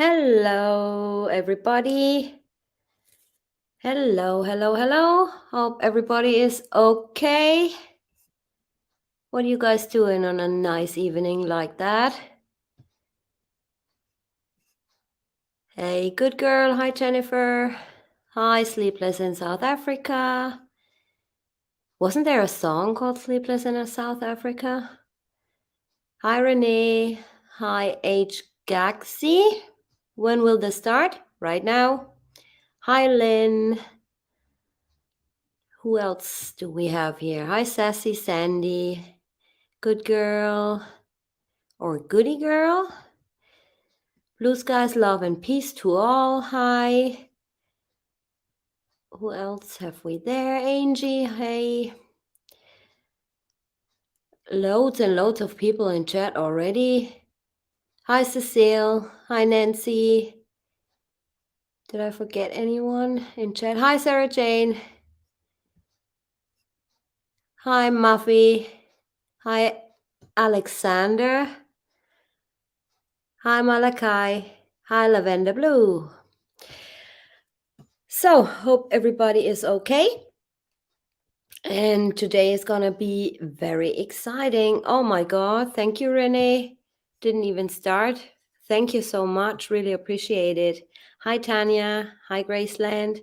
Hello, everybody. Hello. Hope everybody is okay. What are you guys doing on a nice evening like that? Hey, good girl. Hi, Jennifer. Hi, Sleepless in South Africa. Wasn't there a song called Sleepless in South Africa? Hi, Renee. Hi, H. Gaxi. When will this start? Right now. Hi, Lynn. Who else do we have here? Hi, Sassy Sandy. Good girl. Or goody girl. Blue skies, love, and peace to all. Hi. Who else have we there? Angie. Hey. Loads and loads of people in chat already. Hi, Cecile. Hi, Nancy. Did I forget anyone in chat? Hi, Sarah Jane. Hi, Muffy. Hi, Alexander. Hi, Malachi. Hi, Lavender Blue. So, hope everybody is okay. And today is gonna be very exciting. Oh my God. Thank you, Renee. Didn't even start. Thank you so much. Really appreciate it. Hi, Tanya. Hi, Graceland.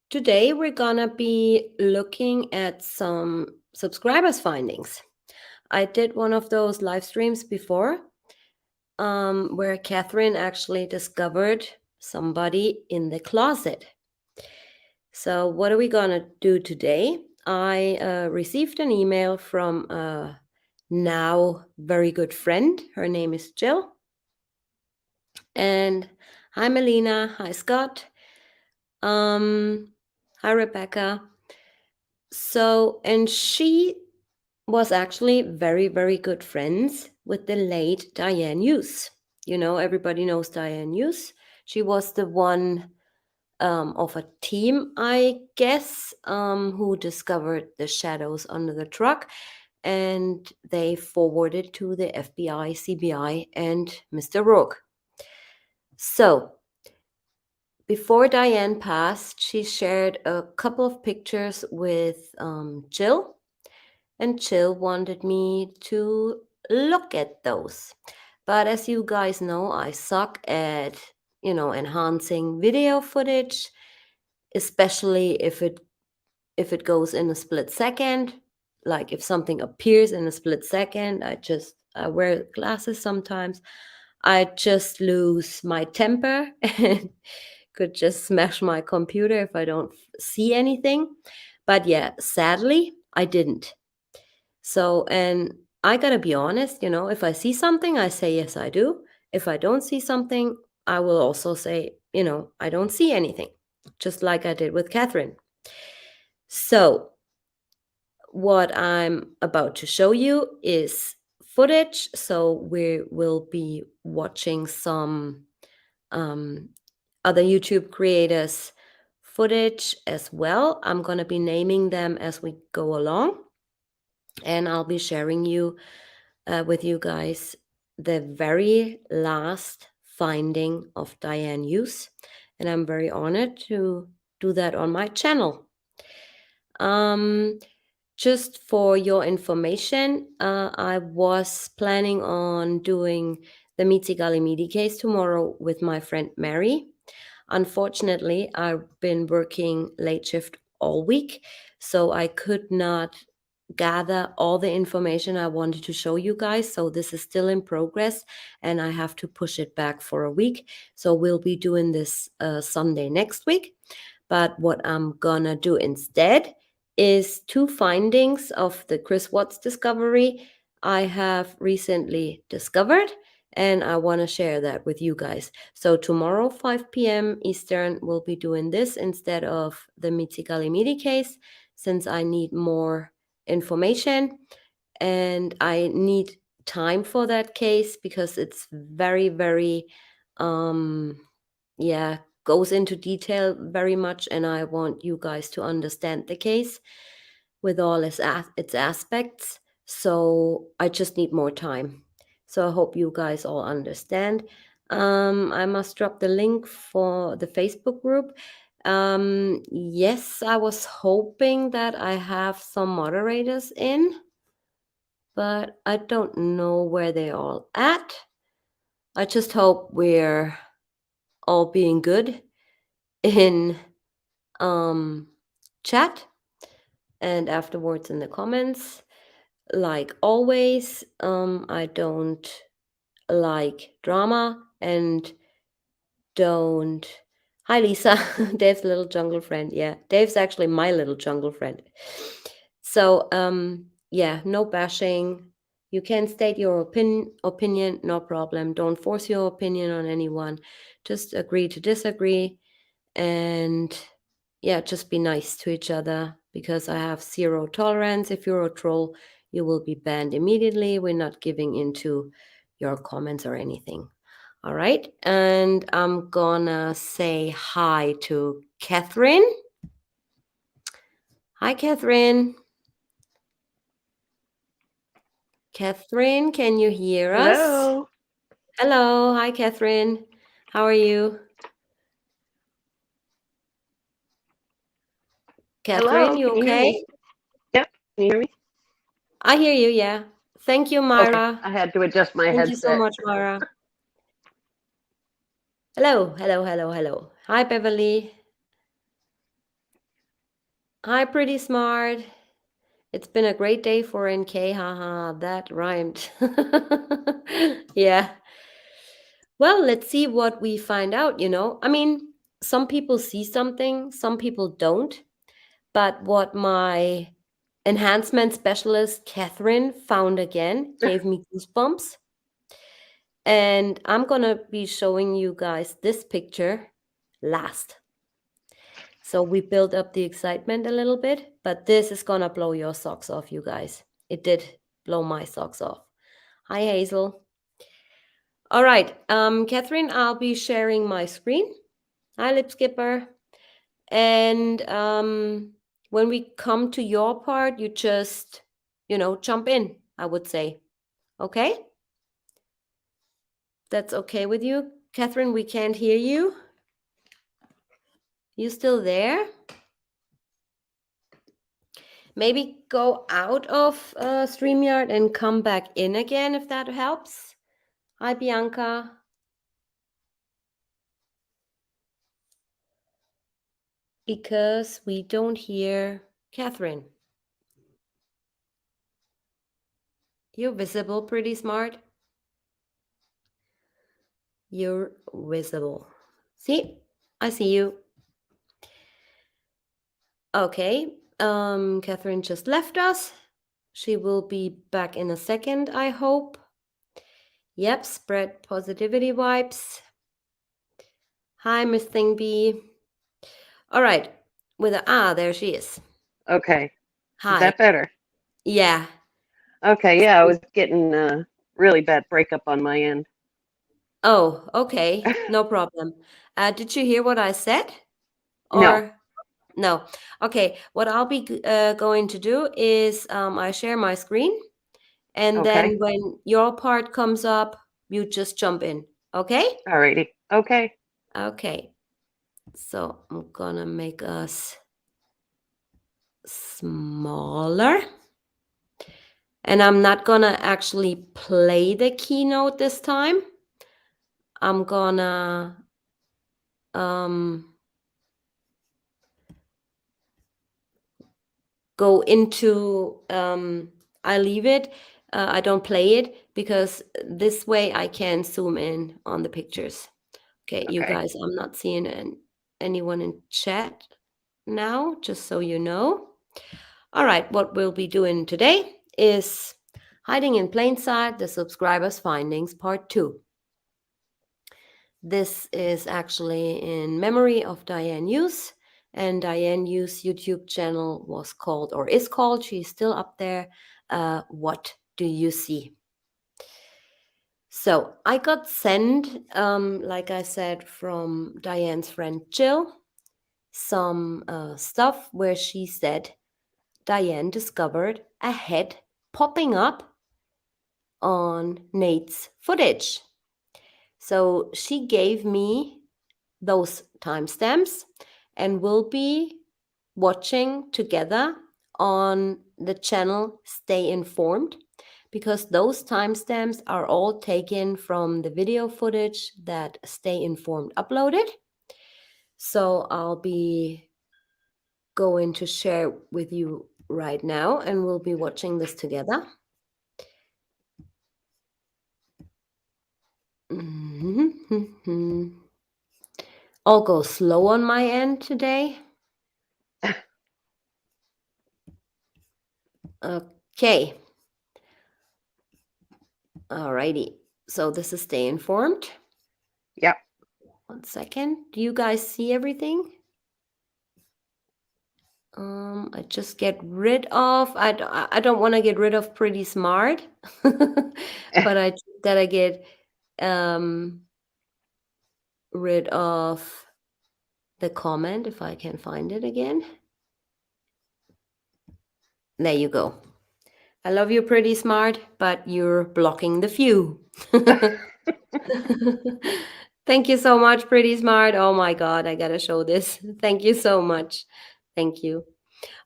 Today we're gonna be looking at some subscribers findings. I did one of those live streams before, where Catherine actually discovered somebody in the closet. So what are we gonna do today? I received an email from a now very good friend. Her name is Jill. And hi, Melina. Hi, Scott. Hi, Rebecca. So, and she was actually very, very good friends with the late Diane Hughes. You know, everybody knows Diane Hughes. She was the one of a team, I guess, who discovered the shadows under the truck, and they forwarded to the FBI, CBI, and Mr. Rourke. So, before Diane passed, she shared a couple of pictures with Jill, and Jill wanted me to look at those. But as you guys know, I suck at, enhancing video footage, especially if it goes in a split second. Like if something appears in a split second, I wear glasses sometimes. I just lose my temper and could just smash my computer if I don't see anything. But yeah, sadly, I didn't. So, and I gotta be honest, if I see something, I say yes, I do. If I don't see something, I will also say, I don't see anything, just like I did with Catherine. So, what I'm about to show you is footage. So, we will be watching some other YouTube creators' footage as well. I'm going to be naming them as we go along, and I'll be sharing with you guys the very last finding of Diane Hughes, and I'm very honored to do that on my channel. Just for your information, I was planning on doing the Mitzi Galimidi case tomorrow with my friend Mary. Unfortunately, I've been working late shift all week, so I could not gather all the information I wanted to show you guys. So this is still in progress, and I have to push it back for a week. So we'll be doing this Sunday next week. But what I'm gonna do instead is two findings of the Chris Watts discovery I have recently discovered, and I want to share that with you guys. So tomorrow, 5 p.m. Eastern, we'll be doing this instead of the Mitzi Galimidi case, since I need more information and I need time for that case because it's very, very, goes into detail very much, and I want you guys to understand the case with all its aspects. So I just need more time. So I hope you guys all understand. I must drop the link for the Facebook group. Yes, I was hoping that I have some moderators in, but I don't know where they're all at. I just hope we're all being good in um, chat and afterwards in the comments. Like always, I don't like drama and don't. Hi, Lisa. Dave's little jungle friend. Yeah, Dave's actually my little jungle friend. So, yeah, no bashing. You can state your opinion, no problem. Don't force your opinion on anyone. Just agree to disagree. And yeah, just be nice to each other because I have zero tolerance. If you're a troll, you will be banned immediately. We're not giving into your comments or anything. All right. And I'm gonna say hi to Catherine. Hi, Catherine. Catherine, can you hear us? Hello. Hello. Hi, Catherine. How are you? Catherine, Hello. you Can you hear me? okay? Yep. Can you hear me? I hear you, yeah. Thank you, Okay. Myra. I had to adjust my Thank you so headset. much, Myra. Hello, hello, hello, hello. Hi, Beverly. Hi, Pretty Smart. It's been a great day for NK. Haha, that rhymed. Yeah. Well, let's see what we find out. I mean, some people see something, some people don't. But what my enhancement specialist, Catherine, found again gave me goosebumps. And I'm going to be showing you guys this picture last. So we built up the excitement a little bit, but this is going to blow your socks off, you guys. It did blow my socks off. Hi, Hazel. All right, Catherine, I'll be sharing my screen. Hi, Lip Skipper. And when we come to your part, you just, jump in, I would say. Okay? That's okay with you? Catherine, we can't hear you. You still there? Maybe go out of StreamYard and come back in again if that helps. Hi, Bianca. Because we don't hear Catherine. You're visible, Pretty Smart. You're visible. See? I see you. Okay. Catherine just left us. She will be back in a second, I hope. Yep, spread positivity vibes. Hi, Miss Thingbee. All right. There she is. Okay. Is Hi. that better? Yeah. Okay. Yeah, I was getting a really bad breakup on my end. Oh, okay. No problem. Did you hear what I said? No. Or no? Okay. What I'll be going to do is I share my screen, and Okay. then when your part comes up, you just jump in. Okay? Alrighty. Okay. Okay. So I'm gonna make us smaller. And I'm not gonna actually play the keynote this time. I'm gonna um, go into, I leave it. I don't play it because this way I can zoom in on the pictures. Okay, you Okay. guys, I'm not seeing anyone in chat now, just so you know. All right, what we'll be doing today is hiding in plain sight, the subscribers' findings, part 2. This is actually in memory of Diane Hughes, and Diane Hughes' YouTube channel was called, or is called, she's still up there, What Do You See? So I got sent, like I said, from Diane's friend Jill, some stuff where she said Diane discovered a head popping up on Nate's footage. So she gave me those timestamps, and we'll be watching together on the channel Stay Informed, because those timestamps are all taken from the video footage that Stay Informed uploaded. So I'll be going to share with you right now, and we'll be watching this together. I'll go slow on my end today. Okay. Alrighty. So this is Stay Informed. Yep. 1 second. Do you guys see everything? I just get rid of. I don't want to get rid of Pretty Smart, but I gotta get rid of the comment if I can find it again. There you go. I love you, Pretty Smart, but you're blocking the view. Thank you so much, Pretty Smart. Oh my God, I gotta show this. Thank you so much. Thank you.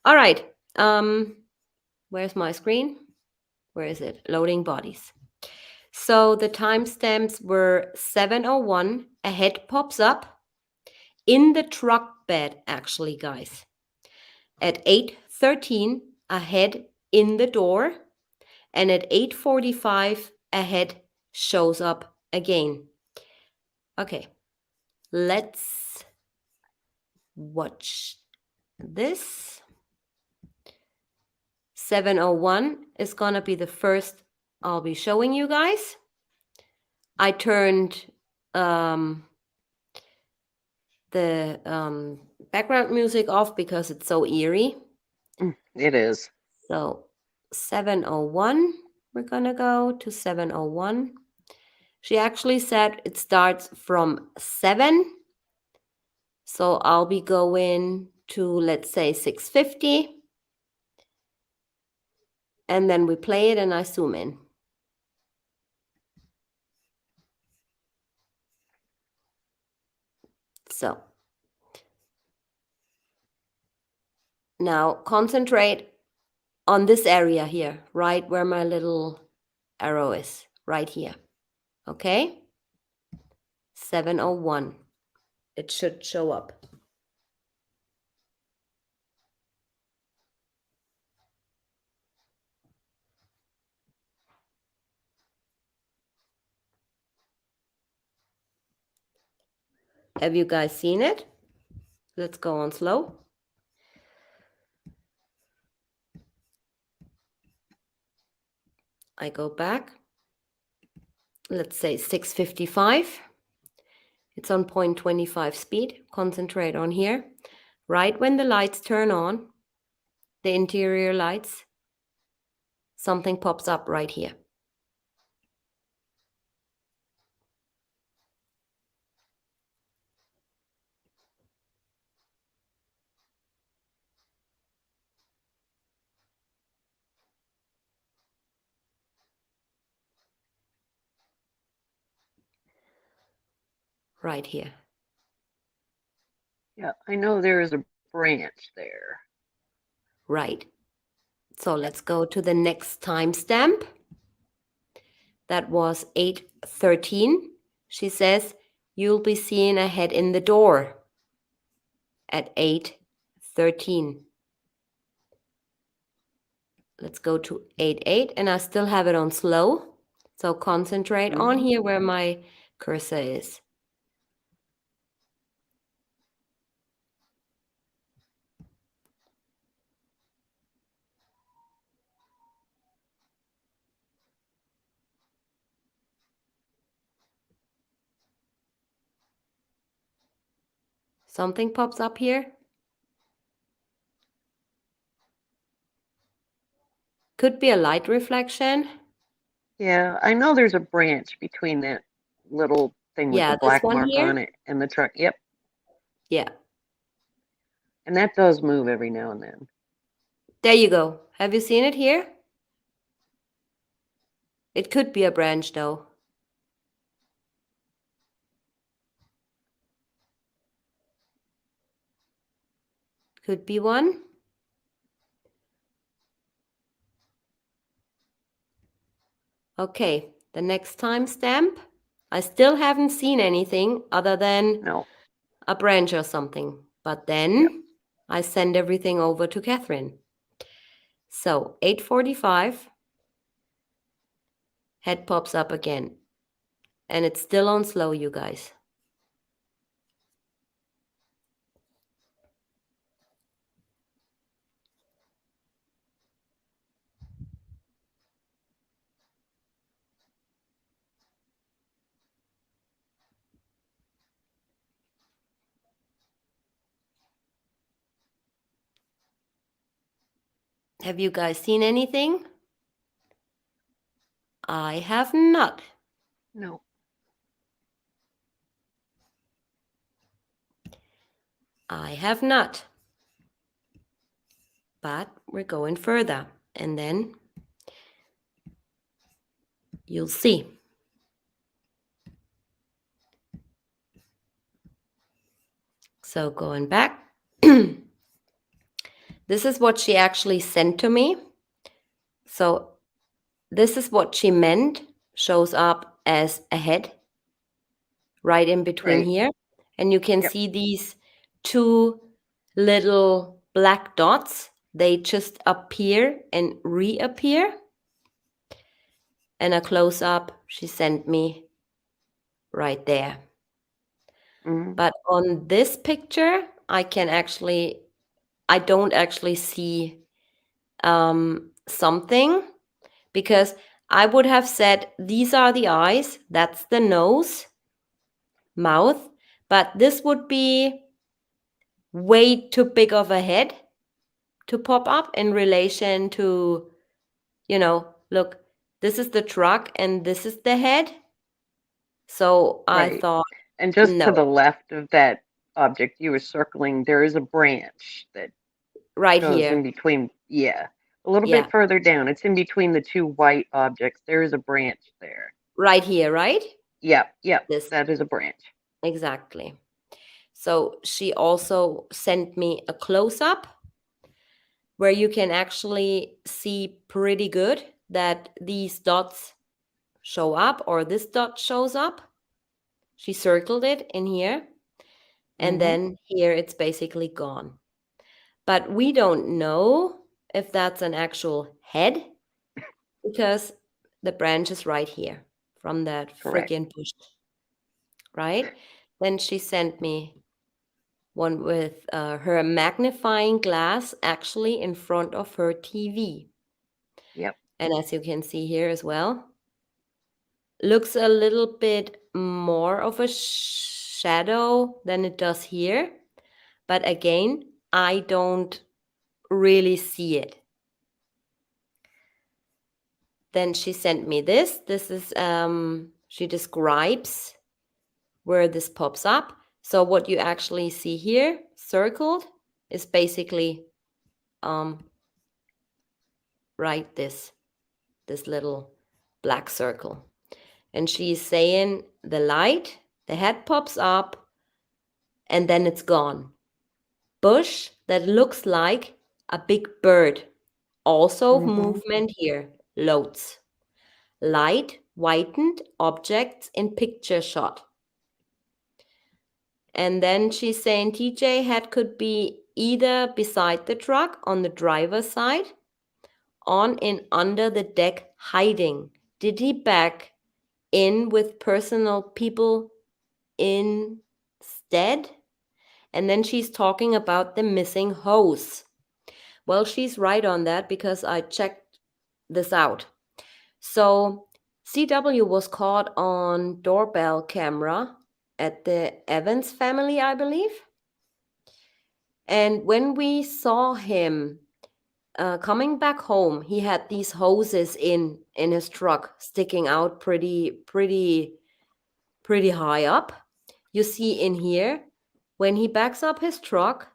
All right. Where's my screen? Where is it? Loading bodies. So the timestamps were 7:01. A head pops up in the truck bed, actually, guys. At 8:13, a head in the door. And at 8:45, a head shows up again. Okay, let's watch this. 7:01 is gonna be the first I'll be showing you guys. I turned the background music off because it's so eerie. It is. So 7:01, we're gonna go to 7:01. She actually said it starts from 7. So I'll be going to, let's say, 6:50. And then we play it and I zoom in. So now concentrate on this area here, right where my little arrow is, right here. Okay? 7:01. It should show up. Have you guys seen it? Let's go on slow. I go back. Let's say 6:55. It's on 0.25 speed. Concentrate on here. Right when the lights turn on, the interior lights, something pops up right here. Right here. Yeah, I know there is a branch there. Right. So let's go to the next timestamp. That was 8:13. She says, you'll be seeing a head in the door at 8:13. Let's go to 8:08, and I still have it on slow. So concentrate on here where my cursor is. Something pops up here. Could be a light reflection. Yeah, I know there's a branch between that little thing with the Yeah, this black one mark here. on it and the truck. Yep. Yeah. And that does move every now and then. There you go. Have you seen it here? It could be a branch though. Could be one. Okay, the next timestamp. I still haven't seen anything other than No. a branch or something. But then Yep. I send everything over to Catherine. So 8:45, head pops up again. And it's still on slow, you guys. Have you guys seen anything? I have not. No. I have not. But we're going further. And then you'll see. So going back. This is what she actually sent to me. So this is what she meant. Shows up as a head right in between Right. here. And you can Yep. see these two little black dots. They just appear and reappear. And a close-up she sent me right there. Mm-hmm. But on this picture, I don't actually see something, because I would have said these are the eyes, that's the nose, mouth, but this would be way too big of a head to pop up in relation to, look, this is the truck and this is the head. So I Right. thought, And just to no, the left of that object you were circling, there is a branch that right goes here. in between. Yeah. A little Yeah, bit further down. It's in between the two white objects. There is a branch there. right here, right? Yep. Yep. This, That is a branch. exactly. So she also sent me a close-up where you can actually see pretty good that these dots show up, or this dot shows up. She circled it in here, and Mm-hmm. then here it's basically gone. But we don't know if that's an actual head, because the branch is right here from that Correct. freaking bush, right? Then she sent me one with her magnifying glass actually in front of her TV. Yep. And as you can see here as well, looks a little bit more of a shadow than it does here. But again, I don't really see it. Then she sent me this. This is, she describes where this pops up. So what you actually see here, circled, is basically right this little black circle. And she's saying the light, the head pops up, and then it's gone. Bush that looks like a big bird. Also Mm-hmm. movement here, loads. Light, whitened objects in picture shot. And then she's saying TJ head could be either beside the truck on the driver's side, on and under the deck hiding. Did he back in with personal people instead? And then she's talking about the missing hose. Well, she's right on that, because I checked this out. So CW was caught on doorbell camera at the Evans family, I believe. And when we saw him coming back home, he had these hoses in his truck sticking out pretty high up. You see in here, when he backs up his truck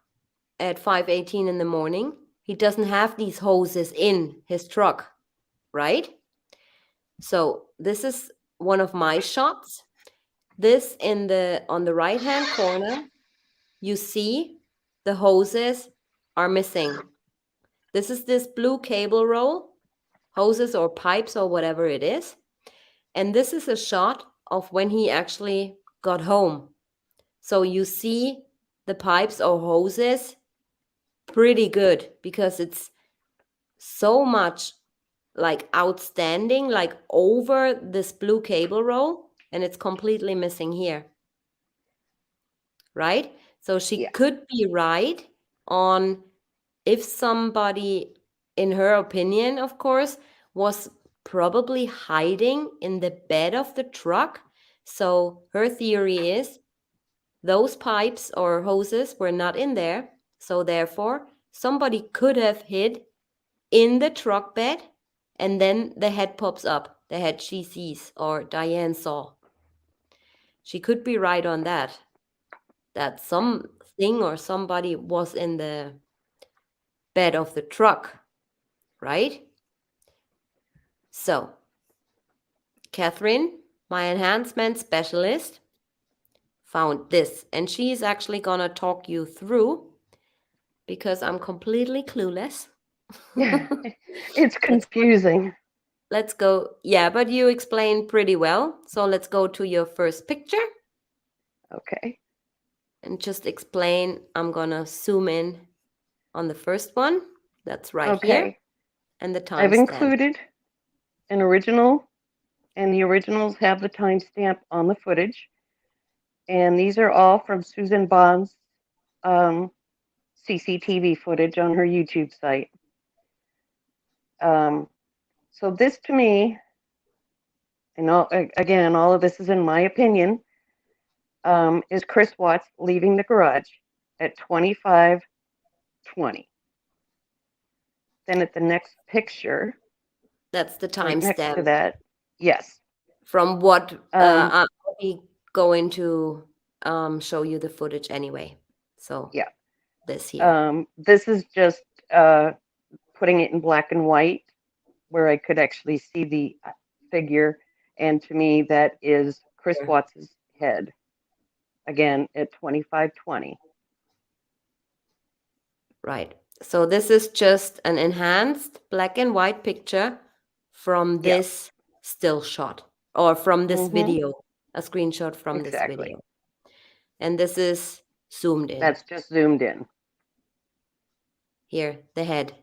at 5:18 in the morning, he doesn't have these hoses in his truck, right? So this is one of my shots. This on the right hand corner, you see the hoses are missing. This is this blue cable roll, hoses or pipes or whatever it is. And this is a shot of when he actually got home. So you see the pipes or hoses pretty good because it's so much like outstanding, like over this blue cable roll, and it's completely missing here. Right? So she Yeah. could be right on if somebody, in her opinion, of course, was probably hiding in the bed of the truck. So her theory is those pipes or hoses were not in there. So therefore, somebody could have hid in the truck bed, and then the head pops up, the head she sees or Diane saw. She could be right on that something or somebody was in the bed of the truck, right? So, Catherine, my enhancement specialist, found this, and she's actually gonna talk you through because I'm completely clueless. Yeah. It's let's confusing. let's go. Yeah, but you explained pretty well. So let's go to your first picture Okay. and just explain. I'm gonna zoom in on the first one. That's right here, Okay. and the I've timestamp. included an original, and the originals have the timestamp on the footage. And these are all from Susan Bond's um, CCTV footage on her YouTube site. Um, so this to me, and again, all of this is in my opinion, is Chris Watts leaving the garage at 25:20. Then at the next picture, That's the right next to timestamp. that, yes. From what Um, I'm going to show you the footage anyway. So yeah. this here. This is just uh, putting it in black and white where I could actually see the figure. And to me, that is Chris Here. Watts's head again at 25:20. Right. So this is just an enhanced black and white picture from Yeah. this still shot or from this Mm-hmm. video, a screenshot from this Exactly. video. And this is zoomed in. That's just zoomed in. Here, the head.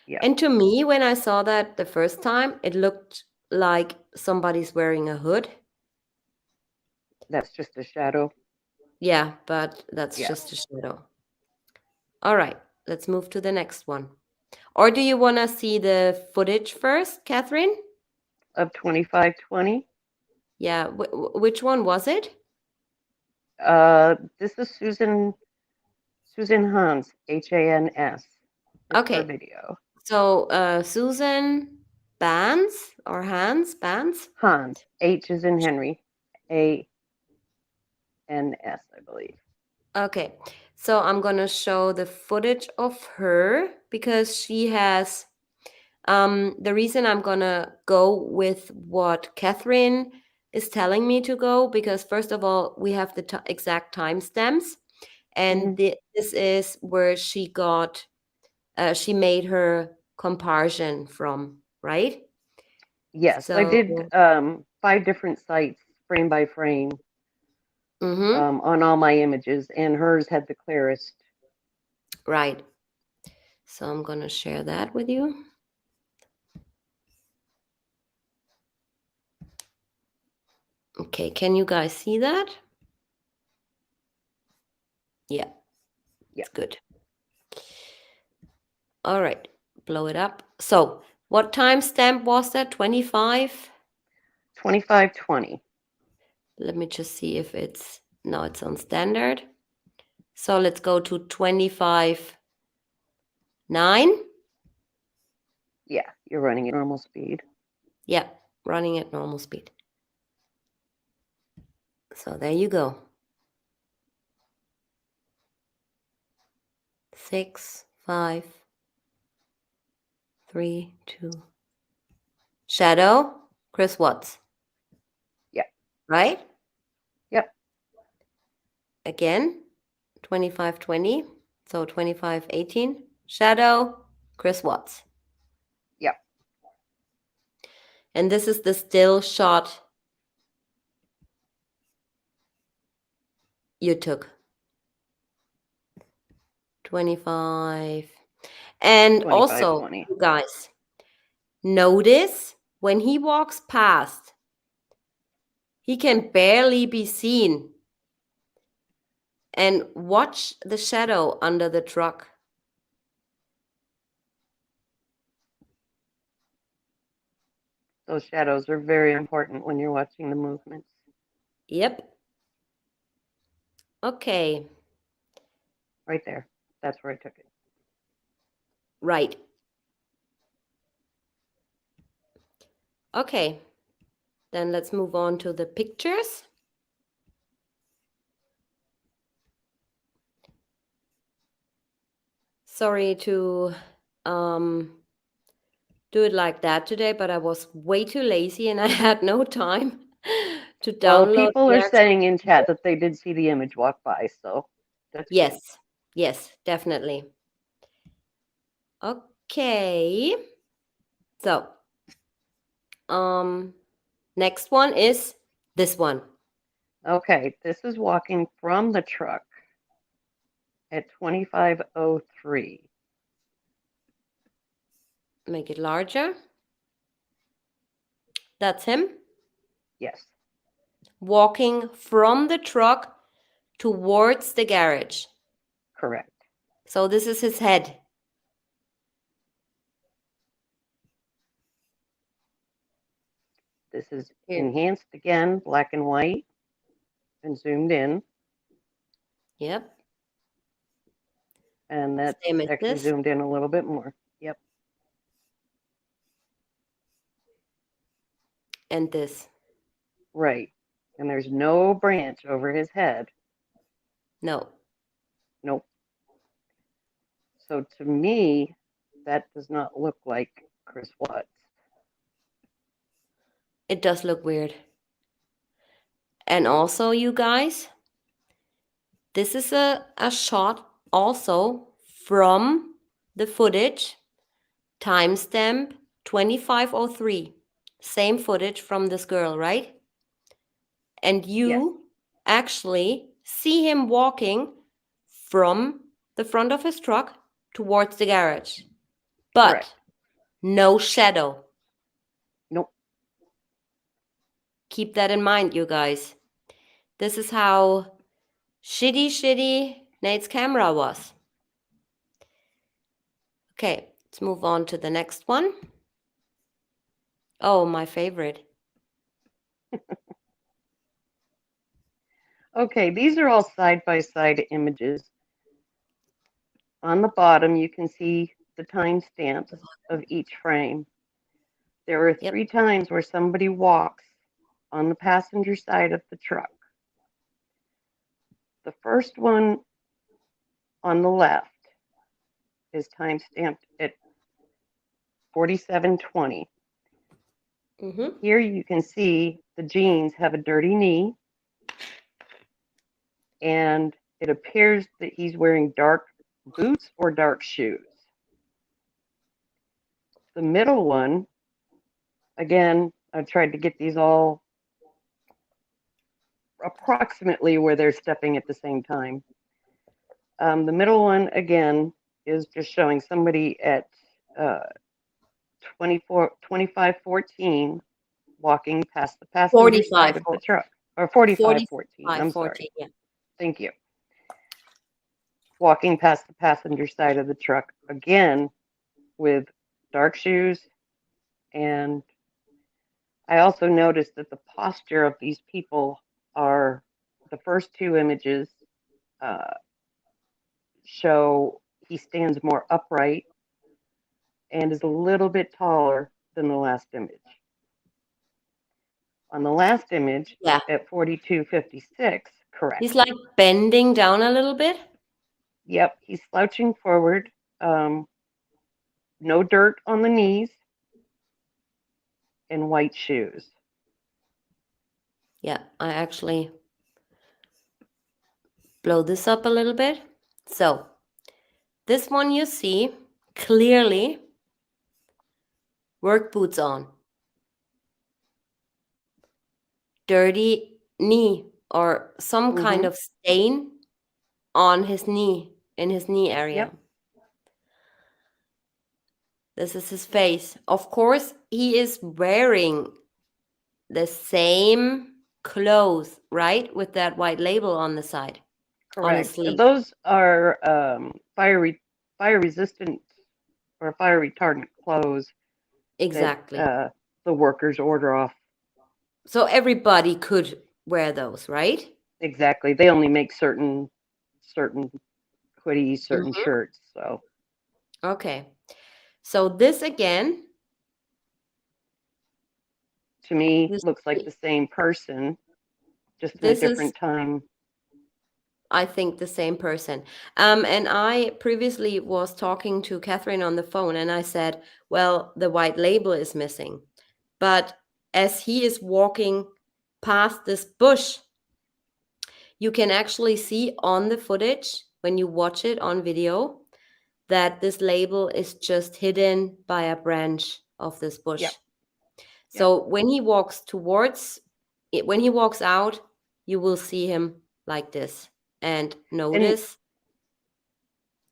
Yeah. And to me, when I saw that the first time, it looked like somebody's wearing a hood. That's just a shadow. Yeah, but that's Yeah. just a shadow. All right, let's move to the next one. Or do you want to see the footage first, Catherine? Of 25:20. Yeah, which one was it? This is Susan Hans, Hans. It's her Okay, video. so Susan Bans or Hans Bans? Hans. H is in Henry. Ans, I believe. Okay, so I'm gonna show the footage of her because she has. The reason I'm gonna go with what Catherine is telling me to go because first of all we have the exact timestamps, and Mm-hmm. this is where she made her comparison from, right? Yes, I So, did 5 different sites, frame by frame, mm-hmm, on all my images, and hers had the clearest. right. So I'm gonna share that with you. Okay, can you guys see that? Yeah, Yeah, it's good. All right, blow it up. So, what timestamp was that? 25? 25:20. Let me just see if it's no, it's on standard. So let's go to 25:9. Yeah, you're running at normal speed. Yeah, running at normal speed. So there you go. 6, 5, 3, 2. Shadow. Chris Watts. Yep. Right? Yep. Again, 2520. So 2518. Shadow, Chris Watts. Yep. And this is the still shot you took. 25. And 25, also, 20. you guys, notice when he walks past, he can barely be seen. And watch the shadow under the truck. Those shadows are very important when you're watching the movements. Yep. Okay. Right there. That's where I took it. Right. Okay. Then let's move on to the pictures. Sorry to do it like that today, but I was way too lazy and I had no time to Well, download people the are actual. saying in chat that they did see the image walk by, so that's good. Yes. Yes, definitely. Okay. So, next one is this one. Okay, this is walking from the truck at 2503. Make it larger. That's him. Yes. Walking from the truck towards the garage. Correct. So this is his head. This is Here. enhanced again, black and white, and zoomed in. Yep. And that's Same as actually this. zoomed in a little bit more. Yep. And this. Right. And there's no branch over his head. No. Nope. So to me, that does not look like Chris Watts. It does look weird. And also, you guys, this is a shot also from the footage, timestamp 2503. Same footage from this girl, right? And you Yes. actually see him walking from the front of his truck towards the garage. But Correct. no shadow. Nope. Keep that in mind, you guys. This is how shitty Nate's camera was. Okay, let's move on to the next one. Oh, my favorite. Okay, these are all side-by-side images. On the bottom, you can see the timestamps of each frame. There are Yep. 3 times where somebody walks on the passenger side of the truck. The first one on the left is timestamped at 4720. Mm-hmm. Here you can see the jeans have a dirty knee, and it appears that he's wearing dark boots or dark shoes. The middle one, again, I tried to get these all approximately where they're stepping at the same time. The middle one, again, is just showing somebody at 2514 walking past the passenger 45. side of the truck, or 4514, I'm 14, sorry. yeah. Thank you. Walking past the passenger side of the truck, again, with dark shoes. And I also noticed that the posture of these people are the first 2 images show he stands more upright and is a little bit taller than the last image. On the last image, Yeah. at 4256, correct. He's like bending down a little bit. Yep, he's slouching forward. No dirt on the knees. and white shoes. Yeah, I actually blow this up a little bit. So this one you see clearly work boots on, dirty knee or some kind Mhm. of stain on his knee, in his knee area. Yep. This is his face. Of course, he is wearing the same clothes, right? With that white label on the side, on his Correct. sleeve. Those are fire resistant or fire retardant clothes that Exactly. the workers order off. So everybody could wear those, right? Exactly. They only make certain hoodies, certain Mhm. shirts. So Okay. So this again, to me, this looks like the same person, just in a this is, different time. I think, the same person. And I previously was talking to Catherine on the phone, and I said, well, the white label is missing. But as he is walking past this bush, you can actually see on the footage, when you watch it on video, that this label is just hidden by a branch of this Yep. bush. Yep. So when he walks towards it, when he walks out, you will see him like this and And notice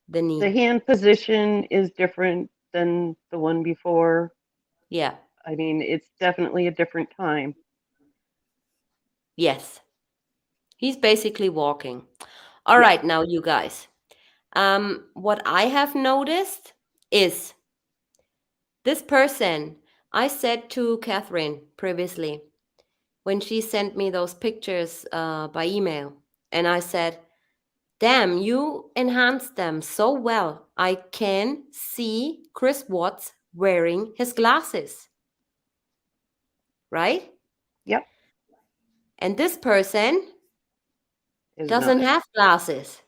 the the knee. hand position is different than the one before. Yeah. I mean, it's definitely a different time. Yes. He's basically walking. All Yeah. right, now you guys. What I have noticed is this person. I said to Catherine previously when she sent me those pictures by email, and I said, damn, you enhanced them so well. I can see Chris Watts wearing his glasses, right? Yep. And this person Is doesn't not have glasses,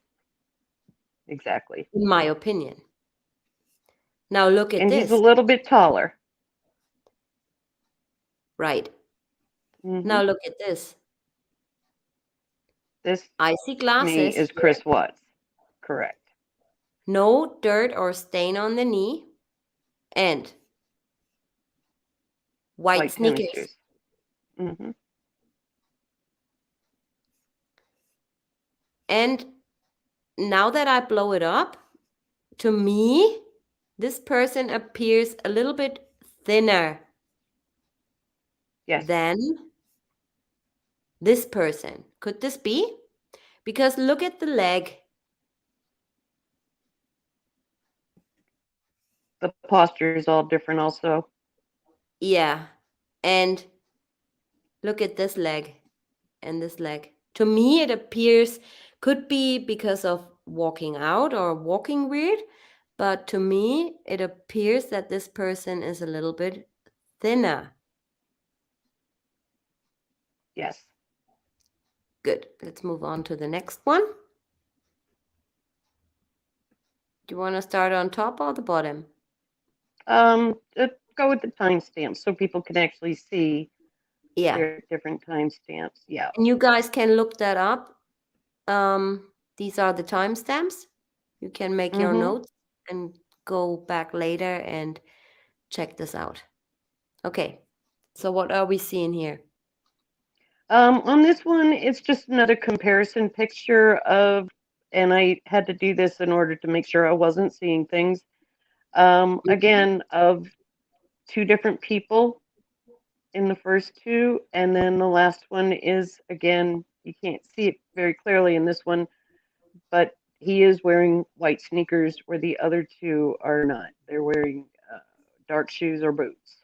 exactly. in my opinion. Now look at And he's a this, little bit taller. right? Hmm. Now look at this. This I see to me glasses is here, Chris Watts. Correct. no dirt or stain on the knee, and white White tennis sneakers. shoes. Hmm. And now that I blow it up, to me, this person appears a little bit thinner Yes. than this person. Could this be? Because look at the leg. The posture is all different also. Yeah. And look at this leg and this leg. To me, it appears, could be because of walking out or walking weird, but to me, it appears that this person is a little bit thinner. Yes. Good. Let's move on to the next one. Do you want to start on top or the bottom? Go with the timestamps so people can actually see Yeah. their different timestamps. Yeah. And you guys can look that up. These are the timestamps. You can make your Hmm. notes and go back later and check this out. Okay. So what are we seeing here? On this one, it's just another comparison picture of, and I had to do this in order to make sure I wasn't seeing things. Mhm. Again, of two different people in the first two, and then the last one is again, you can't see it very clearly in this one, but he is wearing white sneakers where the other two are not. They're wearing dark shoes or boots.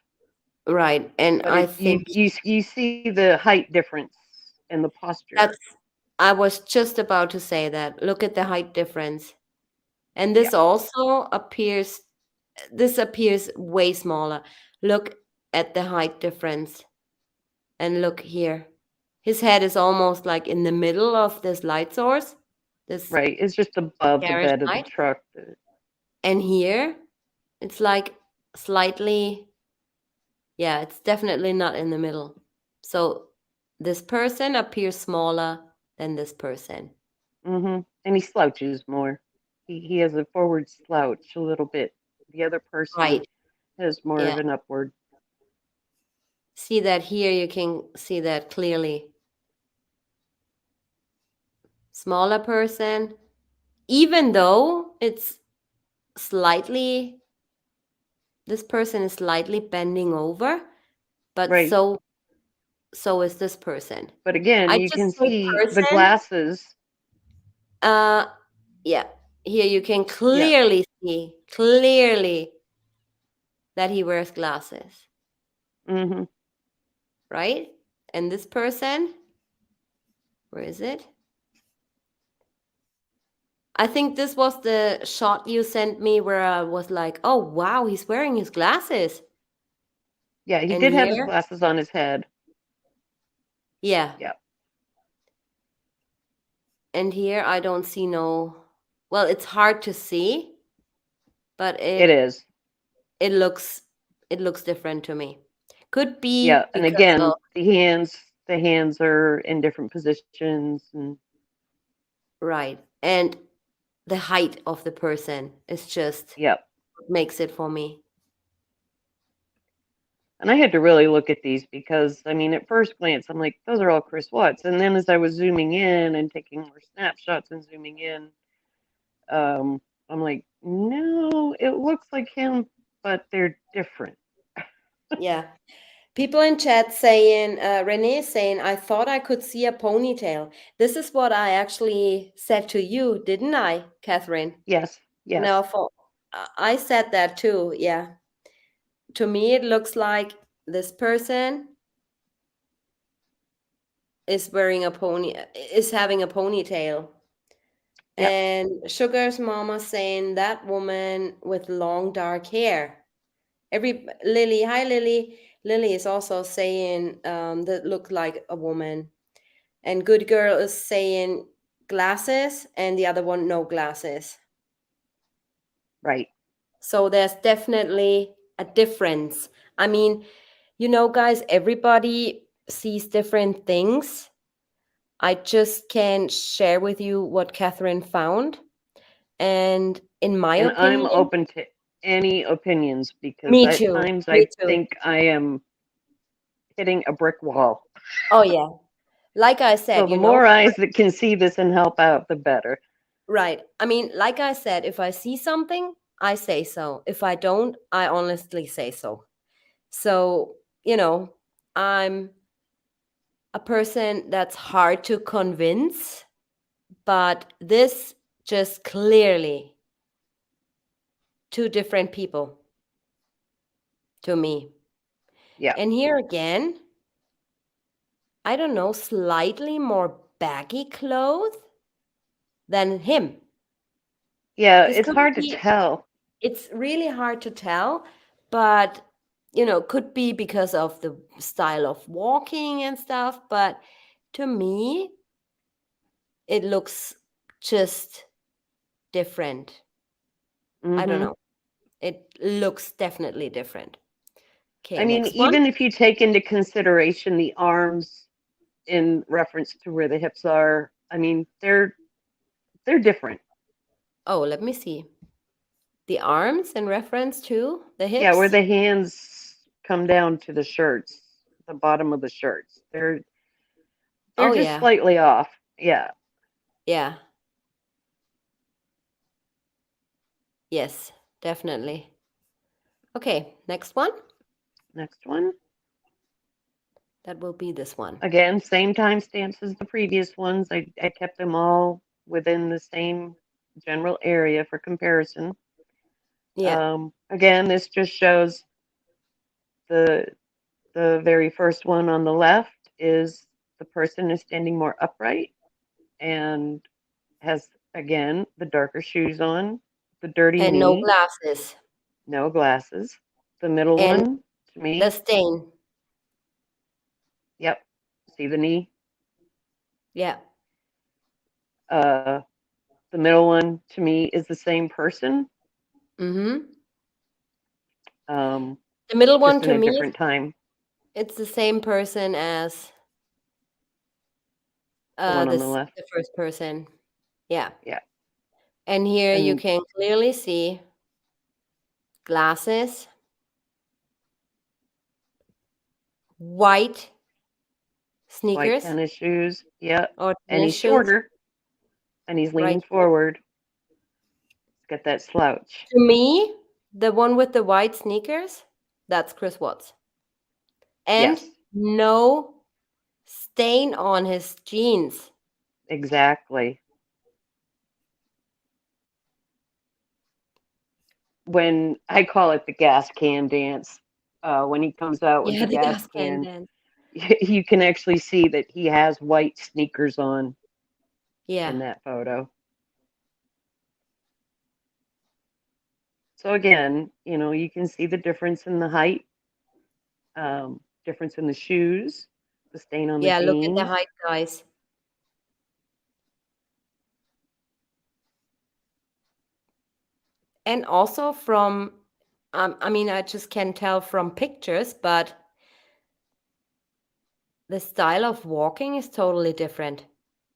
Right. And But I you think you see the height difference and the posture. that's, I was just about to say that. Look at the height difference. And Yeah, this appears way smaller. Look at the height difference. And look here. His head is almost like in the middle of this light source, this right. It's just above the garish bed of the light. truck. And here, it's like slightly Yeah, it's definitely not in the middle. So this person appears smaller than this person. And he slouches more. He has a forward slouch a little bit. The other person Right. has more Yeah. of an upward. See that here, you can see that clearly. Smaller person, even though it's slightly, this person is slightly bending over, but Right. so is this person. But again, I you just can say see the person. glasses. Uh, yeah. Here you can Yeah. clearly that he wears glasses, hmm right? And this person, where is it? I think this was the shot you sent me where I was like, "Oh wow, he's wearing his glasses." Yeah, he And did have his here, glasses on his head. yeah. Yeah. And here I don't see no, well, it's hard to see, but It is. it looks it looks different to me. Could Yeah. be And because of, again, the hands are in different positions and right. And the height of the person is just yeah. what makes it for me. And I had to really look at these because, I mean, at first glance, I'm like, those are all Chris Watts. And then as I was zooming in and taking more snapshots and zooming in, I'm like, no, it looks like him, but they're different. Yeah. People in chat saying, Renee is saying, I thought I could see a ponytail. This is what I actually said to you, didn't I, Catherine? Yes, yes, No, I said that too. Yeah. To me, it looks like this person is wearing a pony, is having a ponytail. yep, And Sugar's mama saying that woman with long dark hair. Lily, hi Lily. Lily is also saying that look like a woman. And Good Girl is saying glasses, and the other one no glasses. right. So there's definitely a difference. I mean, guys, everybody sees different things. I just can share with you what Catherine found. And in my And I'm opinion, open to any opinions because me at too. times Me I too. think I am hitting a brick wall. Oh, yeah. Like I So said, the more eyes that can see this and help out, the better. right. I mean, like I said, if I see something, I say so. If I don't, I honestly say so. So, I'm a person that's hard to convince, but this just clearly two different people to me. Yeah. And here again, I don't know, slightly more baggy clothes than him. Yeah, This it's could hard to be, tell. it's really hard to tell, but could be because of the style of walking and stuff. But to me, it looks just different. I don't hmm know. It looks definitely different. Okay, I mean, next one. even if you take into consideration the arms in reference to where the hips are, I mean, they're different. Oh, let me see. The arms in reference to the Yeah, where hips. the hands come down to the shirts, the bottom of the shirts. They're Oh, just yeah. slightly off. Yeah. Yeah. Yes, definitely. Okay, next one. Next one. That will be this one. Again, same timestamps as the previous ones. I kept them all within the same general area for comparison. Yeah. Again, this just shows the the very first one on the left is the person is standing more upright and has again the darker shoes on, the dirty And no knee, glasses. no glasses. The middle And one to the me, stain. yep, see the knee. Yeah. Uh, the middle one to me is the same person. Mm-hmm. Um, The middle one just in to a me, different time. it's the same person as The one on the this left. the first person. Yeah. Yeah. And here you And can clearly see glasses, white white sneakers tennis shoes. Yeah. or And tennis he's shoes shorter and he's right leaning here. forward. He's got that slouch. To me, the one with the white sneakers, that's Chris Watts. And Yes, no stain on his jeans. exactly. When I call it the gas can dance, when he comes out with Yeah, the the gas gas can can, dance. you can actually see that he has white sneakers on Yeah. in that photo. So again, you can see the difference in the height, difference in the shoes, the stain on the Yeah, look at the jeans. height, guys. And also from, I mean, I just can tell from pictures, but the style of walking is totally different.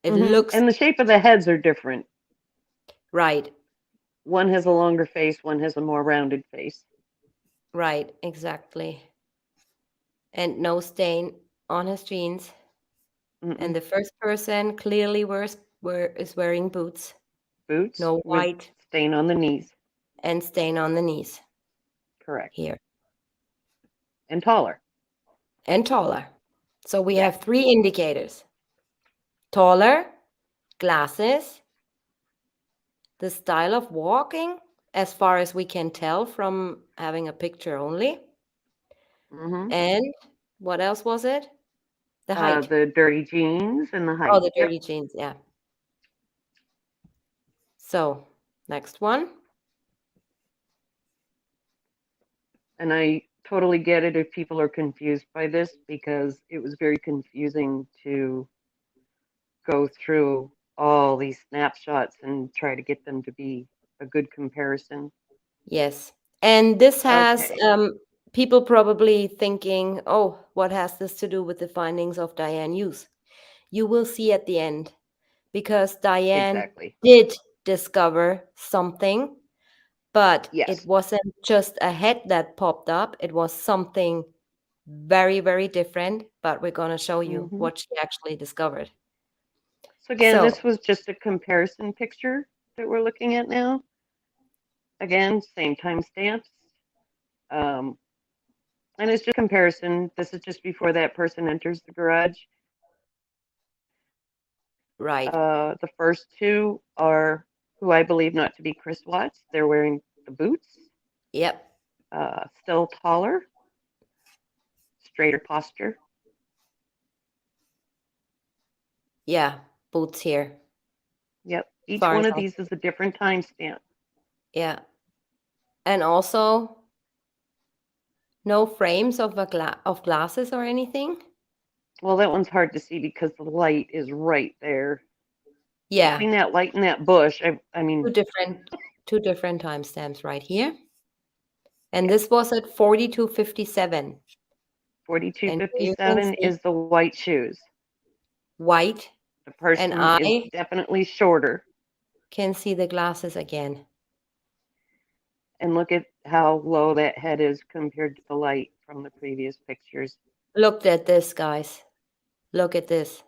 It looks And the shape of the heads are different. right, One has a longer face, one has a more rounded face. right, exactly. And no stain on his jeans. And Mm-mm. the first person clearly is wearing boots, Boots no with white, stain on the knees. and stain on the knees Correct. here, And taller. and taller. So we Yeah. have three indicators: taller, glasses, the style of walking, as far as we can tell from having a picture only. hmm And what else was it? The height. The dirty jeans and the Oh, height. the Yep. dirty jeans. Yeah. So, next one. And I totally get it if people are confused by this because it was very confusing to go through all these snapshots and try to get them to be a good comparison. Yes. And this has Okay, people probably thinking, oh, what has this to do with the findings of Diane Hughes? You will see at the end, because Diane exactly. did discover something, but it Yes. wasn't just a head that popped up, it was something very, very different. But we're going to show you hmm what she actually discovered. So again, So, this was just a comparison picture that we're looking at now. Again, same timestamps. Um, and it's just comparison. This is just before that person enters the garage. right. The first two are who I believe not to be Chris Watts. They're wearing the boots, Yep. still taller, straighter posture. Yeah. Boots here. Yep. Each Far one as of I, these is a different timestamp. yeah. And also no frames of of glasses or anything. Well, that one's hard to see because the light is right there. Yeah. Between that light and that bush, I mean, Two different two different timestamps right here. And yeah, this was at 42:57. And here you can 4257 see is the white shoes. white, The and person is I definitely shorter. can see the glasses again. And look at how low that head is compared to the light from the previous pictures. Look at this, guys. Look at this.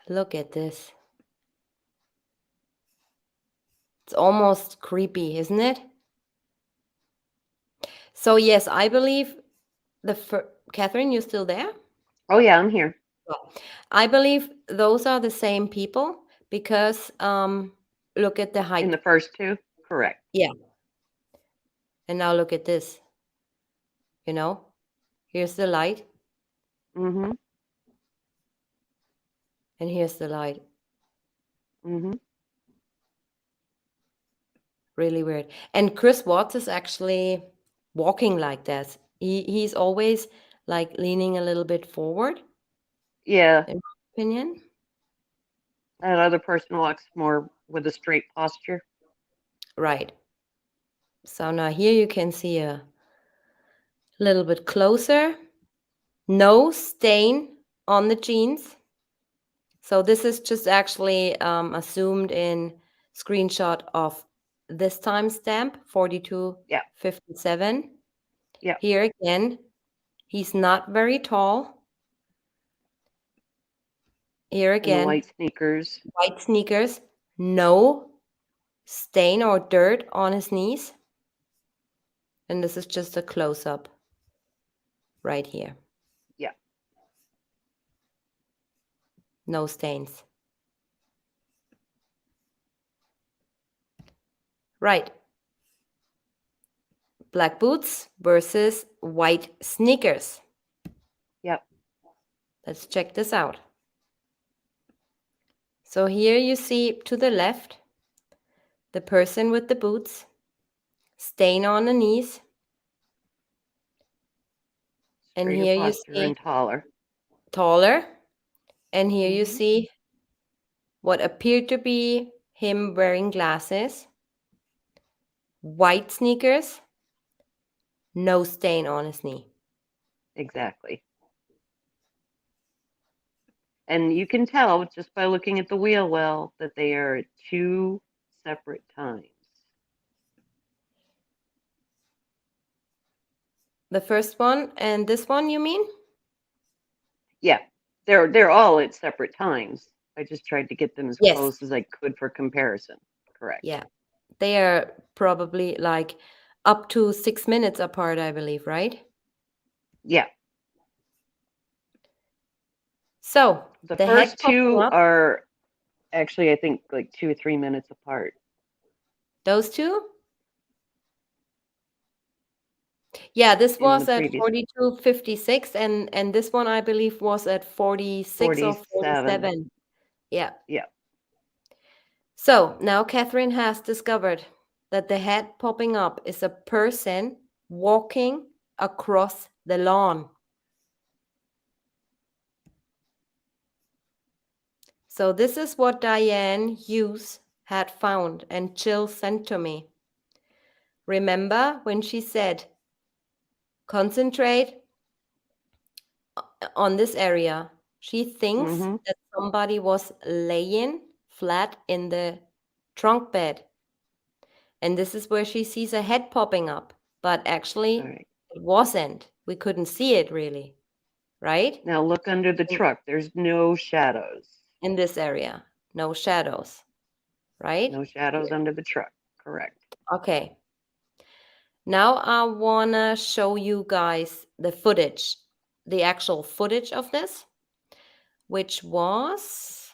Look at this. It's almost creepy, isn't it? So yes, I believe Catherine, you still there? Oh, yeah, I'm here. Well, I believe those are the same people because look at the In height. the first two? Correct. Yeah. And now look at this. You know, here's the light, Mm-hmm. and here's the light. Mm-hmm. Really weird. And Chris Watts is actually walking like that. He's always like leaning a little bit forward, Yeah. in my opinion. That other person walks more with a straight posture. Right. So now here you can see a little bit closer. No stain on the jeans. So this is just actually a zoomed in screenshot of this timestamp, Yeah, 42:57. yeah. Here again, he's not very tall. Here And the again, white sneakers. white sneakers, no stain or dirt on his knees. And this is just a close up right here. Yeah, No stains. Right. Black boots versus white sneakers. yep. Let's check this out. So here you see to the left the person with the boots, stain on the knees. And Straighter here you posture see and taller. taller. And here you Hmm. see what appeared to be him wearing glasses, white sneakers, no stain on his knee. Exactly. And you can tell just by looking at the wheel well that they are at two separate times. The first one and this one, you mean? Yeah, they're all at separate times. I just tried to get them as Yes. close as I could for comparison. Correct. Yeah. They are probably like up to 6 minutes apart, I believe, right? Yeah. So The the head first popping two up, are actually, I think, like 2 or 3 minutes apart. those two? Yeah, this In the was at previous 42:56 and this one I believe was at 46 or 47. 47. Yeah. Yeah. So now Catherine has discovered that the head popping up is a person walking across the lawn. So this is what Diane Hughes had found and Jill sent to me. Remember when she said, concentrate on this area? She thinks Mm-hmm. that somebody was laying flat in the trunk bed. And this is where she sees a head popping up. But All actually, right. it wasn't. We couldn't see it really, right? Now look under the In, truck. There's no shadows. in this area, no shadows, right? No shadows Here. under the truck. Correct. Okay. Now I want to show you guys the footage, the actual footage of this, which was,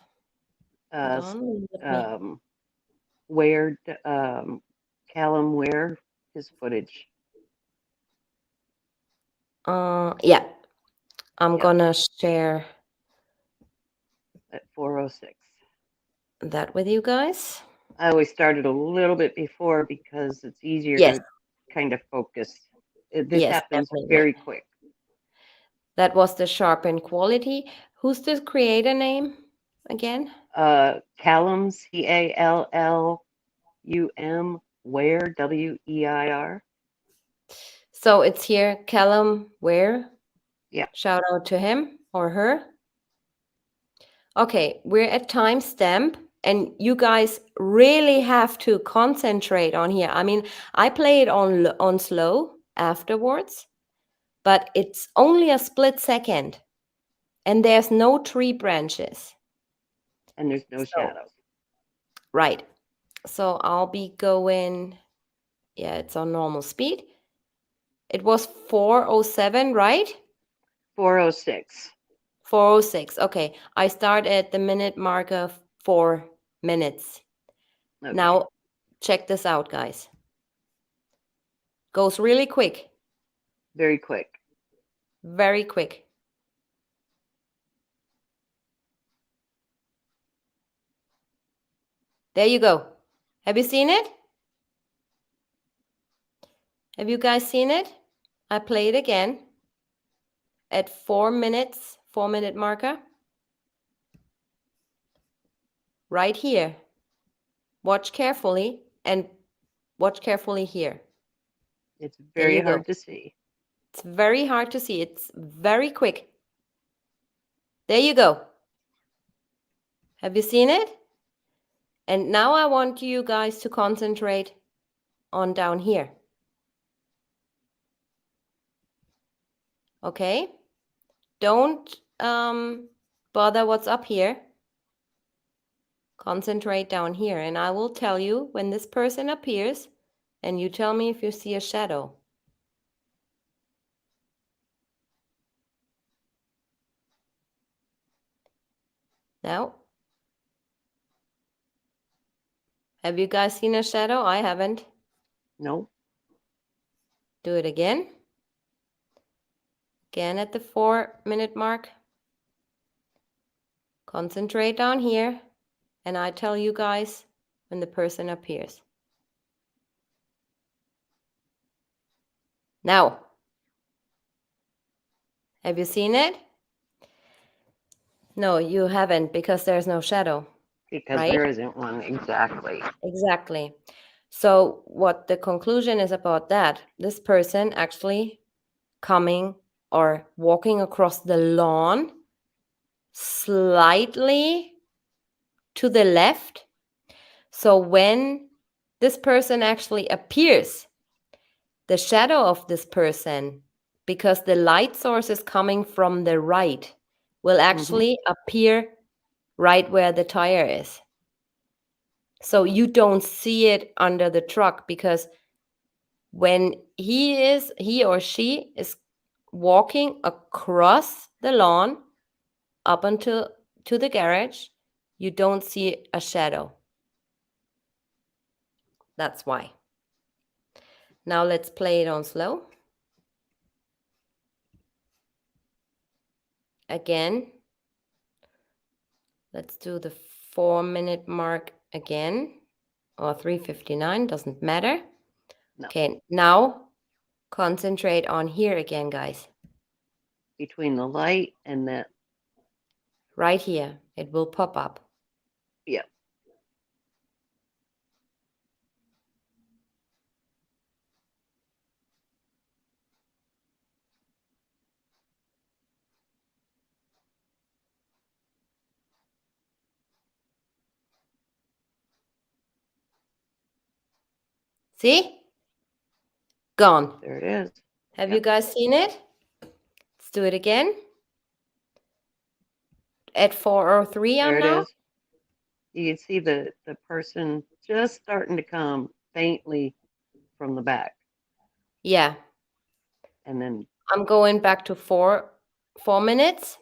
hold Uh, on, let me, um, where Callum Ware his footage. yeah, I'm Yep, gonna share at 4:06. that with you guys. I always started a little bit before because it's easier Yes, to kind of focus. This yes, happens definitely. very quick. That was the sharpen quality. Who's the creator name again? Callum, Callum, Ware, Weir. So it's here, Callum Ware. Yeah, Shout out to him or her. Okay, we're at timestamp, and you guys really have to concentrate on here. I mean, I play it on slow afterwards, but it's only a split second, and there's no tree branches. and there's no So, shadows. right. So I'll be going, yeah, it's on normal speed. It was 4:07, right? 4:06. 4:06. Okay. I start at the minute marker 4 minutes. Okay, Now, check this out, guys. Goes really quick, very quick. very quick. There you go. Have you seen it? Have you guys seen it? I play it again at 4 minutes, 4 minute marker. right here. Watch carefully and watch carefully here. It's There very you go. hard to see. It's very hard to see. It's very quick. There you go. Have you seen it? And now I want you guys to concentrate on down here. Okay? Don't bother what's up here. Concentrate down here. And I will tell you when this person appears, and you tell me if you see a shadow. Now, have you guys seen a shadow? I haven't. Nope. Do it again. Again at the 4-minute mark. Concentrate down here, and I tell you guys when the person appears. Now, have you seen it? No, you haven't, because there's no shadow. Because right? there isn't one exactly. Exactly. So what the conclusion is about that, this person actually coming or walking across the lawn slightly to the left. So when this person actually appears, the shadow of this person, because the light source is coming from the right, will actually appear right where the tire is. So you don't see it under the truck, because when he or she is walking across the lawn up until to the garage, you don't see a shadow. That's why. Now let's play it on slow. Again. Let's do the 4-minute mark again, or 3:59, doesn't matter. No. Okay, now concentrate on here again, guys. Between the light and that. Right here, it will pop up. Yep. See? Gone. There it is. Have Yep. you guys seen it? Let's do it again. At 4:03 There I'm it now. is. You can see the person just starting to come faintly from the back. Yeah. And then I'm going back to 4 minutes,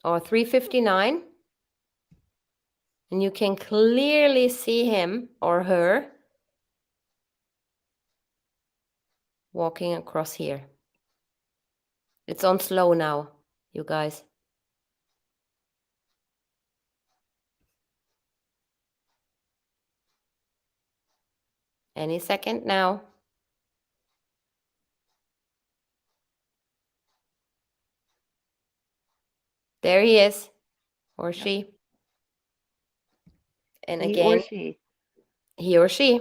or 3:59. And you can clearly see him or her walking across here. It's on slow now, you guys. Any second now. There he is, or she. And he or again, she. he or she.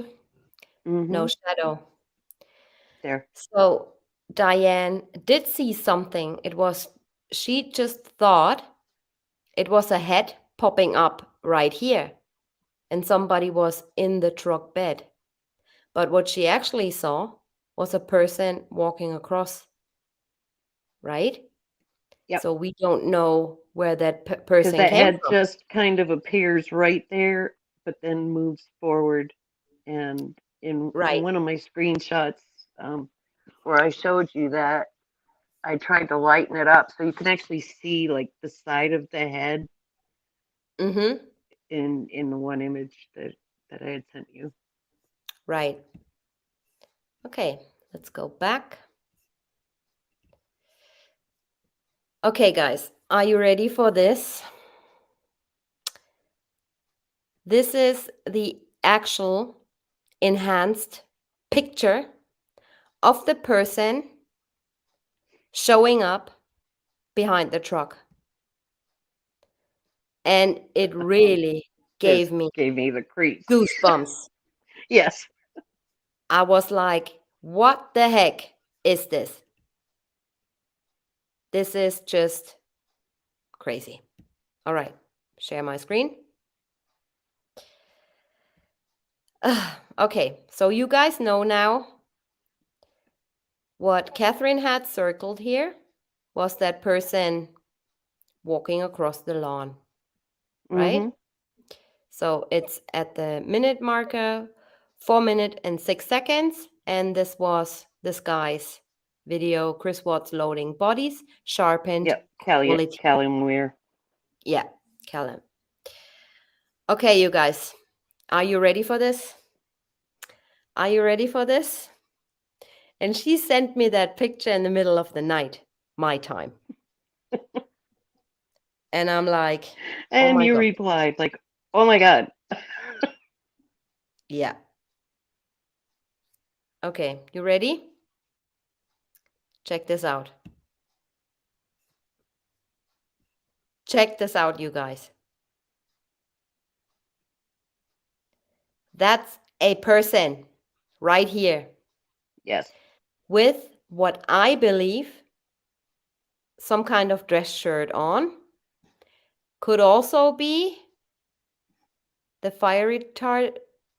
Mm-hmm. No shadow. There. So Diane did see something. She just thought it was a head popping up right here, and somebody was in the truck bed. But what she actually saw was a person walking across, right? Yep. So we don't know where that Because person that came head from. just kind of appears right there, but then moves forward. And in Right. one of my screenshots, where I showed you that, I tried to lighten it up so you can actually see like the side of the head Mm-hmm. in the one image that I had sent you. Right. Okay, let's go back. Okay, guys, are you ready for this? This is the actual enhanced picture of the person showing up behind the truck. And it really gave me gave me the creeps. goosebumps. Yes. I was like, what the heck is this? This is just crazy. All right, share my screen. Okay, so you guys know now what Catherine had circled here was that person walking across the lawn, right? Mm-hmm. So it's at the minute marker, 4 minutes and 6 seconds. And this was this guy's video, Chris Watts loading bodies, sharpened Yep. quality. Callum Weir. Yeah, Callum. Okay, you guys, are you ready for this? Are you ready for this? And she sent me that picture in the middle of the night, my time. And I'm like, oh And my you God. replied like, "Oh my God." Yeah. Okay, you ready? Check this out. Check this out, you guys. That's a person right here Yes. with what I believe some kind of dress shirt on. Could also be the fire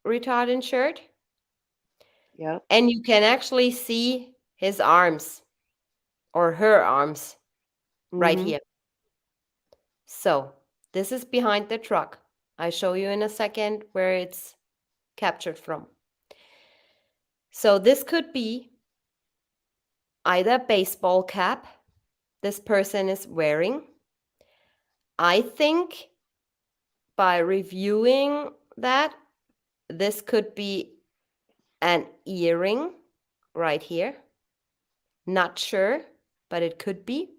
retardant shirt. Yep. And you can actually see his arms or her arms right Mm-hmm. here. So this is behind the truck. I show you in a second where it's captured from. So this could be either baseball cap this person is wearing. I think by reviewing that, this could be an earring right here. Not sure, but it could be.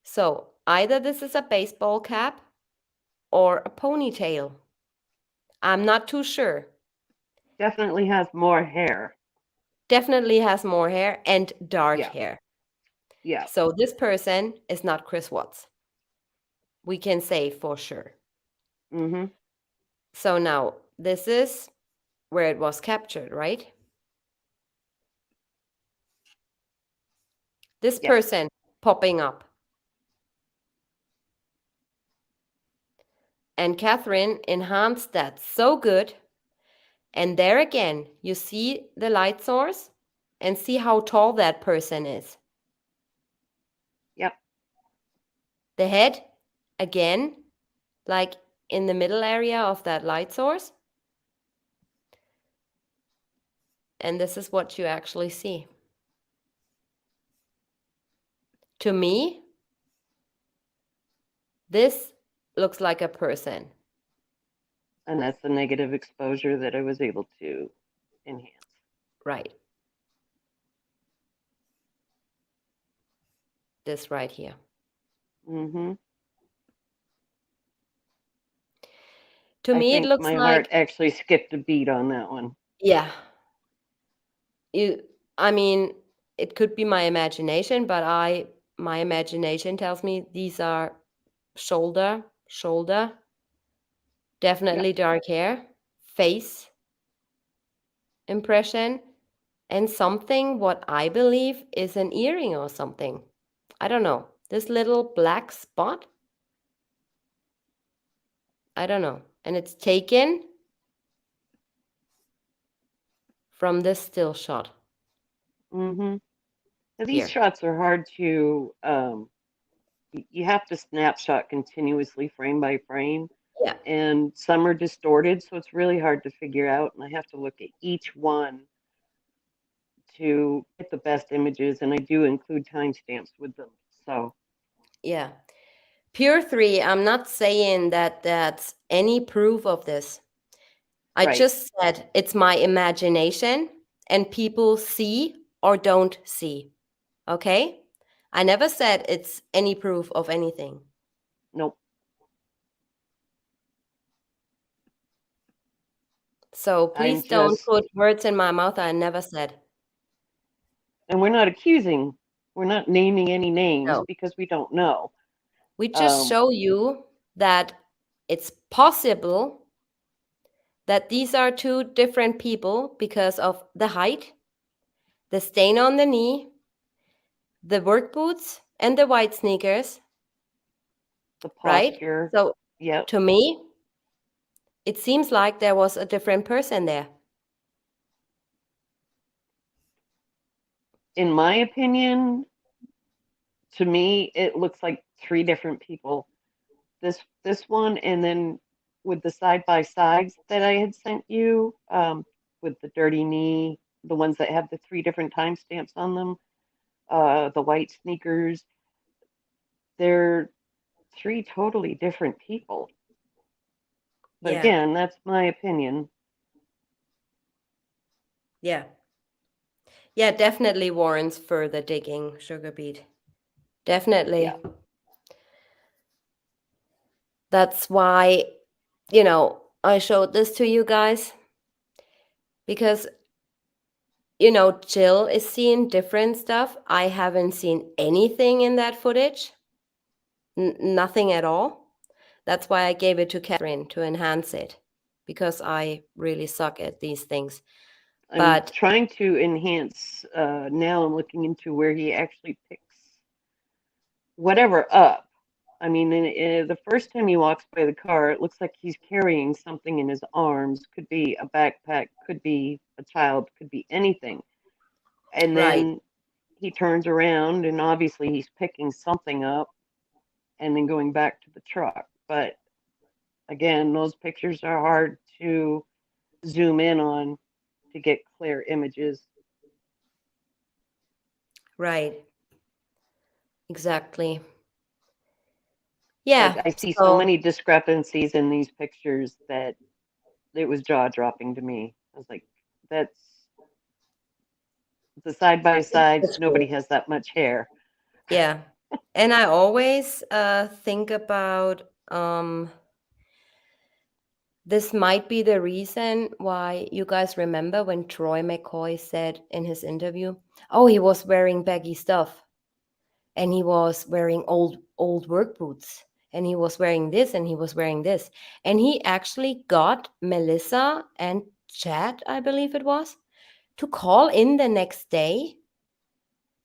So either this is a baseball cap or a ponytail. I'm not too sure. Definitely has more hair. Definitely has more hair and dark Yeah. hair. Yeah. So this person is not Chris Watts. We can say for sure. Mm-hmm. So now this is where it was captured, right? This Yes. person popping up. And Catherine enhanced that so good. And there again, you see the light source and see how tall that person is. Yep. The head, again, like in the middle area of that light source. And this is what you actually see. To me, this looks like a person. And that's the negative exposure that I was able to enhance. Right. This right here. Mm-hmm. To I me, it think looks my heart like, actually skipped a beat on that one. yeah. I mean, it could be my imagination, but my imagination tells me these are shoulder, definitely Yep. dark hair, face impression, and something what I believe is an earring or something. I don't know. This little black spot, I don't know. And it's taken from this still shot Mm-hmm. Now, these here. shots are hard to you have to snapshot continuously frame by frame, Yeah. and some are distorted, so it's really hard to figure out, and I have to look at each one to get the best images, and I do include timestamps with them. So Yeah. Pure 3, I'm not saying that that's any proof of this. I right. just said it's my imagination and people see or don't see. Okay? I never said it's any proof of anything. Nope. So I'm please don't just put words in my mouth I never said. and we're not accusing, we're not naming any names No. because we don't know. We just Um, show you that it's possible that these are two different people because of the height, the stain on the knee, the work boots, and the white sneakers, The right? posture. So Yep. to me, it seems like there was a different person there. In my opinion, to me, it looks like three different people. This one, and then with the side by sides that I had sent you, with the dirty knee, the ones that have the three different timestamps on them, the white sneakers, they're three totally different people. But Yeah, again, that's my opinion. yeah. Yeah, definitely warrants further digging, Sugar Beet. Yeah. Definitely. That's why, I showed this to you guys because, Jill is seeing different stuff. I haven't seen anything in that footage, nothing at all. That's why I gave it to Catherine to enhance it because I really suck at these things. I'm But trying to enhance, now I'm looking into where he actually picks whatever up. I mean, the first time he walks by the car, it looks like he's carrying something in his arms. Could be a backpack, could be a child, could be anything. And right, then he turns around and obviously he's picking something up and then going back to the truck. But again, those pictures are hard to zoom in on to get clear images. right, exactly. Yeah. Like I see so So, many discrepancies in these pictures that it was jaw dropping to me. I was like, that's the side by sides. that's Nobody true. has that much hair. Yeah. And I always think about this might be the reason why you guys remember when Troy McCoy said in his interview, oh, he was wearing baggy stuff and he was wearing old work boots and he was wearing this and he was wearing this. And he actually got Melissa and Chad, I believe it was, to call in the next day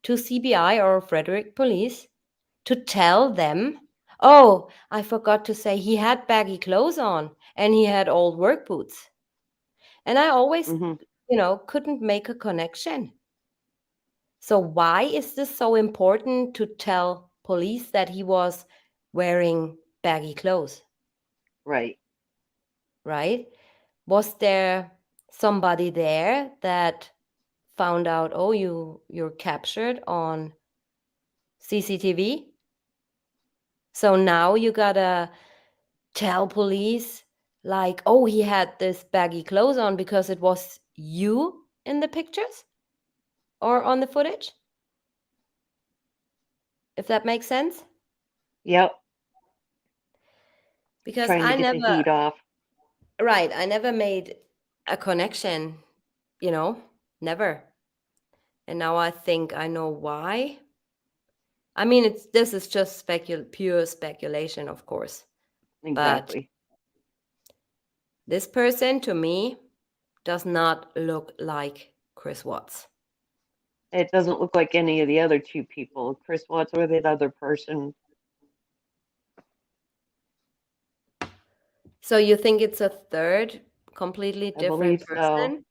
to CBI or Frederick Police to tell them, oh, I forgot to say he had baggy clothes on and he had old work boots. And I always, Hmm. couldn't make a connection. So why is this so important to tell police that he was wearing baggy clothes, Right. right? Was there somebody there that found out, oh, you're captured on CCTV? So now you gotta tell police like, oh, he had this baggy clothes on because it was you in the pictures or on the footage, if that makes sense. Yep. Because Trying to I get the never, heat off. right, I never made a connection, you know, never. And now I think I know why. I mean, this is just pure speculation, of course. But Exactly. this person to me does not look like Chris Watts. It doesn't look like any of the other two people, Chris Watts or that other person. So you think it's a third, completely I believe different so. person?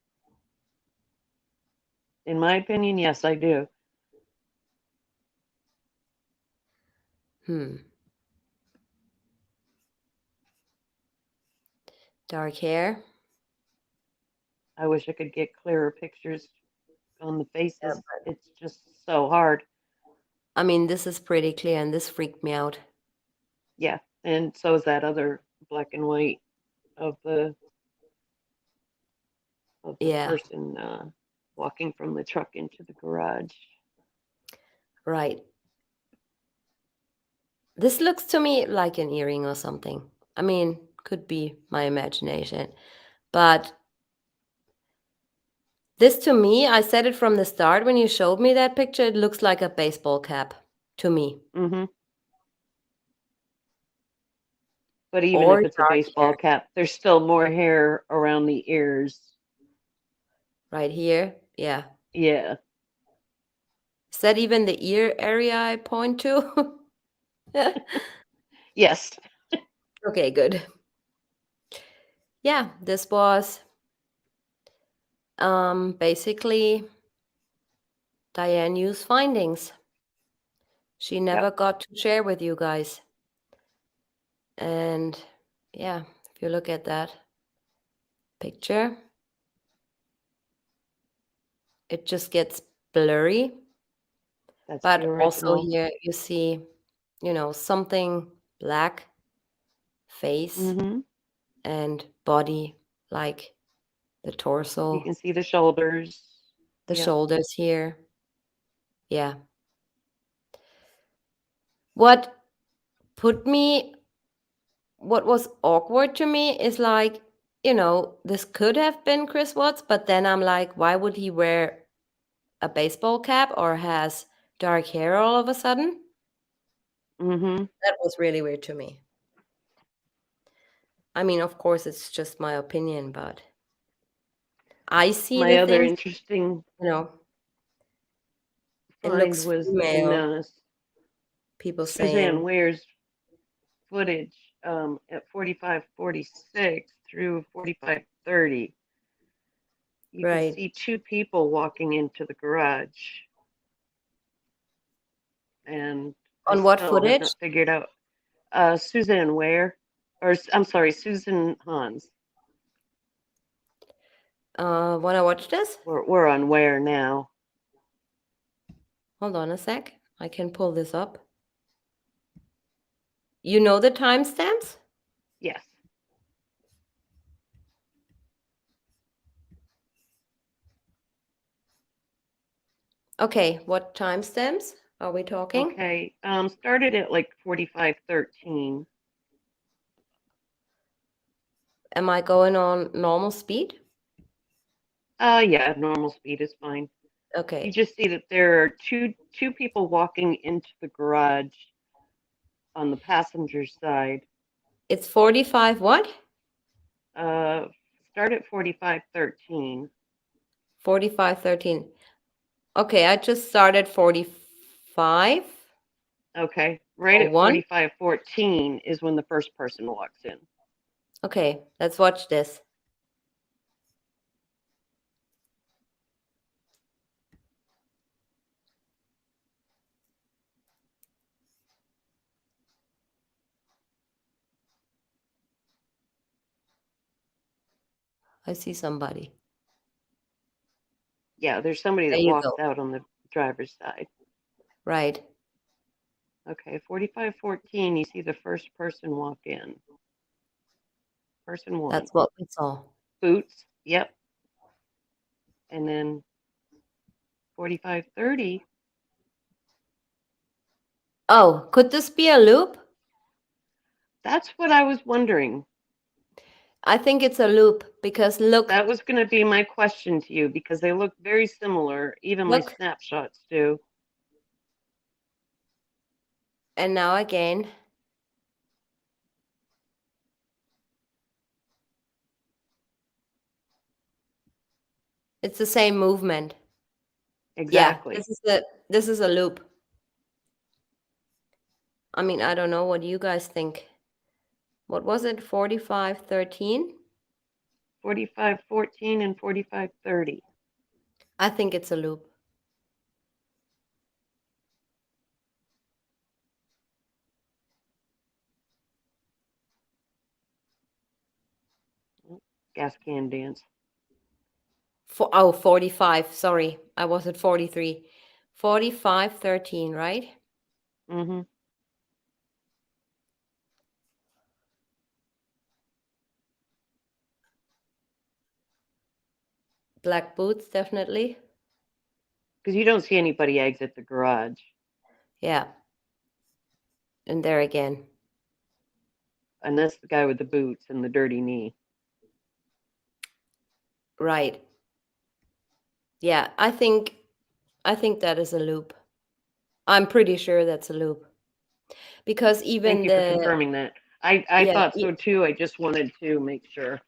In my opinion, yes, I do. Hmm. Dark hair. I wish I could get clearer pictures on the Yeah, faces. but It's just so hard. I mean, this is pretty clear, and this freaked me out. Yeah. And so is that other black and white of the Yeah, person walking from the truck into the garage. right. This looks to me like an earring or something. I mean, could be my imagination. But this to me, I said it from the start when you showed me that picture, it looks like a baseball cap to me. Hmm. But even or if it's a dark baseball hair. cap, there's still more hair around the ears. Right here. Yeah. Yeah. Is that even the ear area I point to? Yes. Okay, good. Yeah, this was basically Diane Yu's findings. She never Yep. got to share with you guys. And yeah, if you look at that picture, it just gets blurry. That's the But also original. here you see, something black, face Mm-hmm. and body, like the You torso, can see the shoulders. the Yep. shoulders here. Yeah. What put me, what was awkward to me is like, this could have been Chris Watts, but then I'm like, why would he wear a baseball cap or has dark hair all of a sudden? Mm-hmm. That was really weird to me. I mean, of course, it's just my opinion, but I see My the other things, interesting you know, it find looks was in female, people Suzanne saying, Ware's footage at 45:46 through 45:30. You can right. see two people walking into the garage, and I On what still have footage? not figured out Suzanne Ware, or I'm sorry, Susan Hans. Wanna watch this? We're on Ware now. Hold on a sec. I can pull this up. You know the timestamps? Yes. Okay, what timestamps are we talking? Okay. Started at like 45:13. Am I going on normal speed? Yeah, normal speed is fine. You Okay. just see that there are two people walking into the garage on the passenger side. It's 45 what? Uh, start at 45:13. 45:13. Okay, I just started 45:01. Okay, right at 45:14 is when the first person walks in. Okay, let's watch this. I see somebody. Yeah, there's somebody There that you go. walks out on the driver's side. Right. Okay, 45:14, you see the first person walk in. Person one. That's what we saw. Boots, yep. And then 45:30, Oh, could this be a loop? that's what I was wondering. I think it's a loop because look, That was going to be my question to you because they look very similar. Even my look, snapshots do. and now again. It's the same movement. Yeah, Exactly. this is a loop. I mean, I don't know what you guys think. What was it? 45:13? 45:14 and 45:30. I think it's a loop. Gas can dance. 45. Sorry. I was at 43. 45:13, right? Mm-hmm. Black boots, definitely. Because you don't see anybody exit the garage Yeah. And there again. and that's the guy with the boots and the dirty knee. Right. Yeah, I think that is a loop. I'm pretty sure that's a loop. Because Thank even you for the confirming that. I Yeah, thought so too. I just wanted to make sure.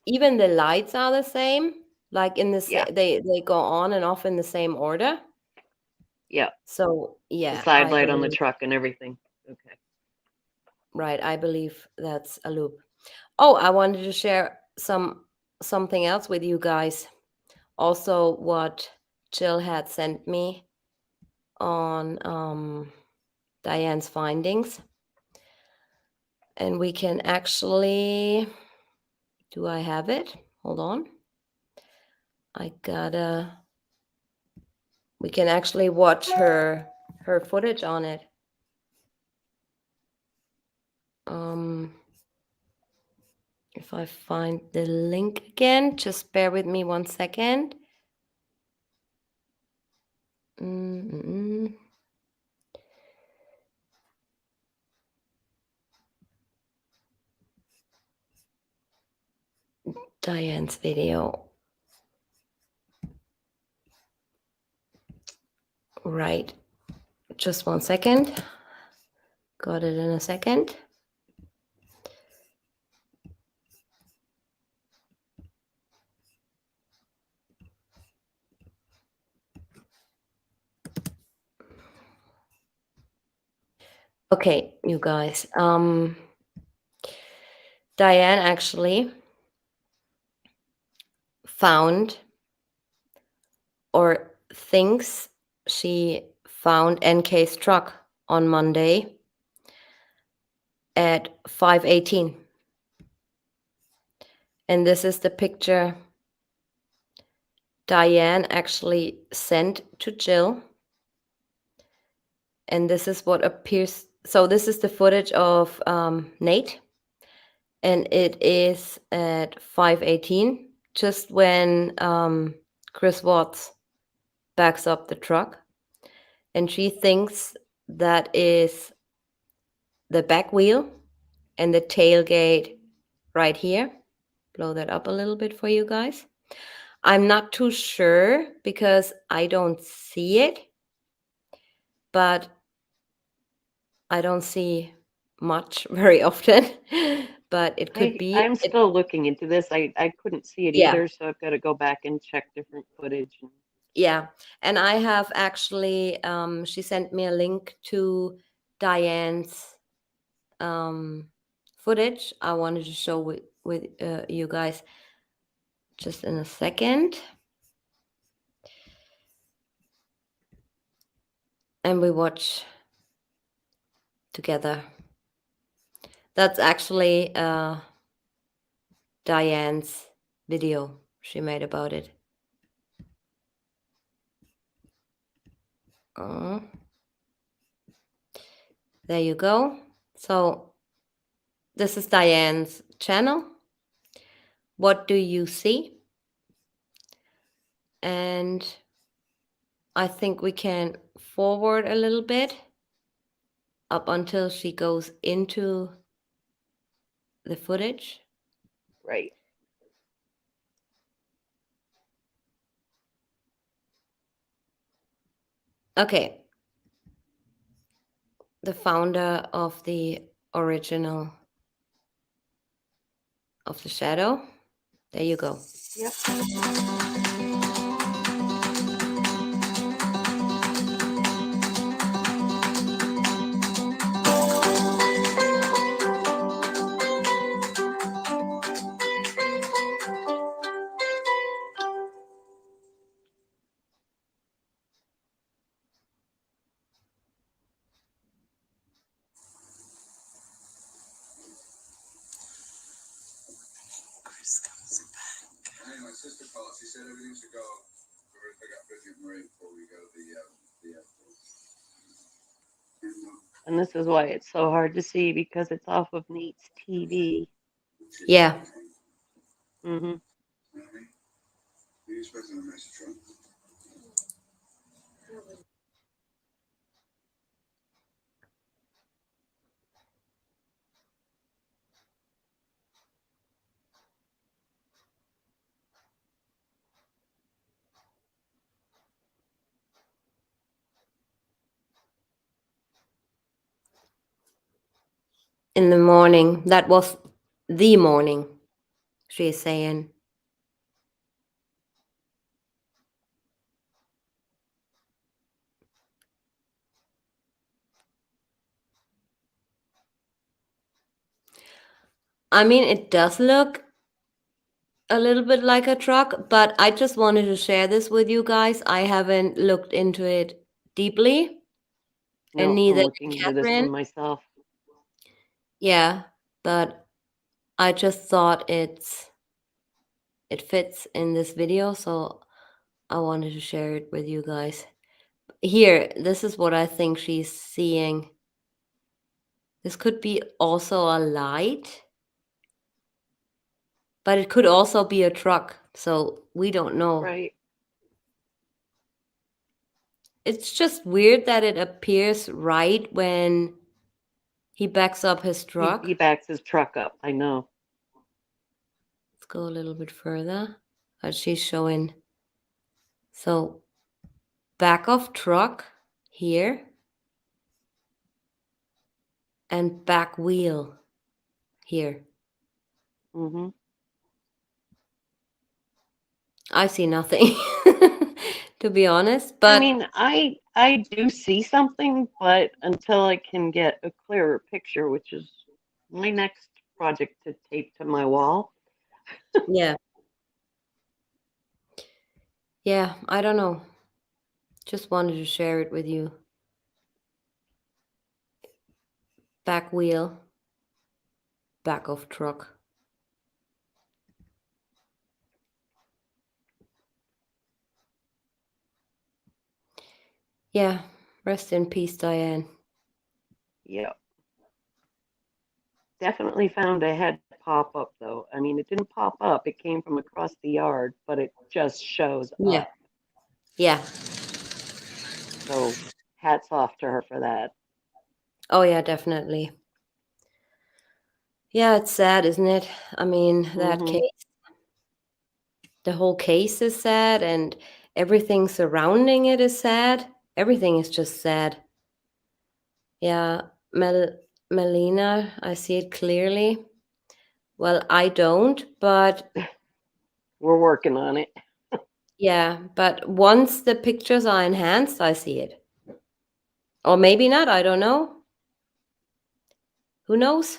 even the lights are the same. Like in Yeah, they go on and off in the same order. yeah. So The yeah, side I light on the believe, truck and everything. Okay. right, I believe that's a loop. Oh, I wanted to share something else with you guys. Also, what Jill had sent me on Diane's findings. And we can actually, do I have it? Hold on. We can actually watch her footage on it. Um, if I find the link again, just bear with me 1 second. Mm-mm. Diane's video. Right. Just 1 second. Got it in a second. Okay, you guys. Diane actually found, or thinks she found NK's truck on Monday at 5:18. And this is the picture Diane actually sent to Jill. And this is what appears. So this is the footage of Nate. And it is at 5:18, just when Chris Watts backs up the truck. And she thinks that is the back wheel and the tailgate right here. Blow that up a little bit for you guys. I'm not too sure because I don't see it, but I don't see much very often. But it could be I'm it. still looking into this. I couldn't see it Yeah, either, so I've got to go back and check different footage. yeah. And I have actually, she sent me a link to Diane's footage. I wanted to show with you guys just in a second. And we watch together. That's actually Diane's video she made about it. Uh, there you go. So this is Diane's channel. What do you see? And I think we can forward a little bit up until she goes into the footage. Right. Okay. The founder of the original of the shadow. There you go. Yep. And this is why it's so hard to see because it's off of Nate's TV. Yeah. Mm-hmm. in the morning. That was the morning, she's saying. I mean, it does look a little bit like a truck, but I just wanted to share this with you guys. I haven't looked into it deeply, and No, neither I'm did looking into this Catherine. one myself. Yeah, but I just thought it fits in this video, so I wanted to share it with you guys. Here, this is what I think she's seeing. This could be also a light, but it could also be a truck, so we don't know. Right. It's just weird that it appears right when he backs up his He truck. backs his truck up. I know. Let's go a little bit further. She's showing. So, back of truck here and back wheel here. Hmm. I see nothing, to be honest. I But mean, I do see something, but until I can get a clearer picture, which is my next project to tape to my wall. yeah, yeah, I don't know. Just wanted to share it with you. Back wheel, back of truck. Yeah, rest in peace, Diane. Yep. Definitely found a head pop up though. I mean, it didn't pop up. It came from across the yard, but it just shows Yeah, up. yeah. So hats off to her for that. Oh, yeah, definitely. Yeah, it's sad, isn't it? I mean, that Hmm. case, the whole case is sad, and everything surrounding it is sad. Everything is just sad. Yeah, Melina, I see it clearly. Well, I don't, but We're working on it. yeah, but once the pictures are enhanced, I see it. Or maybe not, I don't know. Who knows?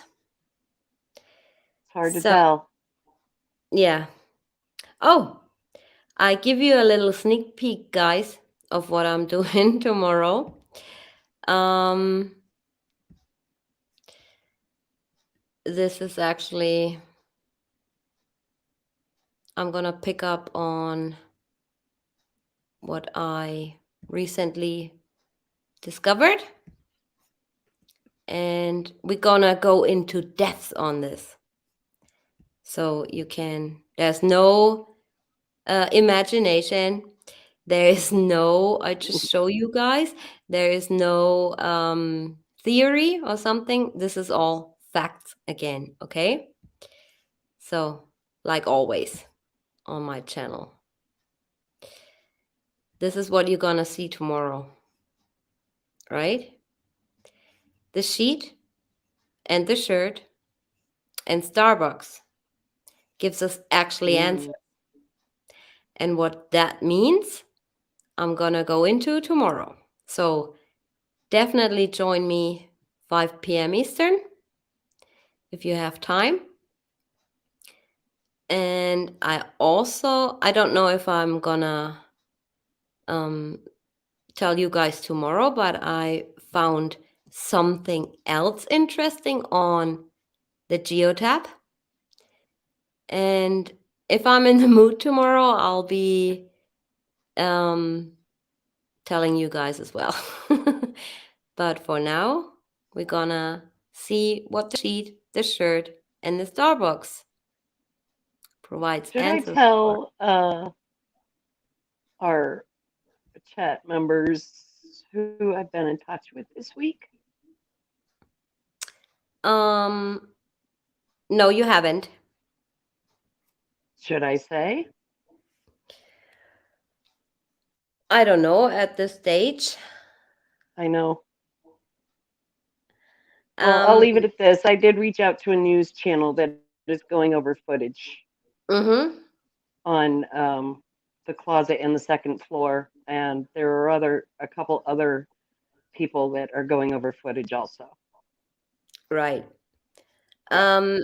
It's hard to So, tell. yeah. Oh, I give you a little sneak peek, guys, of what I'm doing tomorrow. Um, this is actually, I'm gonna pick up on what I recently discovered, and we're gonna go into depth on this. So you can, there's no imagination. There is no, I just show you guys, there is no theory or something. This is all facts again, okay? So, like always on my channel, this is what you're gonna see tomorrow, right? The sheet and the shirt and Starbucks gives us actually answers. Mm. And what that means, I'm gonna go into tomorrow. So definitely join me 5 p.m. Eastern if you have time. And I don't know if I'm gonna um, tell you guys tomorrow, but I found something else interesting on the geotab. And if I'm in the mood tomorrow, I'll be um, telling you guys as well. But for now, we're gonna see what the sheet, the shirt, and the Starbucks provides Should I answers for. tell our chat members who I've been in touch with this week? Um, no, you haven't. Should I say? I don't know at this stage. I know. Well, I'll Um, leave it at this. I did reach out to a news channel that is going over footage mm-hmm. on the closet and the second floor, and there are a couple other people that are going over footage also. Right. Yeah, Um,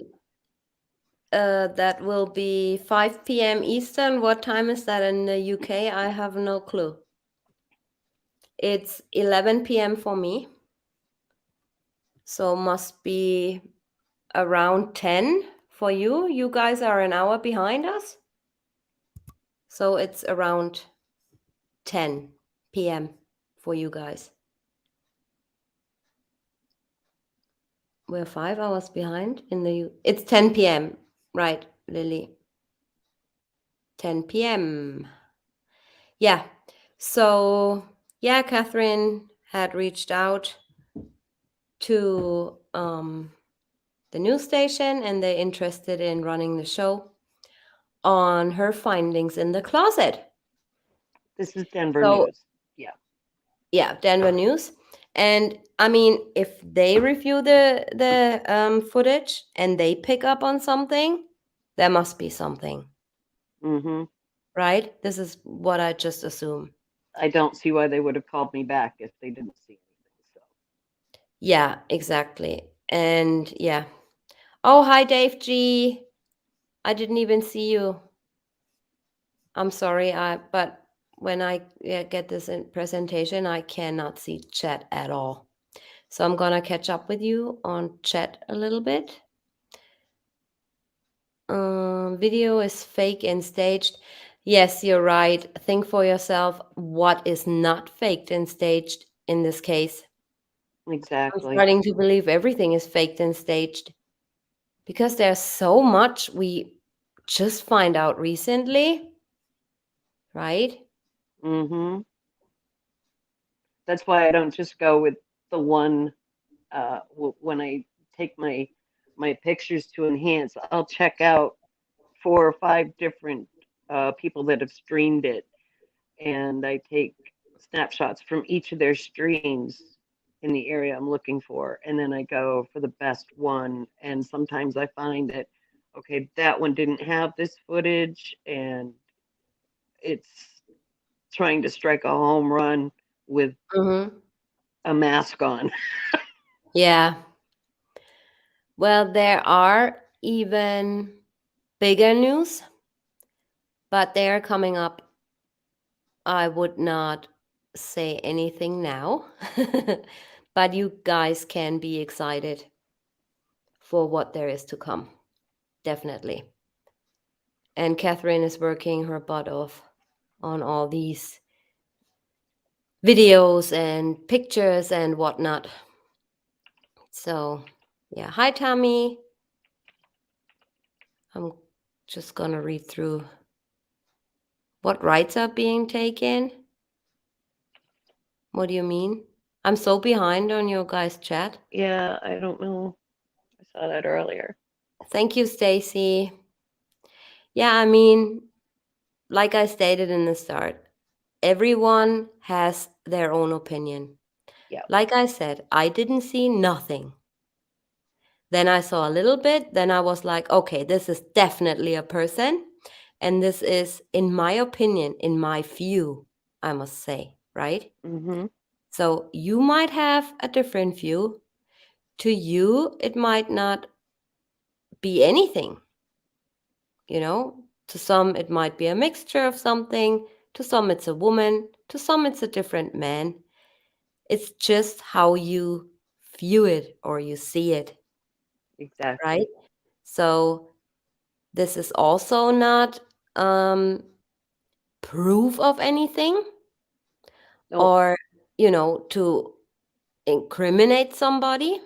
that will be 5 p.m. Eastern. What time is that in the UK? I have no clue. It's 11 p.m. for me, so must be around 10 for you. You guys are an hour behind us, so it's around 10 p.m. for you guys. We're 5 hours behind in the It's 10 p.m. Right, Lily? 10 p.m. Yeah. So, yeah, Catherine had reached out to the news station and they're interested in running the show on her findings in the closet. this is Denver So, news. Yeah, yeah, Denver News. And I mean, if they review the footage and they pick up on something, there must be something, mm-hmm. right? This is what I just assume. I don't see why they would have called me back if they didn't see anything. So Yeah, exactly. And yeah. Oh, hi, Dave G. I didn't even see you. I'm sorry. But when I get this in presentation, I cannot see chat at all. So I'm gonna catch up with you on chat a little bit. Video is fake and staged. Yes, you're right. Think for yourself what is not faked and staged in this case. I'm exactly. starting to believe everything is faked and staged because there's so much we just find out recently, right? Mm-hmm. That's why I don't just go with the one when I take my pictures to enhance. I'll check out 4 or 5 different people that have streamed it, and I take snapshots from each of their streams in the area I'm looking for, and then I go for the best one. And sometimes I find that okay, that one didn't have this footage, and it's trying to strike a home run with Mm-hmm. a mask on. Yeah. Well, there are even bigger news, but they are coming up. I would not say anything now, but you guys can be excited for what there is to come. Definitely. And Catherine is working her butt off on all these videos and pictures and whatnot. So, yeah. Hi, Tammy. I'm just gonna read through what rights are being taken. What do you mean? I'm so behind on your guys' chat. Yeah, I don't know. I saw that earlier. Thank you, Stacy. Yeah, I mean, like I stated in the start, everyone has their own opinion. Yeah. Like I said, I didn't see nothing. Then I saw a little bit. Then I was like, okay, this is definitely a person. And this is, in my opinion, in my view, I must say, right? Mm-hmm. So you might have a different view. To you, it might not be anything, you know? To some, it might be a mixture of something. To some, it's a woman. To some, it's a different man. It's just how you view it or you see it, right? Exactly. So this is also not um, proof of anything Nope. or, to incriminate somebody.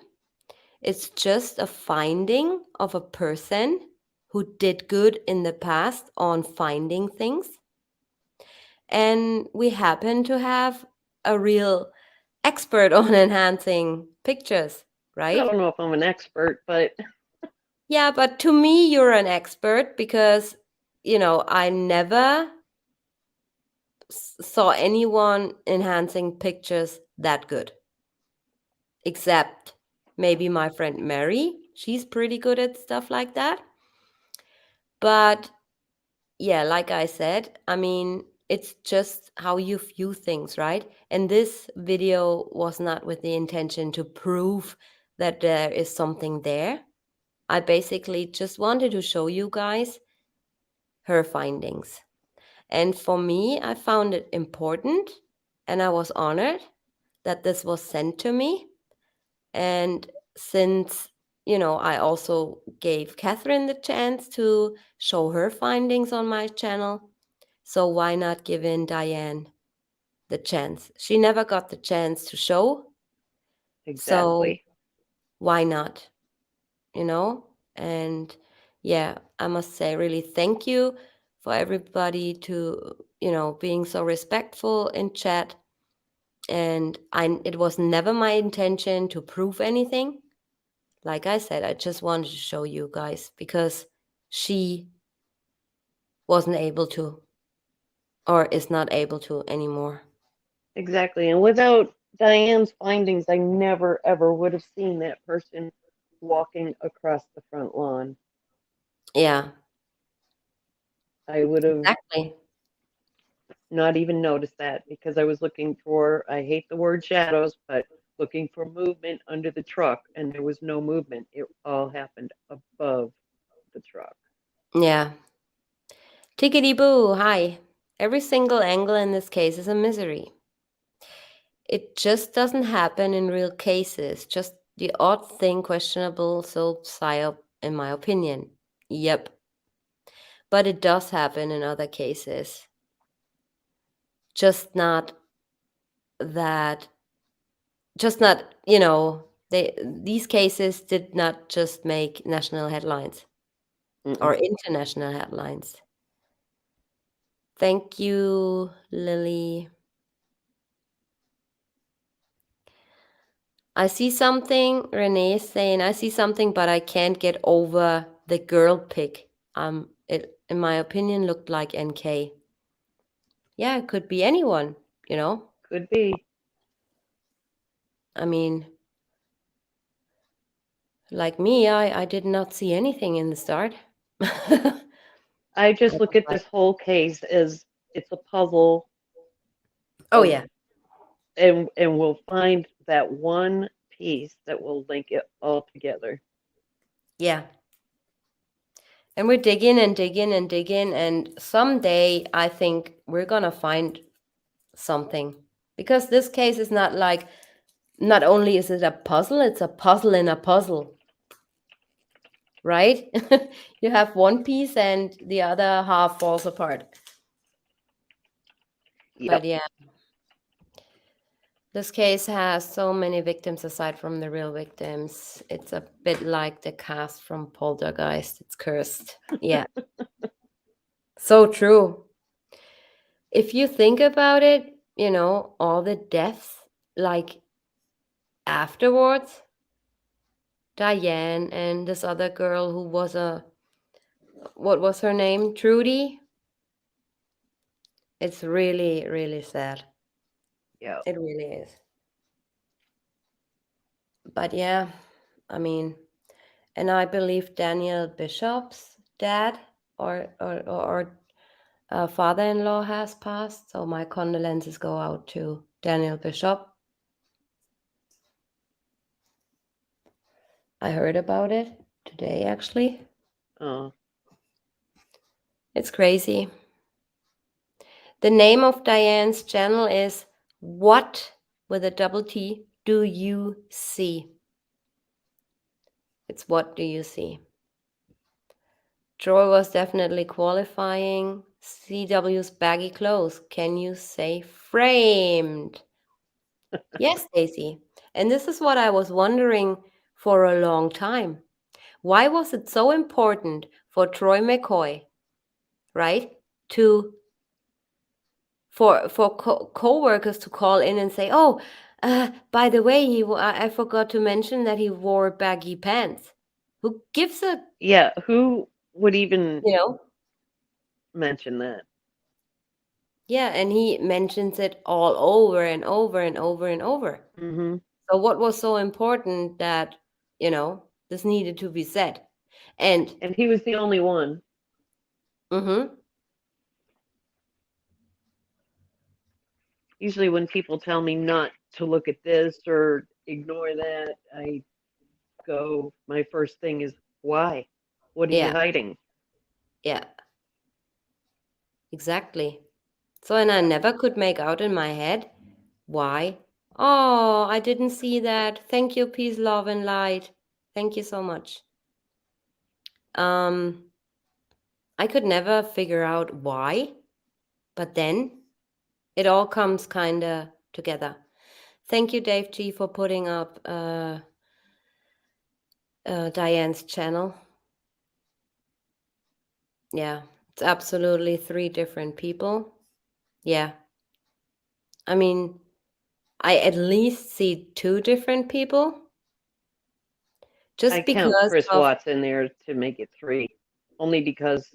It's just a finding of a person who did good in the past on finding things. And we happen to have a real expert on enhancing pictures, I right? don't know if I'm an expert, but Yeah, but to me, you're an expert because, I never saw anyone enhancing pictures that good, except Maybe my friend Mary, she's pretty good at stuff like that. But yeah, like I said, I mean, it's just how you view things, right? And this video was not with the intention to prove that there is something there. I basically just wanted to show you guys her findings. And for me, I found it important and I was honored that this was sent to me. And since, I also gave Catherine the chance to show her findings on my channel, so why not give in Diane the chance? She never got the chance to show, so Exactly. why not? You know? And yeah, I must say, really thank you for everybody to, being so respectful in chat. And it was never my intention to prove anything. Like I said, I just wanted to show you guys because she wasn't able to or is not able to anymore. Exactly. And without Diane's findings, I never ever would have seen that person walking across the front lawn. Yeah, I would have exactly. not even noticed that because I was looking for, I hate the word shadows, but looking for movement under the truck, and there was no movement. It all happened above the truck. Yeah. Tickety boo, hi. Every single angle in this case is a misery. It just doesn't happen in real cases, just the odd thing questionable so psyop, in my opinion. Yep. But it does happen in other cases. Just not that, just not, these cases did not just make national headlines or Mm-mm. international headlines. Thank you, Lily. I see something. Renee is saying, I see something, but I can't get over the girl pic. It, in my opinion, looked like NK. Yeah, it could be anyone, you know? Could be. I mean, like me, I did not see anything in the start. I I just look was at like, this whole case as it's a puzzle oh, of, yeah, and we'll find that one piece that will link it all together. yeah. And we're digging and digging and digging. And someday I think we're going to find something. Because this case is not like, not only is it a puzzle, it's a puzzle in a puzzle, right? You have one piece and the other half falls apart. But Yep. yeah, this case has so many victims aside from the real victims. It's a bit like the cast from Poltergeist. It's cursed. Yeah. So true. If you think about it, all the deaths, like afterwards, Diane and this other girl who was what was her name? Trudy? It's really, really sad. Yep. It really is. But yeah, I mean, and I believe Daniel Bishop's dad or father-in-law has passed. So my condolences go out to Daniel Bishop. I heard about it today, actually. Oh, It's crazy. The name of Diane's channel is What with a double T Do You See? It's What Do You See? Troy was definitely qualifying. CW's baggy clothes. Can you say framed? Yes, Stacy. And this is what I was wondering for a long time. Why was it so important for Troy McCoy, right, to for co-workers to call in and say, "Oh, by the way, I forgot to mention that he wore baggy pants." Who gives a, yeah. Who would even you know? mention that? Yeah, and he mentions it all over and over and over and over. Mm-hmm. So what was so important that This needed to be said. And And he was the only one. mm-hmm, Usually, when people tell me not to look at this or ignore that, I go, my first thing is, why? What are you yeah, hiding? yeah, exactly. So, and I never could make out in my head why. Oh, I didn't see that. Thank you, peace, love, and light. Thank you so much. Um, I could never figure out why, but then it all comes kind of together. Thank you, Dave G, for putting up Diane's channel. Yeah, it's absolutely three different people. Yeah. I mean, I at least see two different people I just count because Chris of, Watts in there to make it three, only because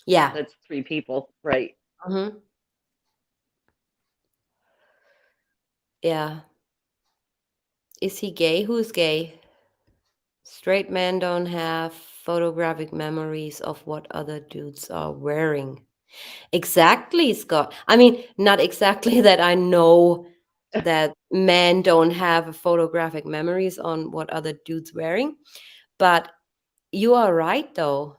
yeah. that's three people, right? Hmm. Yeah. Is he gay? Who's gay? Straight men don't have photographic memories of what other dudes are wearing. Exactly, Scott. I mean, not exactly that I know that men don't have photographic memories on what other dudes wearing, but you are right though,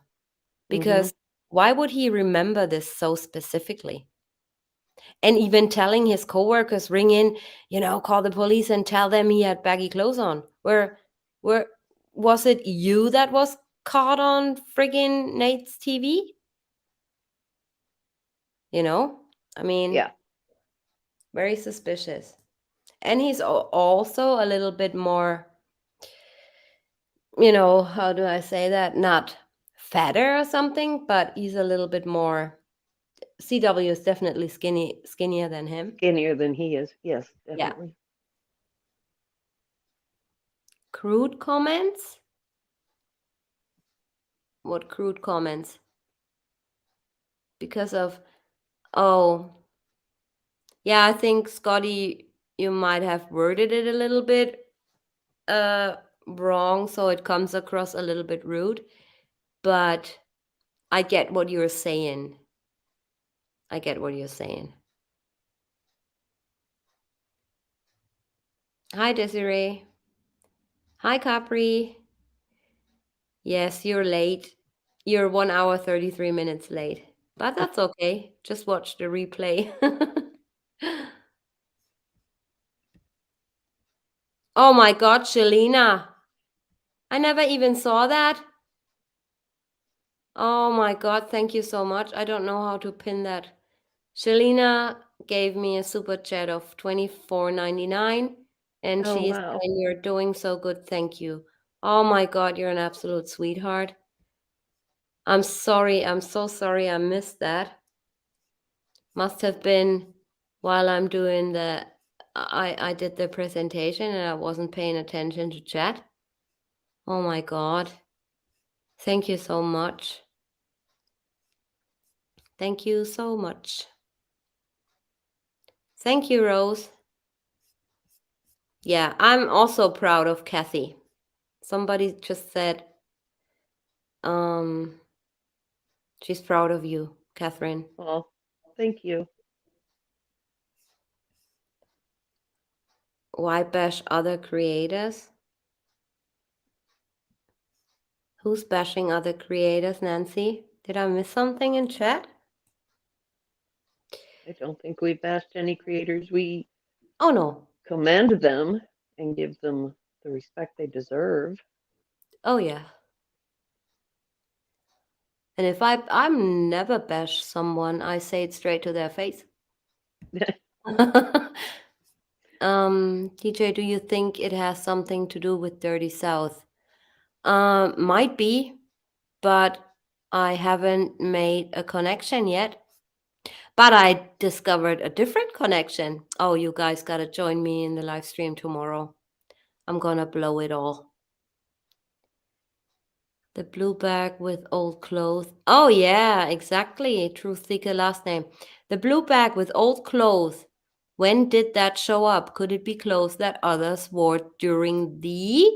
Mm-hmm. because why would he remember this so specifically? And even telling his coworkers, ring in, call the police and tell them he had baggy clothes on. Where was it you that was caught on friggin' Nate's TV? You know, I mean, Yeah, very suspicious. And he's also a little bit more, how do I say that? Not fatter or something, but he's a little bit more. CW is definitely skinnier than him. skinnier than he is. Yes, Yeah. definitely. Crude comments? What crude comments? Because of, oh, yeah, I think Scotty, you might have worded it a little bit uh wrong, so it comes across a little bit rude, but I get what you're saying. I get what you're saying. Hi, Desiree. Hi, Capri. Yes, you're late. You're 1 hour, 33 minutes late. But that's okay. Just watch the replay. Oh my God, Shalina. I never even saw that. Oh my God, thank you so much. I don't know how to pin that. Shalina gave me a super chat of 24.99 and Oh, she's wow. saying you're doing so good. Thank you. Oh my God, you're an absolute sweetheart. I'm sorry. I'm so sorry I missed that. Must have been while I'm doing I did the presentation and I wasn't paying attention to chat. Oh my God. Thank you so much. Thank you so much. Thank you, Rose. Yeah, I'm also proud of Kathy. Somebody just said, um, she's proud of you, Catherine. Well, thank you. Why bash other creators? Who's bashing other creators, Nancy? Did I miss something in chat? I don't think we've bashed any creators. We Oh no. commend them and give them the respect they deserve. Oh yeah. And if I'm never bash someone, I say it straight to their face. TJ, do you think it has something to do with Dirty South? Might be, but I haven't made a connection yet. But I discovered a different connection. Oh, you guys gotta join me in the live stream tomorrow. I'm gonna blow it all. The blue bag with old clothes. Oh yeah, exactly. Truth seeker last name. The blue bag with old clothes. When did that show up? Could it be clothes that others wore during the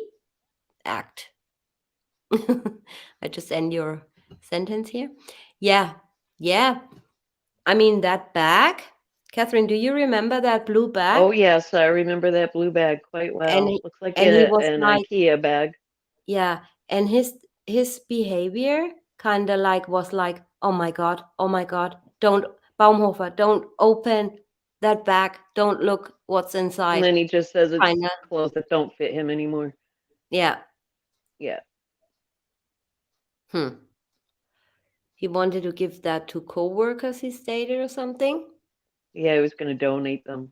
act. I just end your sentence here. Yeah, yeah. I mean, that bag. Catherine, do you remember that blue bag? Oh yes, I remember that blue bag quite And well. he, Looks like and he was an like, IKEA bag. yeah, and his behavior kind of like was like, oh my God, don't Baumhofer, don't open that bag, don't look what's And inside. then he just says it's Kinda, clothes that don't fit him anymore. yeah. Yeah. Hmm. He wanted to give that to co-workers, he stated, or something. Yeah, he was going to donate them.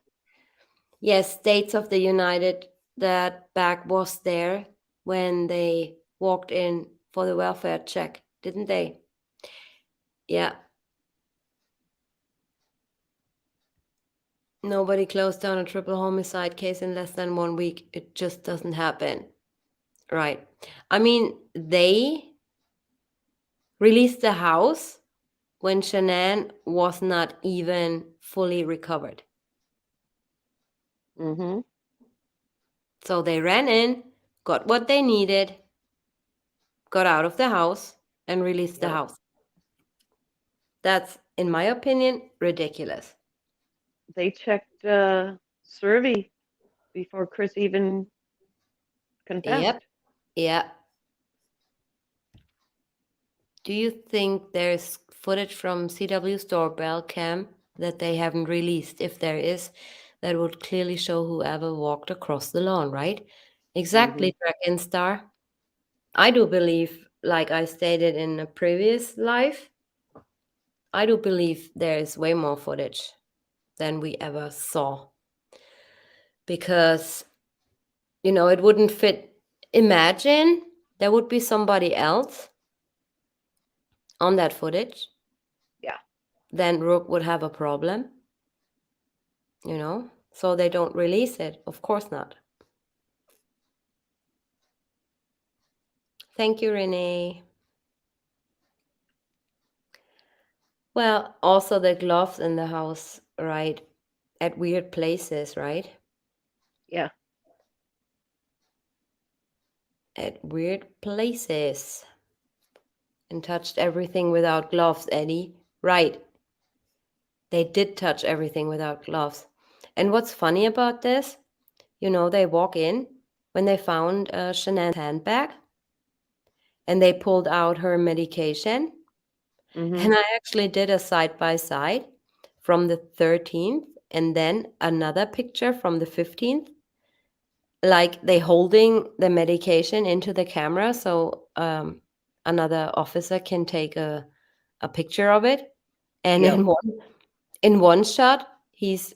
Yes, States of the United, that bag was there when they walked in for the welfare check, didn't they? Yeah. Nobody closed down a triple homicide case in less than 1 week. It just doesn't happen. Right. I mean, they released the house when Shanann was not even fully recovered. Mm-hmm. So they ran in, got what they needed, got out of the house, and released the Yep. house. That's, in my opinion, ridiculous. They checked Survey before Chris even Yep. confessed. Yeah. Do you think there's footage from CW's doorbell cam that they haven't released? If there is, that would clearly show whoever walked across the lawn, right? Mm-hmm. Exactly, Dragon Star. I do believe, like I stated in a previous live, I do believe there is way more footage than we ever saw because, it wouldn't fit. Imagine there would be somebody else on that footage, Yeah, then Rook would have a problem, so they don't release it. Of course not. Thank you, Renee. Well, also the gloves in the house, right? At weird places, right? yeah, At weird places. And touched everything without gloves, Eddie. Right. They did touch everything without gloves. And what's funny about this, they walk in when they found Shanann's handbag and they pulled out her medication. mm-hmm. And I actually did a side by side from the 13th and then another picture from the 15th, like they holding the medication into the camera so another officer can take a picture of it. And Yep. in one shot, he's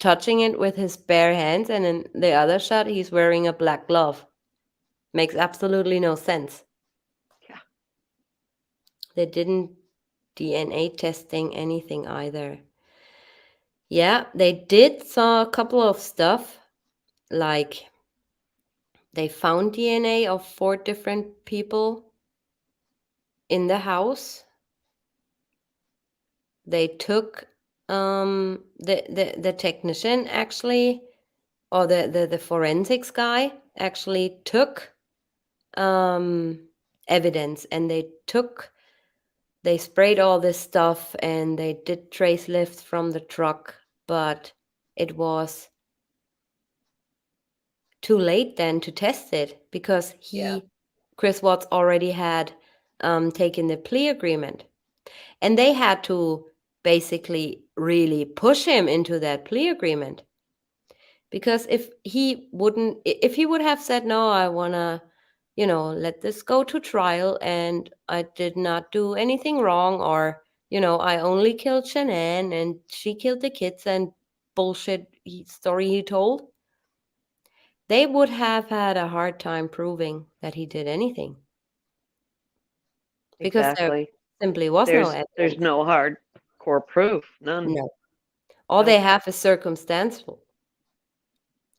touching it with his bare hands, and in the other shot, he's wearing a black glove. Makes absolutely no sense. Yeah, They didn't DNA testing anything either. Yeah, they did saw a couple of stuff, like they found DNA of 4 different people in the house. They took the technician actually, or the forensics guy actually took evidence, and they sprayed all this stuff and they did trace lifts from the truck, but it was too late then to test it because yeah, Chris Watts already had taken the plea agreement, and they had to basically really push him into that plea agreement. Because if he would have said, no, I want to, let this go to trial and I did not do anything wrong, or, I only killed Shanann and she killed the kids, and bullshit story he told, they would have had a hard time proving that he did anything because there exactly. simply was no There's evidence. no hard core proof, none. No. All they Nope. have is circumstantial,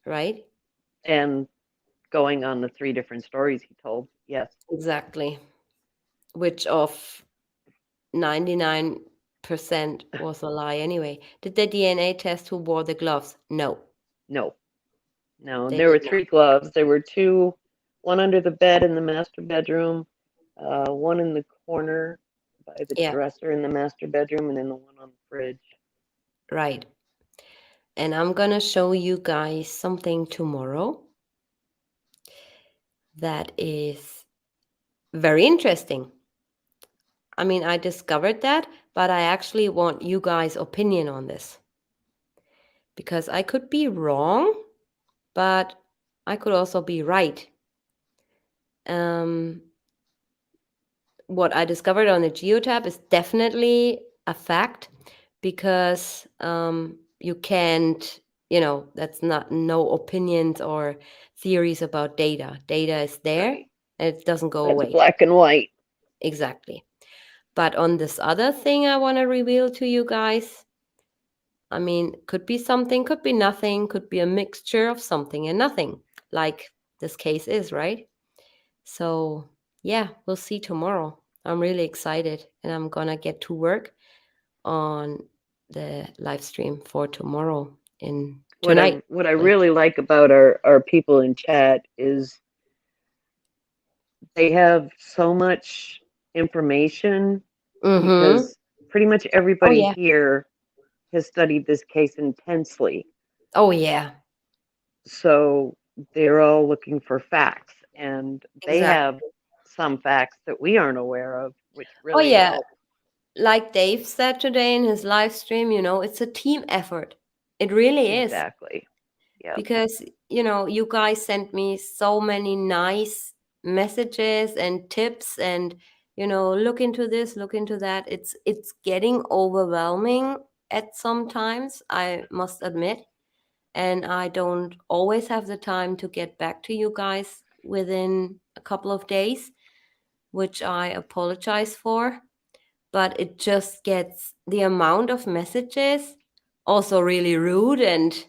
right? And going on the 3 different stories he told, yes, Exactly. Which of 99% was a lie anyway. Did the DNA test who wore the gloves? No, no, no. they There did were not. 3 gloves. There were 2 one under the bed in the master bedroom, one in the corner by the Yeah, dresser in the master bedroom, and then the one on the fridge. right. And I'm gonna show you guys something tomorrow that is very interesting. I mean, I discovered that, but I actually want you guys' opinion on this because I could be wrong, but I could also be right. Um, what I discovered on the geotab is definitely a fact because you can't, that's not no opinions or theories about data. Data is there Right. and it doesn't go That's away. black and white. Exactly. But on this other thing I want to reveal to you guys, I mean, could be something, could be nothing, could be a mixture of something and nothing, like this case is, right? So, yeah, we'll see tomorrow. I'm really excited and I'm gonna get to work on the live stream for tomorrow in What I tonight. what I Like, really like about our people in chat is they have so much information mm-hmm. because pretty much Oh everybody yeah. here has studied this case intensely. Oh yeah. So they're all looking for facts, and they have Exactly. some facts that we aren't aware of, which Oh really yeah. help. Like Dave said today in his live stream, it's a team effort. It really is. Exactly. Yep. Because you guys sent me so many nice messages and tips and look into this, look into that. It's getting overwhelming at some times, I must admit, and I don't always have the time to get back to you guys within a couple of days, which I apologize for. But it just gets the amount of messages also really rude and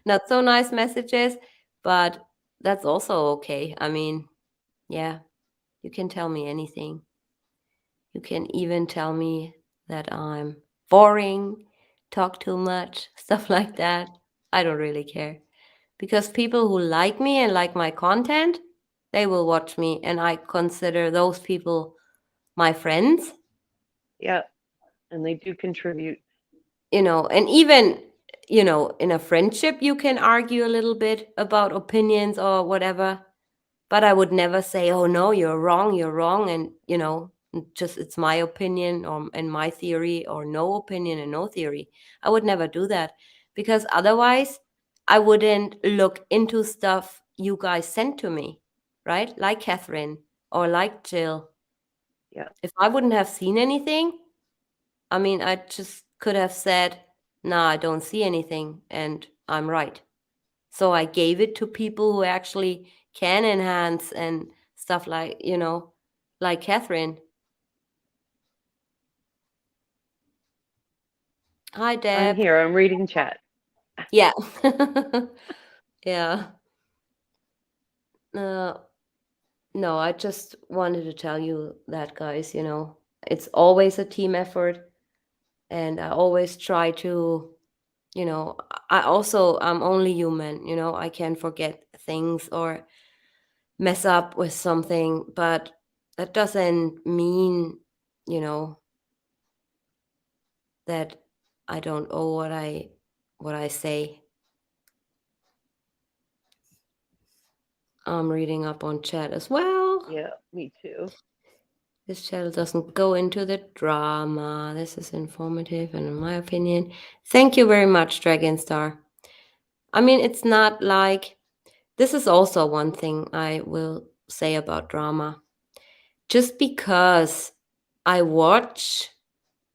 not so nice messages, but that's also okay. I mean, yeah, you can tell me anything. You can even tell me that I'm boring, talk too much, stuff like that. I don't really care because people who like me and like my content, they will watch me, and I consider those people my friends. Yep. And they do contribute. And even in a friendship you can argue a little bit about opinions or whatever, but I would never say, oh no, you're wrong, and just it's my opinion or and my theory, or no opinion and no theory. I would never do that because otherwise I wouldn't look into stuff you guys sent to me, right? Like Catherine or like Jill. Yep. If I wouldn't have seen anything, I mean, I just could have said, nah, I don't see anything, and I'm right. So I gave it to people who actually can enhance and stuff like Catherine. Hi, I'm Deb. here. I'm reading chat. Yeah. Yeah. Uh, no, I just wanted to tell you that, guys, it's always a team effort. And I always try to, you know, I'm only human, I can forget things or mess up with something, but that doesn't mean, you know, that I don't owe what I say. I'm reading up on chat as well. Yeah, me too. This channel doesn't go into the drama. This is informative and in my opinion. Thank you very much, Dragonstar. I mean, it's not like this is also one thing I will say about drama. Just because I watch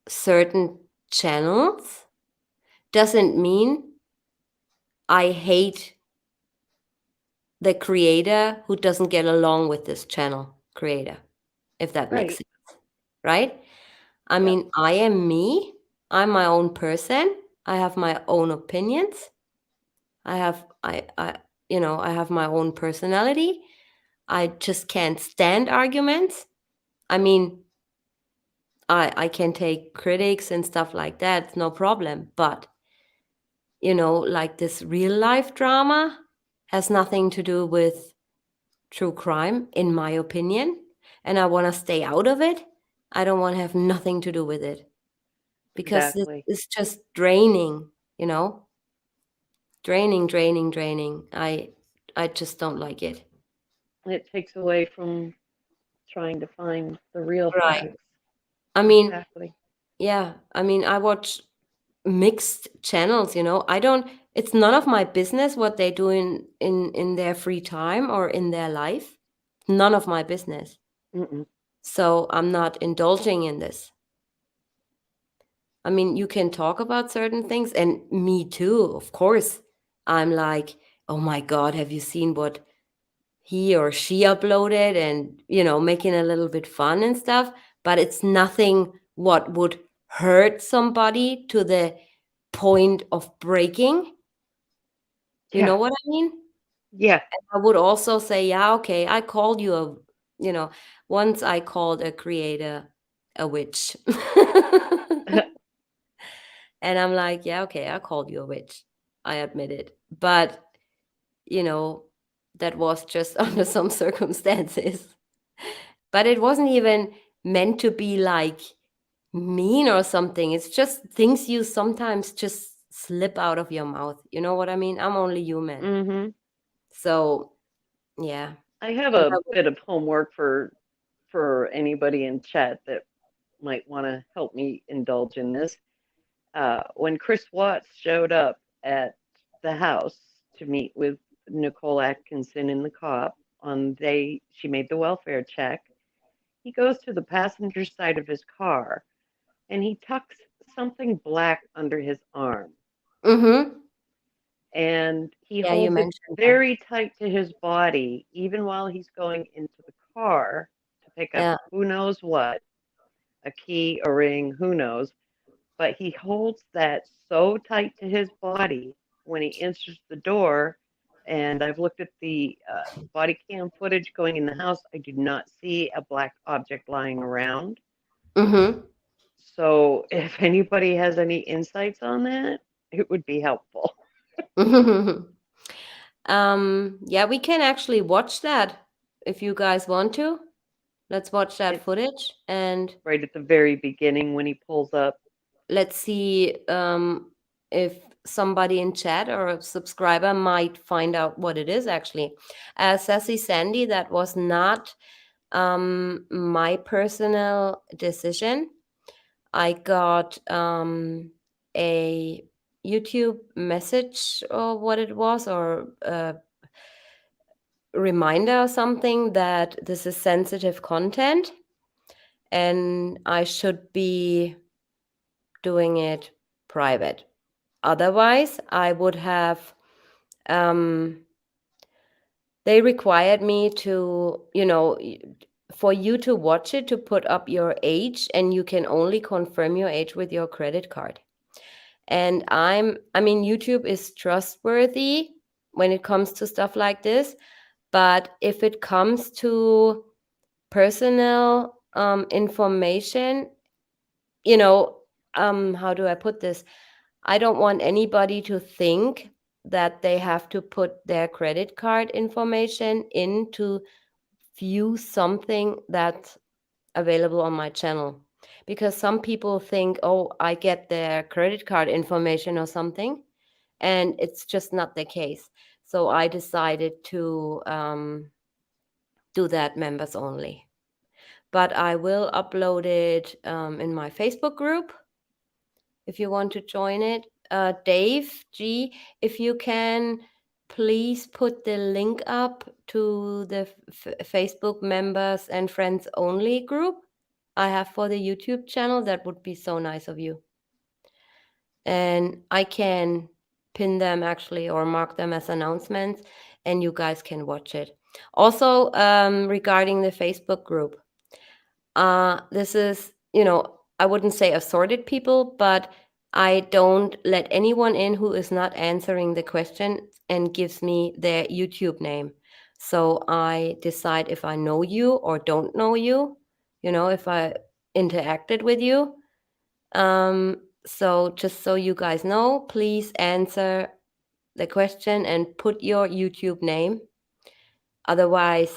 certain channels doesn't mean I hate the creator who doesn't get along with this channel creator, if that makes Right. sense, right? I Yep. mean, I am me. I'm my own person. I have my own opinions. I have my own personality. I just can't stand arguments. I mean, I can take critics and stuff like that, it's no problem. But like this real life drama has nothing to do with true crime, in my opinion, and I want to stay out of it. I don't want to have nothing to do with it because Exactly. it's just draining, you know, draining, draining, draining. I just don't like it. It takes away from trying to find the real Right. facts. I mean, Exactly. yeah. I mean, I watch mixed channels. I don't. It's none of my business what they do in their free time or in their life. None of my business. Mm-mm. So I'm not indulging in this. I mean, you can talk about certain things, and me too, of course. I'm like, oh my God, have you seen what he or she uploaded? And, making a little bit fun and stuff. But it's nothing what would hurt somebody to the point of breaking. You Yeah. know what I mean? Yeah. I would also say, yeah, okay, I called you you know, once I called a creator a witch. And I'm like, yeah, okay, I called you a witch. I admit it. But, you know, that was just under some circumstances. But it wasn't even meant to be like mean or something. It's just things you sometimes just slip out of your mouth. You know what I mean? I'm only human. Mm-hmm. So, yeah. I have But a bit of homework for anybody in chat that might want to help me indulge in this. When Chris Watts showed up at the house to meet with Nicole Atkinson and the cop on the day she made the welfare check, he goes to the passenger side of his car and he tucks something black under his arm mm-hmm. and he Yeah, you holds it mentioned that. very tight to his body even while he's going into the car to pick up Yeah. who knows what, a key, a ring, who knows, but he holds that so tight to his body when he enters the door. And I've looked at the body cam footage going in the house. I do not see a black object lying around. Mm-hmm. So if anybody has any insights on that, it would be helpful. Yeah, we can actually watch that if you guys want to. Let's watch that It's footage and right at the very beginning when he pulls up. let's see if somebody in chat or a subscriber might find out what it is actually. Sassy Sandy, that was not my personal decision. I got a YouTube message or what it was, or a reminder or something that this is sensitive content and I should be doing it private. Otherwise, I would have, um, they required me to, for you to watch it, to put up your age, and you can only confirm your age with your credit card. And I mean, YouTube is trustworthy when it comes to stuff like this. But if it comes to personal information, you know, how do I put this? I don't want anybody to think that they have to put their credit card information in to view something that's available on my channel. Because some people think, oh, I get their credit card information or something, and it's just not the case. So I decided to do that members only. But I will upload it in my Facebook group if you want to join it. Dave G, if you can, please put the link up to the Facebook members and friends only group I have for the YouTube channel. That would be so nice of you. And I can pin them actually or mark them as announcements, and you guys can watch it. Also, regarding the Facebook group, this is, I wouldn't say assorted people, but I don't let anyone in who is not answering the question and gives me their YouTube name. So I decide if I know you or don't know you, if I interacted with you. So just so you guys know, please answer the question and put your YouTube name. Otherwise,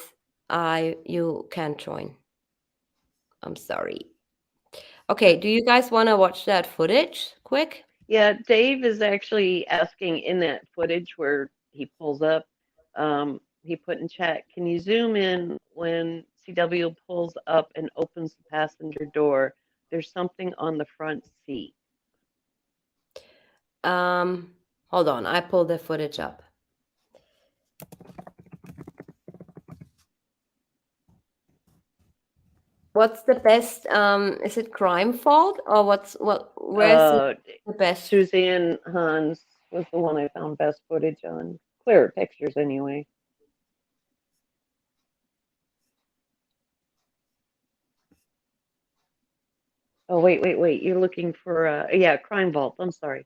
you can't join. I'm sorry. Okay, do you guys want to watch that footage quick? Yeah, Dave is actually asking in that footage where he pulls up. He put in chat, can you zoom in when CW pulls up and opens the passenger door? There's something on the front seat. Hold on, I pulled the footage up. What's the best? Is it Crime Fault or where's the best? Suzanne Hans was the one I found best footage on. Clearer pictures anyway. Oh, wait. You're looking for, yeah, Crime Vault. I'm sorry.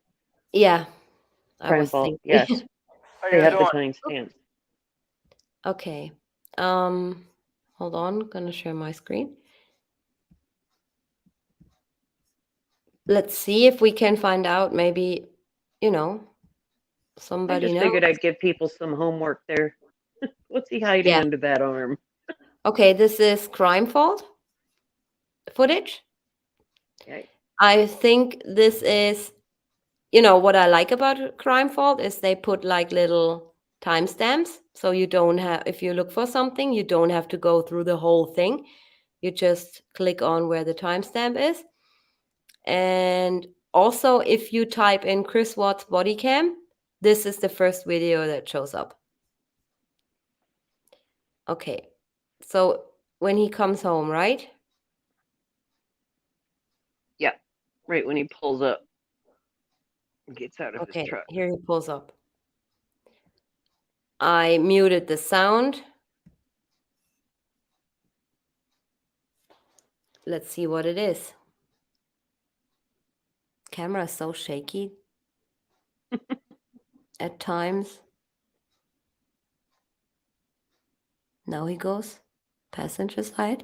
Yeah, I Crime was Vault, thinking. yes. How They you have the doing? timestamps. Okay. Hold on, gonna share my screen. Let's see if we can find out. Maybe, I somebody just knows. figured I'd give people some homework there. What's he hiding Yeah. under that arm? Okay, this is Crime Fault footage. Okay. I think this is, what I like about Crime Fault is they put like little timestamps. So you don't have, if you look for something, you don't have to go through the whole thing. You just click on where the timestamp is. And also, if you type in Chris Watts body cam, this is the first video that shows up. Okay, so when he comes home, right? Yeah, right when he pulls up and gets out of his Okay, truck. here he pulls up. I muted the sound. Let's see what it is. Camera is so shaky at times. Now he goes. Passenger side.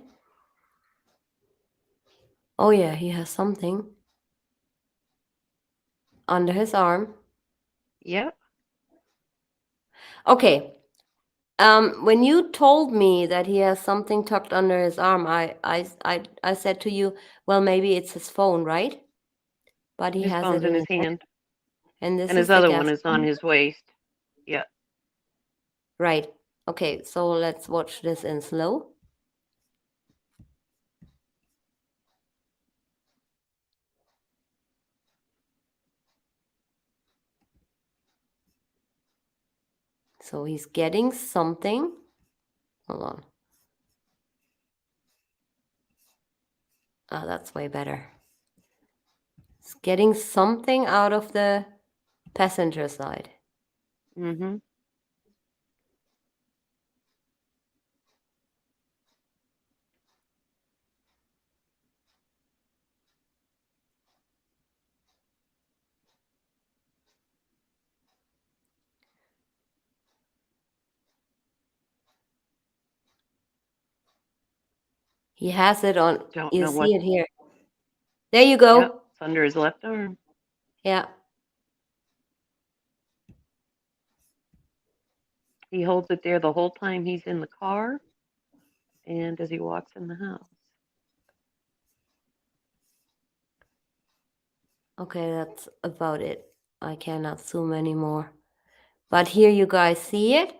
Oh yeah, he has something under his arm. Yep. Okay. When you told me that he has something tucked under his arm, I said to you, well, maybe it's his phone, right? But he His has phone's it in in his his hand. hand. And this And is his the other gas one is on pump. his waist. Yeah. Right. Okay, so let's watch this in slow. So he's getting something. Hold on. Ah, that's way better. He's getting something out of the passenger side. Mm-hmm. He has it on. Don't You know see what. it here. There you go. Yep. It's under his left arm. Yeah. He holds it there the whole time he's in the car and as he walks in the house. Okay, that's about it. I cannot zoom anymore. But here you guys see it.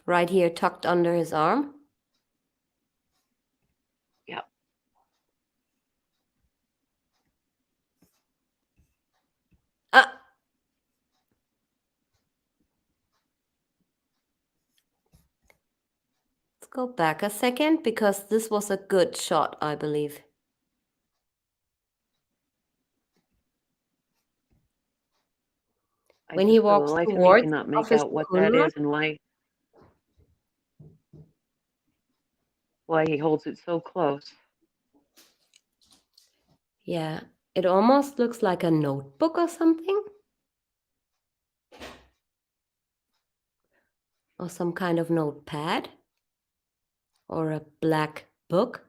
Right here, tucked under his arm. Yep. Ah! Let's go back a second because this was a good shot, I believe. I When he just for the walks life of me towards cannot make Officer out what that Kunrad. is and why he holds it so close. Yeah, it almost looks like a notebook or something. Or some kind of notepad. Or a black book.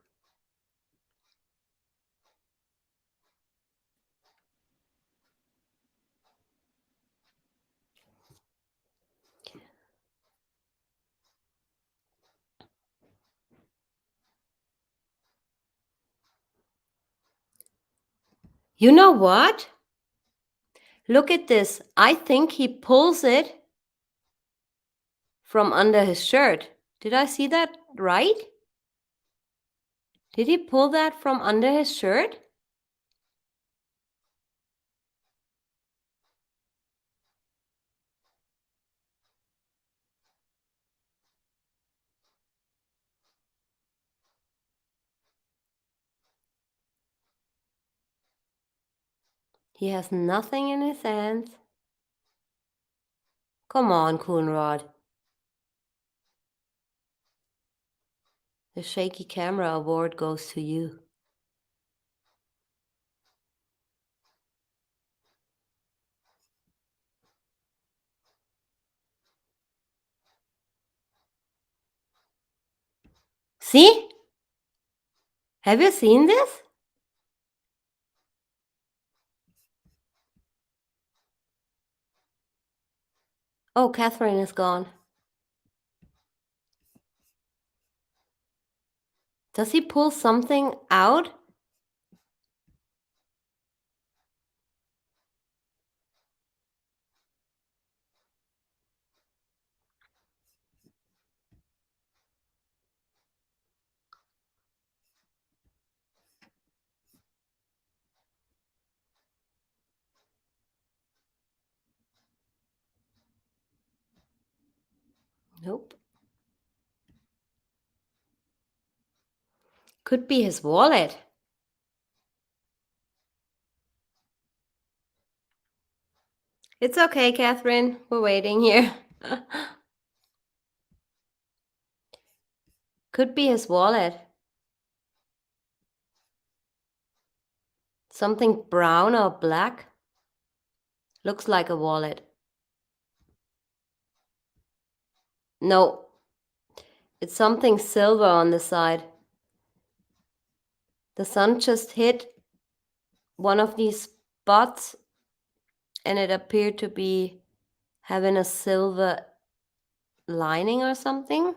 You know what? Look at this. I think he pulls it from under his shirt. Did I see that right? Did he pull that from under his shirt? He has nothing in his hands. Come on, Coonrod. The shaky camera award goes to you. See? Have you seen this? Oh, Catherine is gone. Does he pull something out? Nope. Could be his wallet. It's okay, Catherine. We're waiting here. Could be his wallet. Something brown or black. Looks like a wallet. No. It's something silver on the side. The sun just hit one of these spots and it appeared to be having a silver lining or something.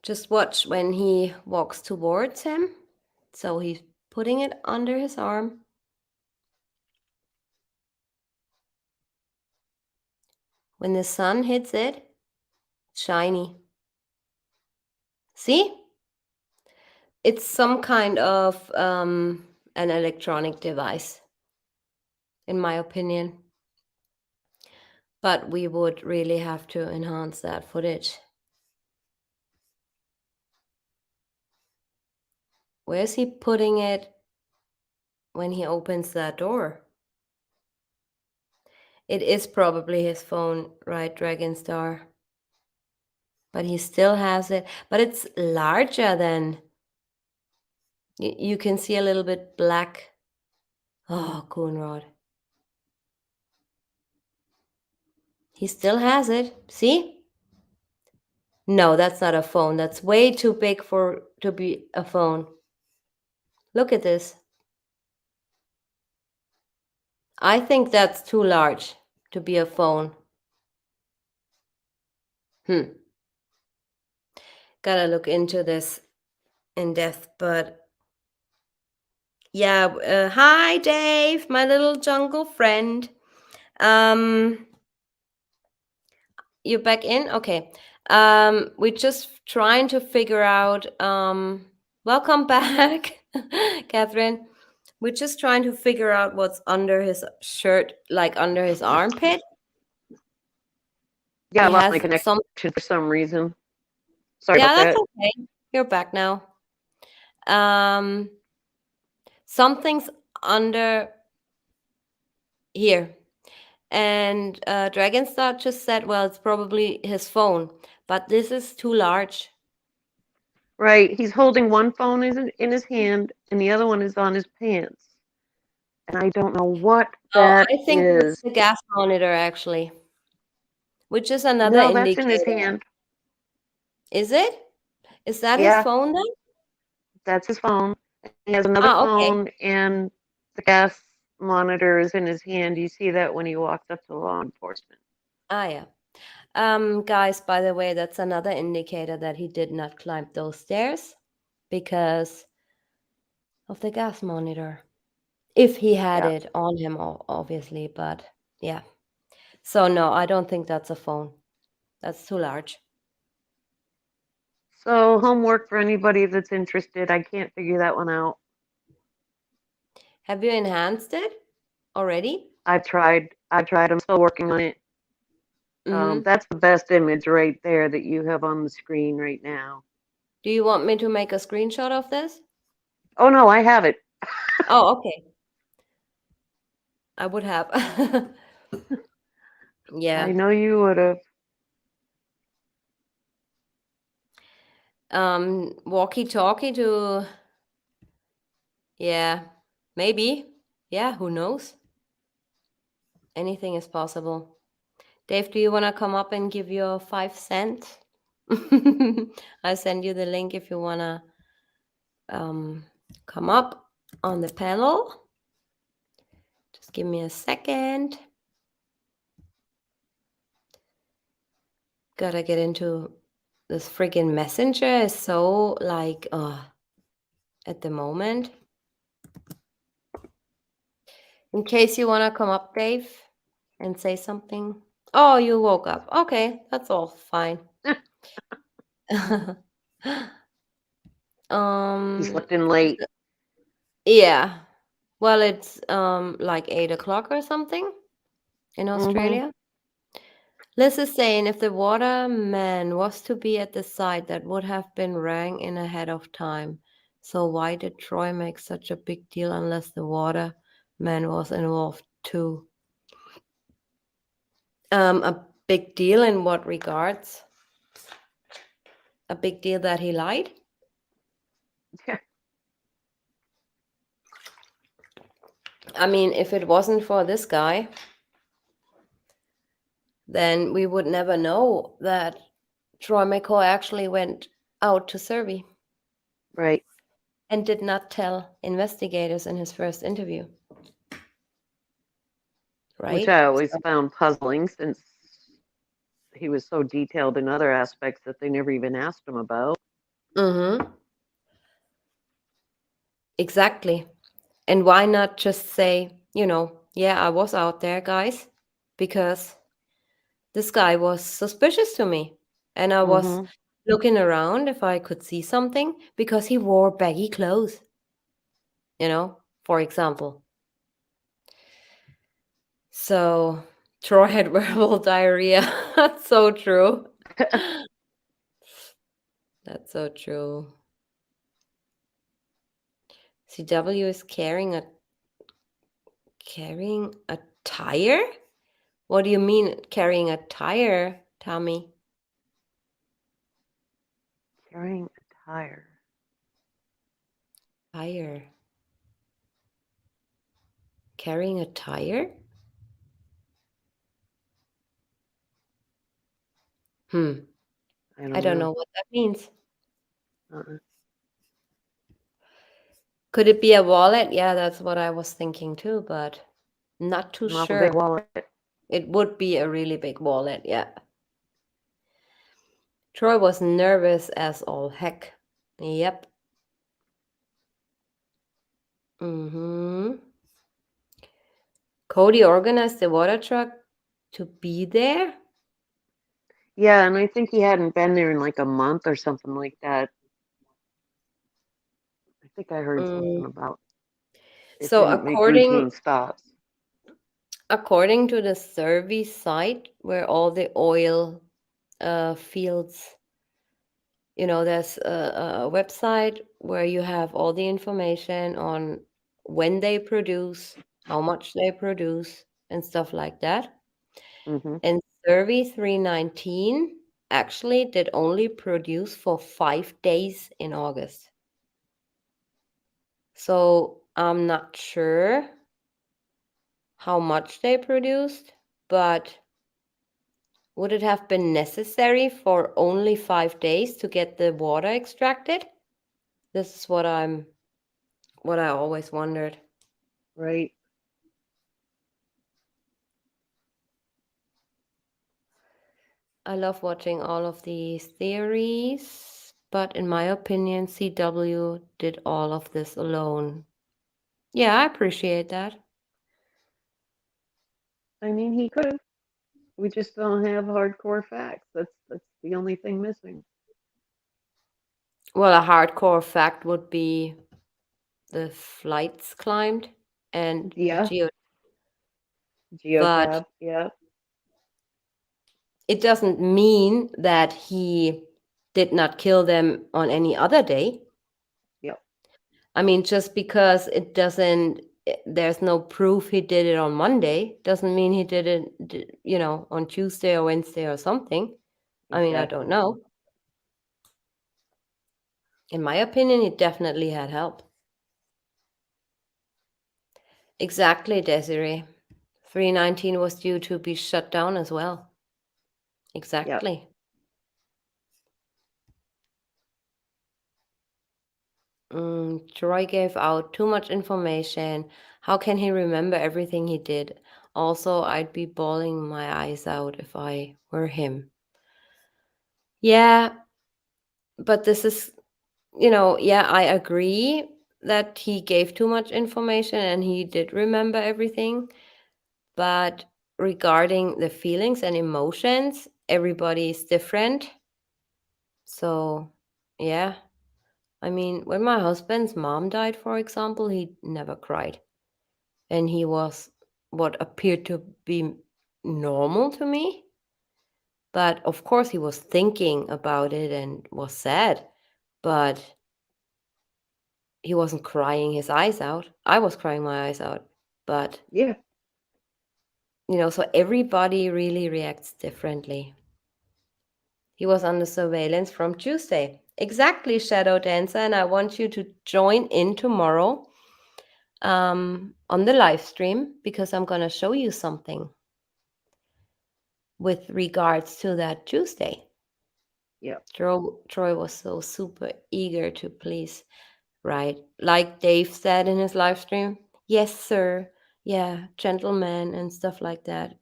Just watch when he walks towards him. So he's putting it under his arm. When the sun hits it, it's shiny. See? It's some kind of an electronic device, in my opinion. But we would really have to enhance that footage. Where's he putting it when he opens that door? It is probably his phone, right, Dragon Star? But he still has it. But it's larger than... You can see a little bit black. Oh, Coonrod. He still has it. See? No, that's not a phone. That's way too big to be a phone. Look at this. I think that's too large to be a phone. Gotta look into this in depth, but yeah. Hi, Dave, my little jungle friend. You're back in? Okay. We're just trying to figure out. Welcome back, Catherine. We're just trying to figure out what's under his shirt, like under his armpit. Yeah, I He lost my has connection some. for some reason. Sorry Yeah, about that's that. okay. You're back now. Something's under here. And Dragonstar just said, well, it's probably his phone, but this is too large. Right, he's holding one phone in his hand, and the other one is on his pants. And I don't know what Oh, that I think that's is. the gas monitor, actually, which is another No, that's in his indicator. hand. Is it? Is that his Yeah, phone then? that's his phone. He has another Ah, okay. phone, and the gas monitor is in his hand. You see that when he walks up to law enforcement. Ah, yeah. Guys, by the way, that's another indicator that he did not climb those stairs because of the gas monitor. If he had Yeah. it on him, obviously, but yeah. So no, I don't think that's a phone. That's too large. So homework for anybody that's interested. I can't figure that one out. Have you enhanced it already? I've tried. I'm still working on it. Mm-hmm. That's the best image right there that you have on the screen right now. Do you want me to make a screenshot of this? Oh no, I have it. Oh, okay. I would have. I Yeah. know you would have. Walkie-talkie to, yeah, maybe. Yeah, who knows? Anything is possible. Dave, do you want to come up and give your 5 cents? I send you the link if you want to come up on the panel. Just give me a second. Gotta get into this friggin' messenger is so like at the moment. In case you wanna come up, Dave, and say something. Oh, you woke up. Okay, that's all fine. He um slept in late. yeah. Well, it's like 8 o'clock or something in Mm-hmm. Australia. Liz is saying if the waterman was to be at the site, that would have been rang in ahead of time. So why did Troy make such a big deal unless the waterman was involved too? A big deal in what regards? A big deal that he lied? I mean, if it wasn't for this guy, then we would never know that Troy McCoy actually went out to survey Right. and did not tell investigators in his first interview, Which right? I always found puzzling since he was so detailed in other aspects that they never even asked him about. Mm-hmm. Exactly. And why not just say, yeah, I was out there, guys, because this guy was suspicious to me. And I was Mm-hmm. looking around if I could see something because he wore baggy clothes, for example. So Troy had verbal diarrhea. That's so true. That's so true. CW is carrying a tire? What do you mean carrying a tire, Tommy? Carrying a tire. Tire. Carrying a tire? Hmm. I I don't don't know. know what that means. Uh-uh. Could it be a wallet? Yeah, that's what I was thinking too, but not too An awful big sure. wallet. It would be a really big wallet, yeah. Troy was nervous as all heck. Yep. Mm-hmm. Cody organized the water truck to be there? Yeah, and I think he hadn't been there in like a month or something like that. I think I heard Mm. something about it So didn't make routine stops. according to the survey site where all the oil fields, there's a website where you have all the information on when they produce, how much they produce, and stuff like that. Mm-hmm. And survey 319 actually did only produce for 5 days in August. So I'm not sure how much they produced, but would it have been necessary for only 5 days to get the water extracted? This is what I always wondered. Right. I love watching all of these theories, but in my opinion, CW did all of this alone. Yeah, I appreciate that. I mean, he could have. We just don't have hardcore facts. That's the only thing missing. Well, a hardcore fact would be the flights climbed and the Yeah, but geotab. Yeah, it doesn't mean that he did not kill them on any other day. yep, I mean, just because it doesn't, there's no proof he did it on Monday, doesn't mean he did it, on Tuesday or Wednesday or something. I mean, I don't exactly. know. In my opinion, he definitely had help. Exactly, Desiree. 319 was due to be shut down as well. Yep. Exactly. Troy gave out too much information. How can he remember everything he did? Also, I'd be bawling my eyes out if I were him. Yeah, but this is, yeah, I agree that he gave too much information and he did remember everything. But regarding the feelings and emotions, everybody is different. So, yeah. I mean, when my husband's mom died, for example, he never cried. And he was what appeared to be normal to me. But of course, he was thinking about it and was sad. But he wasn't crying his eyes out. I was crying my eyes out. But, Yeah. so everybody really reacts differently. He was under surveillance from Tuesday. Exactly, Shadow Dancer. And I want you to join in tomorrow on the live stream because I'm going to show you something with regards to that Tuesday. Yep. Troy was so super eager to please, right? Like Dave said in his live stream, yes, sir. Yeah, gentleman and stuff like that.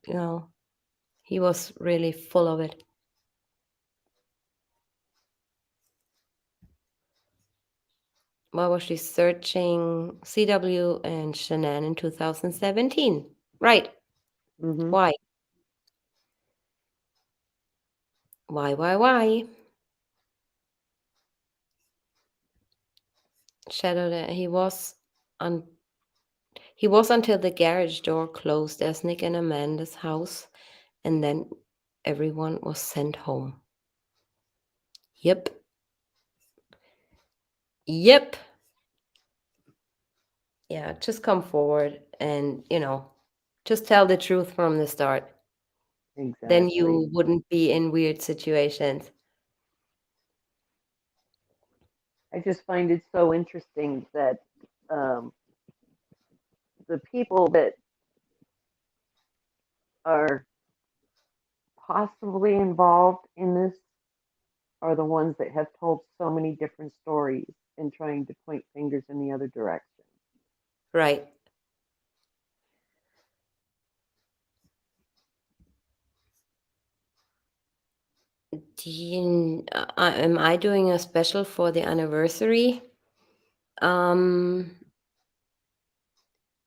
He was really full of it. Why was she searching CW and Shanann in 2017? Right. Mhm. Why? Why? Shadow that he was until the garage door closed as Nick and Amanda's house, and then everyone was sent home. Yep. Yep. Yeah, just come forward and, just tell the truth from the start. Then Exactly. you wouldn't be in weird situations. I just find it so interesting that um, the people that are possibly involved in this are the ones that have told so many different stories and trying to point fingers in the other direction. Right. Am I doing a special for the anniversary? Um,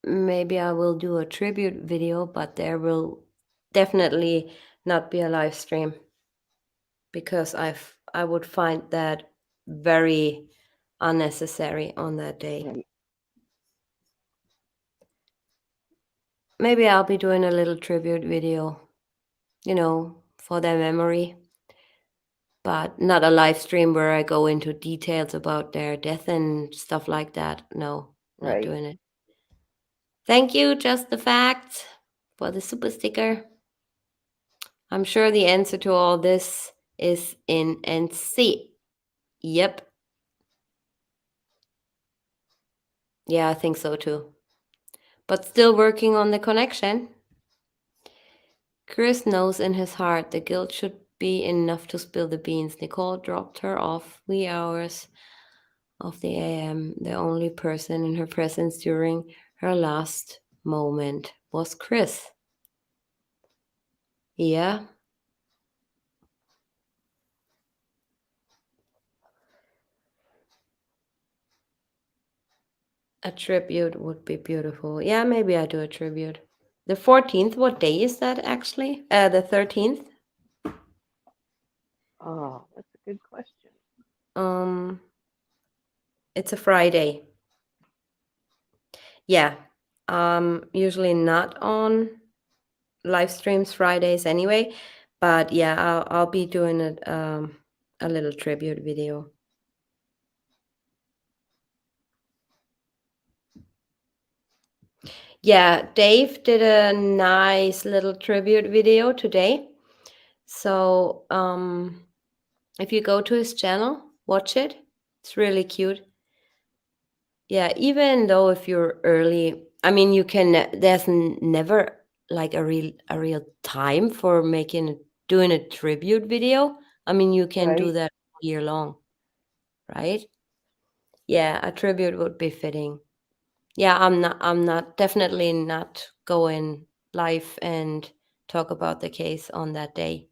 Maybe I will do a tribute video, but there will definitely not be a live stream because I would find that very unnecessary on that day. Right. Maybe I'll be doing a little tribute video, for their memory, but not a live stream where I go into details about their death and stuff like that. No, not Right. doing it. Thank you, Just the Facts, for the super sticker. I'm sure the answer to all this is in NC. Yep. Yeah, I think so too. But still working on the connection. Chris knows in his heart the guilt should be enough to spill the beans. Nicole dropped her off wee hours of the AM. The only person in her presence during her last moment was Chris. Yeah. A tribute would be beautiful. Yeah, maybe I do a tribute. The 14th, what day is that actually? The 13th? Oh, that's a good question. Um, it's a Friday. Yeah. Usually not on live streams Fridays anyway, but yeah, I'll be doing a little tribute video. Yeah, Dave did a nice little tribute video today. So, if you go to his channel, watch it. It's really cute. Yeah, even though if you're early, I mean, you can. There's never like a real time for doing a tribute video. I mean, you can do Right. that all year long, right? Yeah, a tribute would be fitting. Yeah, I'm not definitely not going live and talk about the case on that day.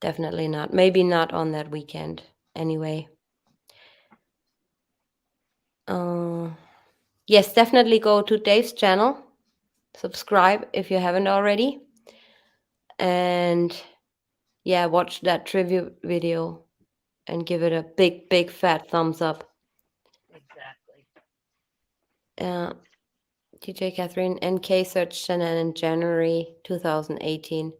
Definitely not. Maybe not on that weekend anyway. Uh, yes, definitely go to Dave's channel. Subscribe if you haven't already. And yeah, watch that tribute video and give it a big, big fat thumbs up. Exactly. Uh, DJ Catherine NK searched Shannon in January 2018.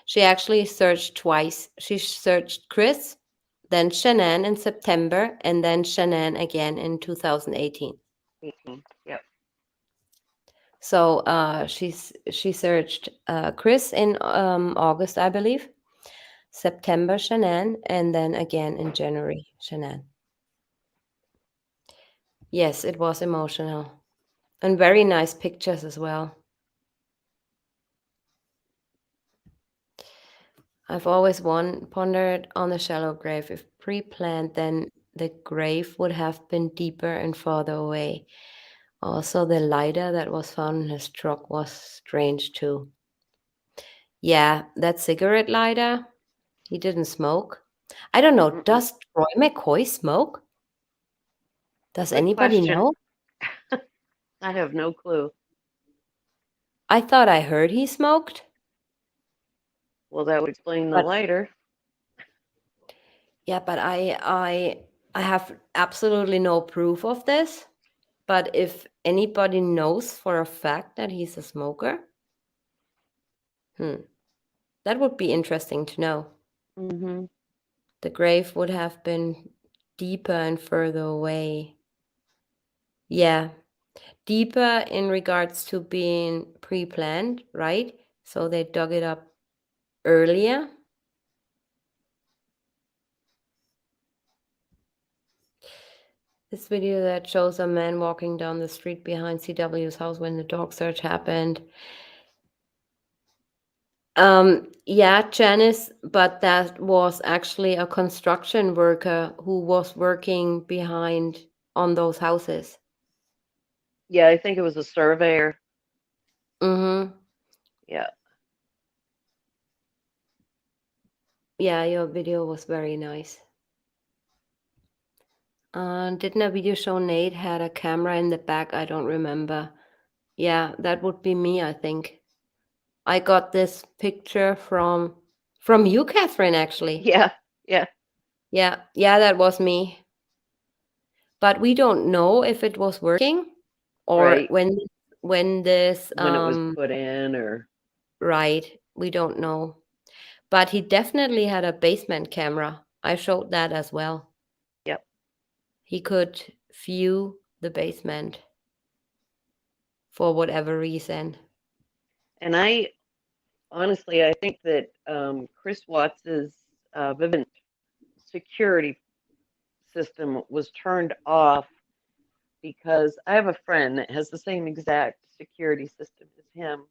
She actually searched twice. She searched Chris, then Shannon in September, and then Shannon again in 2018. 18. Yep. So she searched Chris in August, I believe, September Shannon, and then again in January Shannon. Yes, it was emotional and very nice pictures as well. I've always pondered on the shallow grave. If pre-planned, then the grave would have been deeper and farther away. Also, the lighter that was found in his truck was strange too. Yeah, that cigarette lighter. He didn't smoke. I don't know. Mm-mm. Does Troy McCoy smoke? Does Good anybody question. know? I have no clue. I thought I heard he smoked, Well, that would explain the but lighter. yeah, but I have absolutely no proof of this. But if anybody knows for a fact that he's a smoker, hmm, that would be interesting to know. Mm-hmm. The grave would have been deeper and further away. Yeah, deeper in regards to being pre-planned, right? So they dug it up earlier. This video that shows a man walking down the street behind CW's house when the dog search happened. Yeah, Janice, but that was actually a construction worker who was working behind on those houses. Yeah, I think it was a surveyor. Mm-hmm. Yeah. Yeah, your video was very nice. Didn't a video show Nate had a camera in the back? I don't remember. Yeah, that would be me, I think. I got this picture from you, Catherine, actually. Yeah. Yeah. Yeah, yeah, that was me. But we don't know if it was working or Right. when this When it was put in, or right, we don't know. But he definitely had a basement camera. I showed that as well. yep. He could view the basement for whatever reason. And I honestly, I think that Chris Watts's Vivint security system was turned off because I have a friend that has the same exact security system as him.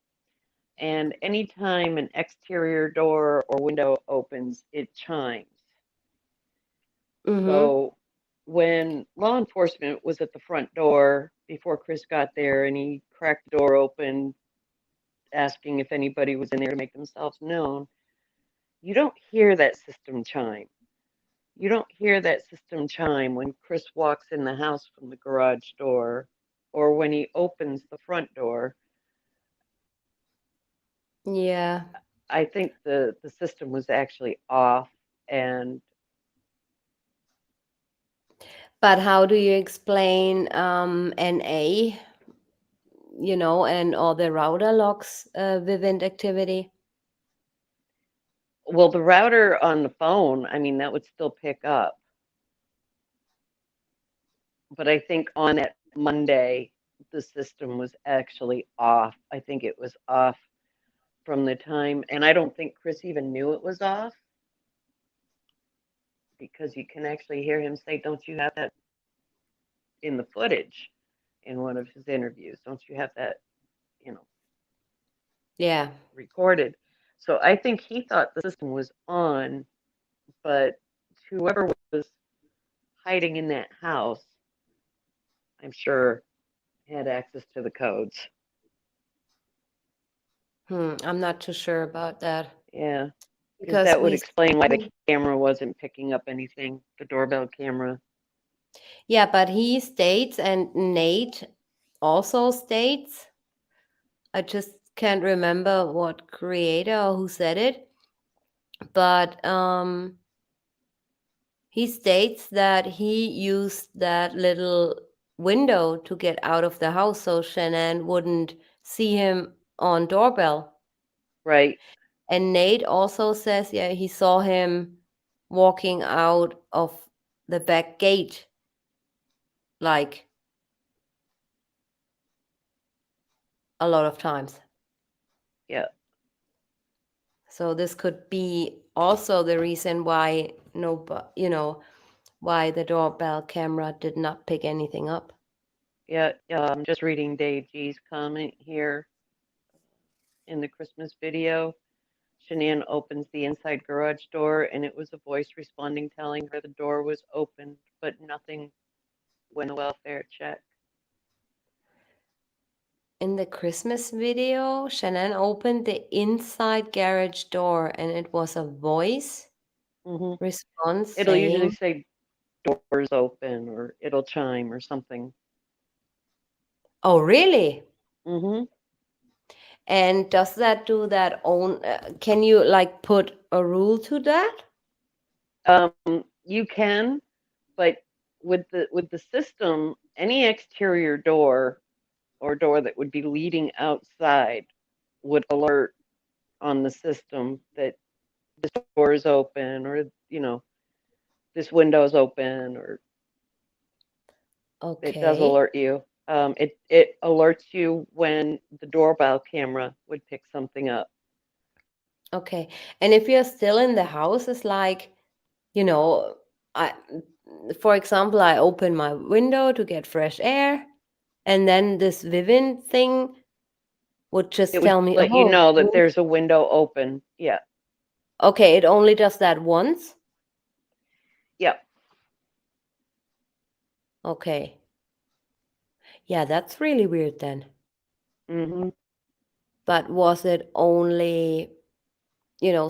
And anytime an exterior door or window opens, it chimes. Mm-hmm. So when law enforcement was at the front door before Chris got there and he cracked the door open, asking if anybody was in there to make themselves known, you don't hear that system chime. You don't hear that system chime when Chris walks in the house from the garage door or when he opens the front door. Yeah. I think the system was actually off, and But how do you explain NA, and all the router logs Vivint activity? well, the router on the phone, I mean, that would still pick up. But I think on that Monday, the system was actually off. I think it was off from the time, and I don't think Chris even knew it was off because you can actually hear him say, "Don't you have that in the footage?" in one of his interviews. Don't you have that, you know, Yeah. recorded? So I think he thought the system was on, but whoever was hiding in that house, I'm sure, had access to the codes. I'm not too sure about that Yeah, because because that would we explain why the camera wasn't picking up anything, the doorbell camera. yeah, but he states and Nate also states, I just can't remember what creator or who said it, but he states that he used that little window to get out of the house so Shannon wouldn't see him on doorbell. Right. And Nate also says, yeah, he saw him walking out of the back gate, like a lot of times. Yeah. So this could be also the reason why why the doorbell camera did not pick anything up. Yeah. I'm just reading Dave G's comment here in the Christmas video. Shanann opens the inside garage door, and it was a voice responding, telling her the door was open, but nothing when the welfare check. In the Christmas video, Shannon opened the inside garage door and it was a voice Hmm. response It'll usually saying, say doors open, or it'll chime or something. "Oh, really?" Hmm. And does that do that own can you like put a rule to that? You can, but with the system, any exterior door or door that would be leading outside would alert on the system that this door is open, or this window is open, or it does Okay. alert you. It alerts you when the doorbell camera would pick something up. Okay. And if you're still in the house, it's like, you know, I for example, I open my window to get fresh air, and then this Vivint thing would just It would tell me, let you "Oh, know that there's a window open. Yeah, okay, it only does that once." yeah. Okay. Yeah, that's really weird then. Hmm. But was it only,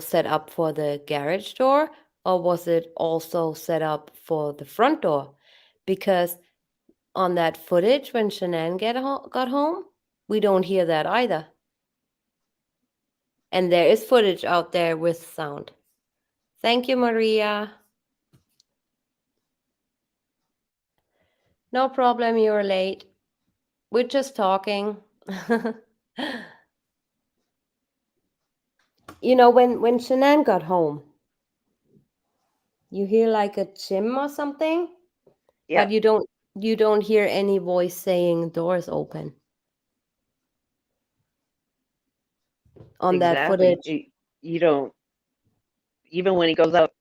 set up for the garage door, or was it also set up for the front door? Because on that footage when Shanann got home, we don't hear that either. And there is footage out there with sound. Thank you, Maria. No problem, you're late. We're just talking. when Shanann got home, you hear like a chim or something, Yeah, but you don't hear any voice saying doors open on that exactly. footage. You don't, even when he goes out,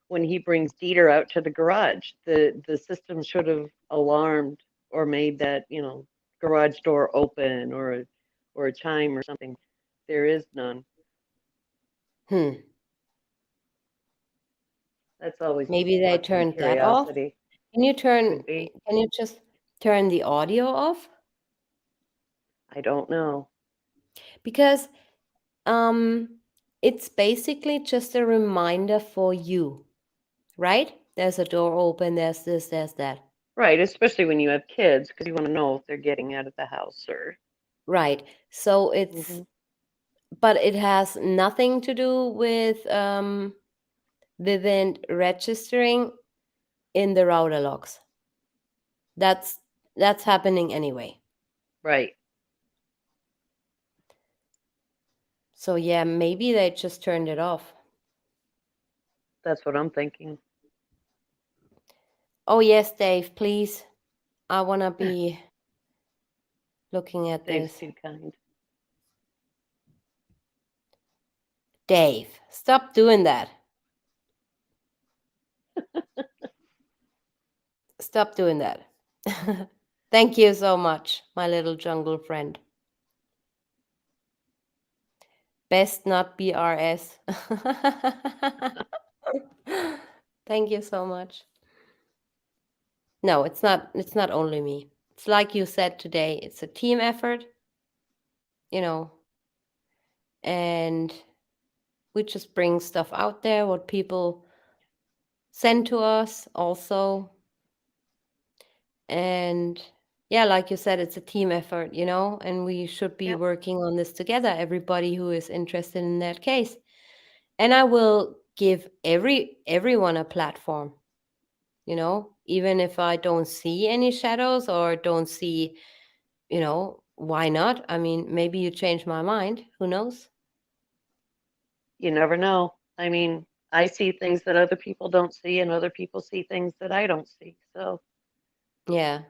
when he brings Dieter out to the garage, the system should have alarmed or made that, garage door open, or a chime or something. There is none. Hmm. That's always Maybe they sparked my turned that off. curiosity. Can you turn Could be. can you just turn the audio off? I don't know. Because um it's basically just a reminder for you, right? There's a door open, there's this, there's that. Right, especially when you have kids, because you want to know if they're getting out of the house or. Right. So it's, Hmm. but it has nothing to do with Vivint registering in the router logs. That's that's happening anyway. Right, So yeah, maybe they just turned it off. that's what I'm thinking. Oh yes, Dave, please. I want to be looking at Dave's this. too kind. Dave, stop doing that. Stop doing that. Thank you so much, my little jungle friend. Best not BRS. Thank you so much. No, it's not only me. It's like you said today, it's a team effort, you know, and we just bring stuff out there what people send to us also. And yeah, like you said, it's a team effort, and we should be Yep. working on this together, everybody who is interested in that case. And I will give everyone a platform, even if I don't see any shadows or don't see, why not? I mean, maybe you change my mind. Who knows? You never know. I mean, I see things that other people don't see, and other people see things that I don't see. So Yeah.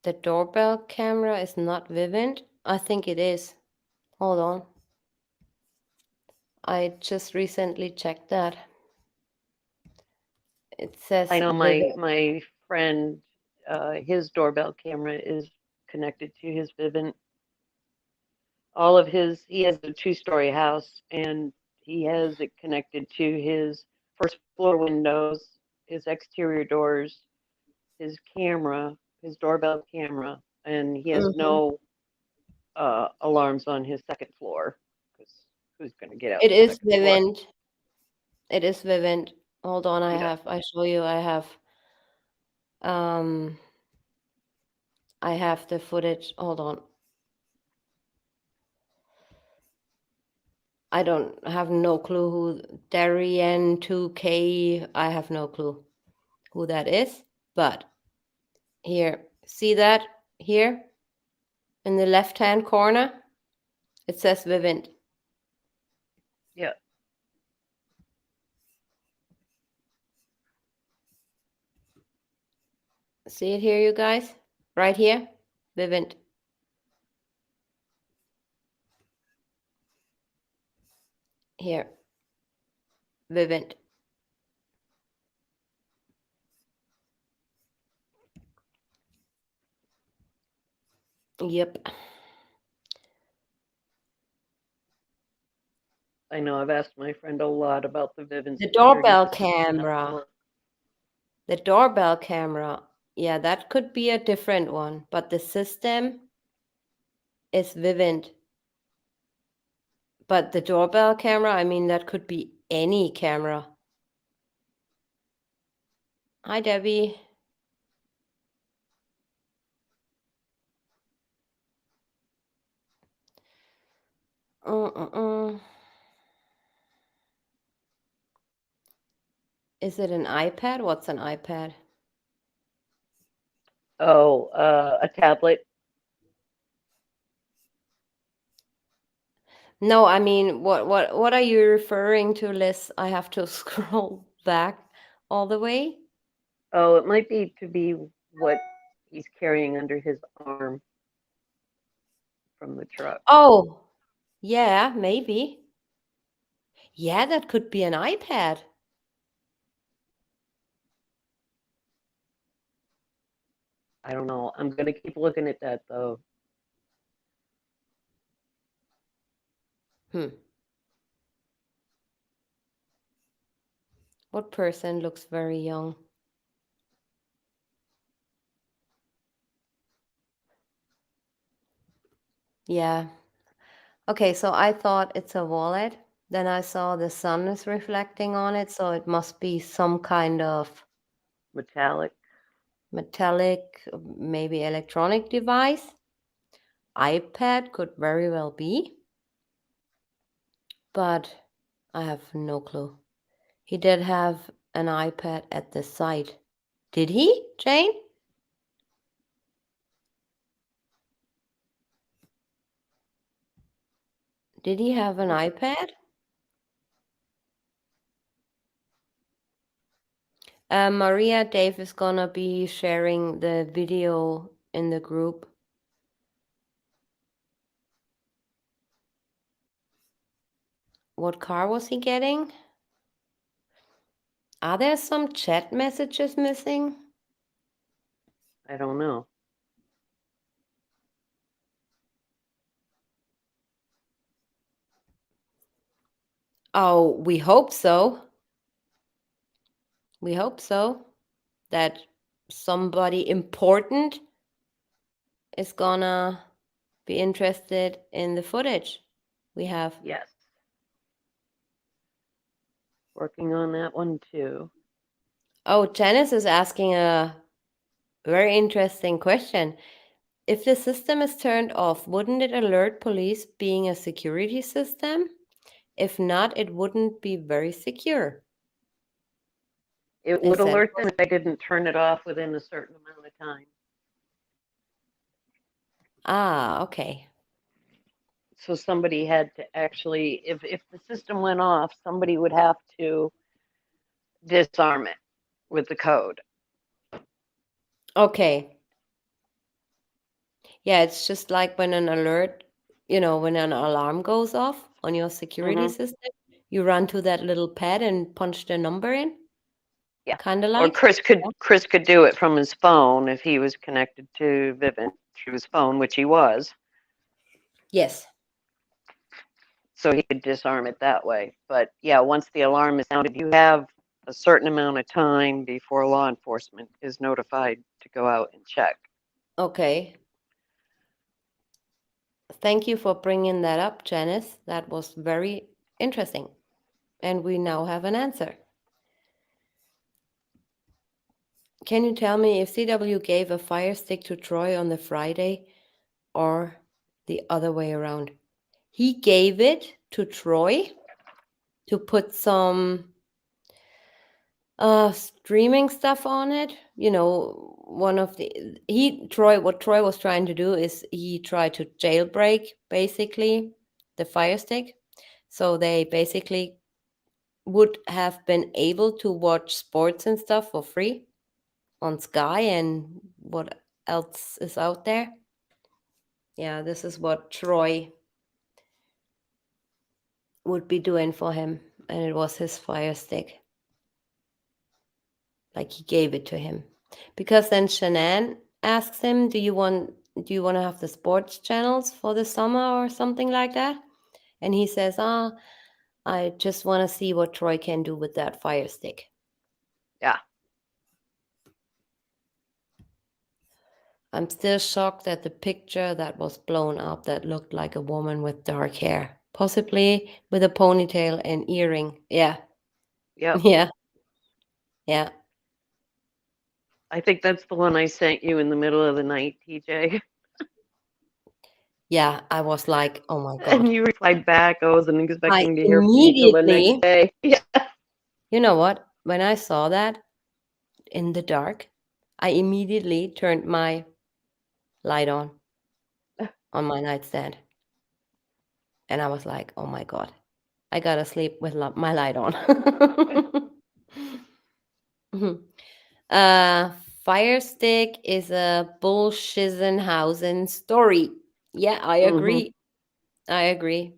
The doorbell camera is not Vivint. I think it is. Hold on. I just recently checked that. It I says know my Vivint. my friend, his doorbell camera is connected to his Vivint. All of his, he has a two-story house, and he has it connected to his first floor windows, his exterior doors, his camera, his doorbell camera, and he has Mhm. no alarms on his second floor because who's going to get out It the is second floor? Vivint. It is Vivint. Hold on, Yeah, I show you, um I have the footage. Hold on. I don't have no clue who Darien 2K. I have no clue who that is. But here, see that here in the left-hand corner? It says Vivint. yeah, See it here, you guys? Right here? Vivint. Here. Vivint. Yep. I know. I've asked my friend a lot about the Vivint The security doorbell system coming up camera. north. The doorbell camera. Yeah, that could be a different one, but the system is Vivint. But the doorbell camera, I mean, that could be any camera. Hi, Debbie. Uh-uh-uh. Is it an iPad? What's an iPad? Oh, a tablet. No, I mean, what are you referring to, Liz? I have to scroll back all the way. Oh, it might be what he's carrying under his arm from the truck. Oh, yeah, maybe. Yeah, that could be an iPad. I don't know. I'm gonna keep looking at that though. Hmm. What person looks very young? Yeah. Okay, so I thought it's a wallet. Then I saw the sun is reflecting on it, so it must be some kind of Metallic. metallic, maybe electronic device. iPad could very well be, but I have no clue. He did have an iPad at the site. Did he, Jane? Did he have an iPad? Maria, Dave is gonna be sharing the video in the group. What car was he getting? Are there some chat messages missing? I don't know. Oh, we hope so. We hope so. That somebody important is gonna be interested in the footage we have. Yes. Working on that one too. Oh, Janice is asking a very interesting question. If the system is turned off, wouldn't it alert police being a security system? If not, it wouldn't be very secure. It Is would that alert them if I didn't turn it off within a certain amount of time. okay. So somebody had to actually, if the system went off, somebody would have to disarm it with the code. Okay. Yeah, it's just like when an alert, when an alarm goes off on your security Hmm. system, you run to that little pad and punch the number in, Yeah. kind of Or like. Chris could do it from his phone if he was connected to Vivint through his phone, which he was. Yes. So he could disarm it that way. But yeah, once the alarm is sounded, you have a certain amount of time before law enforcement is notified to go out and check. Okay. Thank you for bringing that up, Janice. That was very interesting. And we now have an answer. Can you tell me if CW gave a fire stick to Troy on the Friday or the other way around? He gave it to Troy to put some streaming stuff on it. One of the what Troy was trying to do is he tried to jailbreak basically the fire stick. So they basically would have been able to watch sports and stuff for free on Sky and what else is out there. Yeah, this is what Troy would be doing for him, and it was his fire stick. Like he gave it to him. Because then Shanann asks him, do you want to have the sports channels for the summer or something like that? And he says, I just want to see what Troy can do with that fire stick. Yeah. I'm still shocked at the picture that was blown up that looked like a woman with dark hair, possibly with a ponytail and earring. Yeah, Yep. yeah, yeah, I think that's the one I sent you in the middle of the night, TJ. yeah. I was like, oh my And God. you replied back, I wasn't I expecting to hear from you till the next immediately, day. Yeah. you know what? When I saw that in the dark, I immediately turned my light on my nightstand. And I was like, oh my God, I gotta sleep with my light on. Mhm. Uh, Fire stick is a Bullshizenhausen story. Yeah, I Hmm. agree. I agree.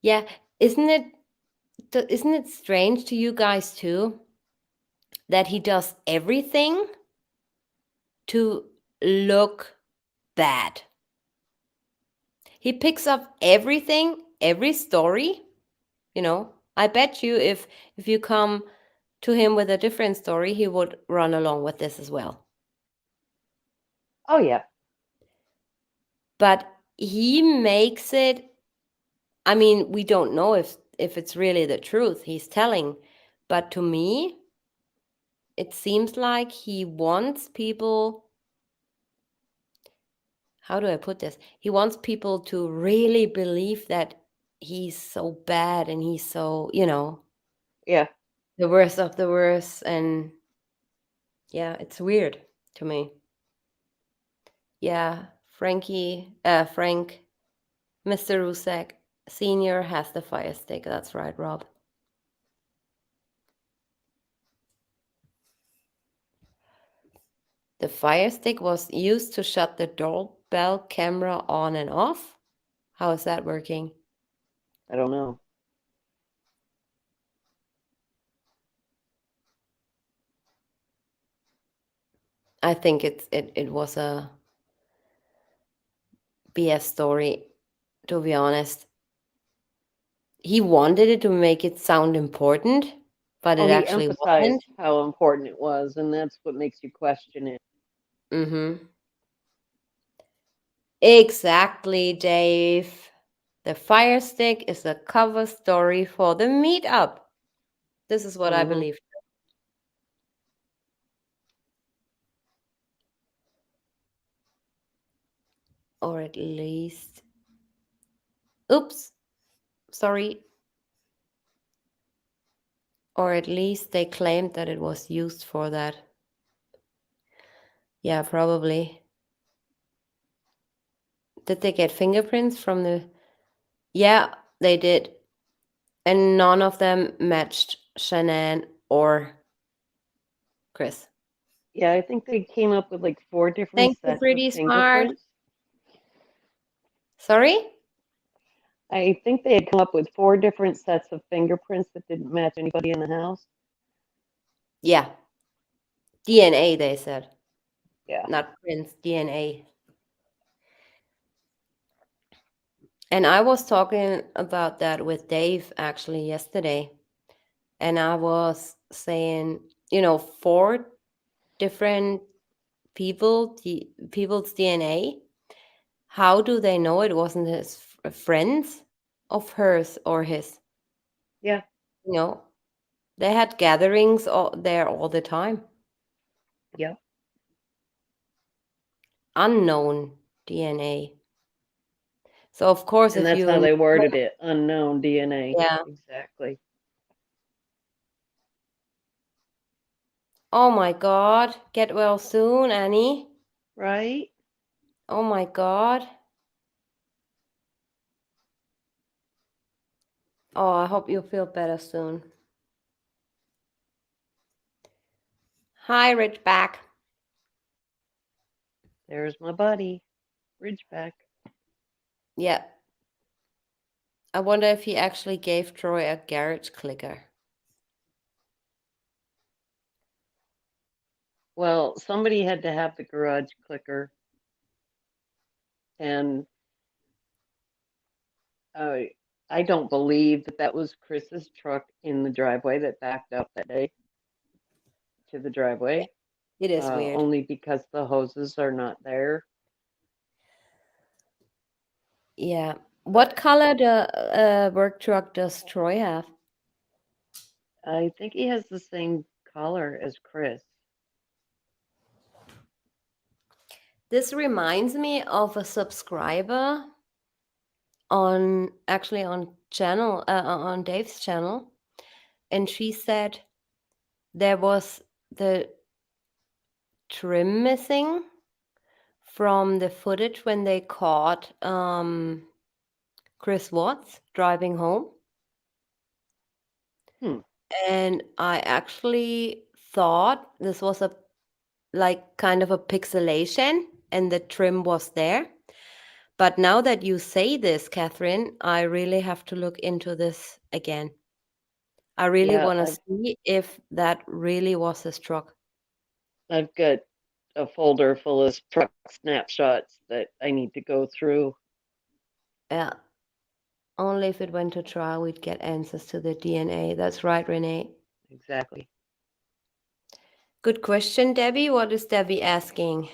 Yeah, isn't it isn't it strange to you guys too that he does everything to look bad? He picks up everything, every story, I bet you if you come to him with a different story, he would run along with this as well. Oh, yeah. But he makes it I mean, we don't know if it's really the truth he's telling, but to me, it seems like he wants people, how do I put this? He wants people to really believe that he's so bad and he's so, Yeah. the worst of the worst. And yeah, it's weird to me. Yeah, Frank, Mr. Rusek Sr. has the fire stick. That's right, Rob. The fire stick was used to shut the doorbell camera on and off. How is that working? I don't know. I think it was a BS story, to be honest. He wanted it to make it sound important, but Oh, it he actually wasn't. emphasized how important it was, and that's what makes you question it. Mm-hmm. Exactly, Dave. The fire stick is a cover story for the meetup. This is what I Hmm. believe. Or at least. Oops, sorry. Or at least they claimed that it was used for that. Yeah, probably. Did they get fingerprints from the. Yeah, they did. And none of them matched Shanann or Chris. Yeah, I think they came up with like 4 different Thank you, sets of pretty smart. fingerprints. Sorry? I think they had come up with 4 different sets of fingerprints that didn't match anybody in the house. Yeah, DNA, they said. Yeah. Not prints, DNA. And I was talking about that with Dave actually yesterday. And I was saying, 4 different people's DNA. How do they know it wasn't his friends of hers or his? Yeah. You know, they had gatherings there all the time. Yeah. Unknown DNA. So of course, And if that's you how they worded it, unknown DNA. yeah. Exactly. Oh my God, get well soon, Annie. Right? Oh my God. Oh, I hope you feel better soon. Hi, Ridgeback. There's my buddy, Ridgeback. Yeah, I wonder if he actually gave Troy a garage clicker. Well, somebody had to have the garage clicker, and uh, I don't believe that that was Chris's truck in the driveway that backed up that day to the driveway, It is weird. only because the hoses are not there. Yeah. But What color the work truck does Troy have? I think he has the same color as Chris. This reminds me of a subscriber on Dave's channel, and she said there was the trim missing from the footage when they caught Chris Watts driving home. Hmm. And I actually thought this was a like kind of a pixelation and the trim was there. But now that you say this, Catherine, I really have to look into this again. I really Yeah, want to I've see if that really was his truck. I've got a folder full of truck snapshots that I need to go through. Yeah, only if it went to trial we'd get answers to the DNA. That's right, Renee. Exactly. Good question, Debbie. What is Debbie asking?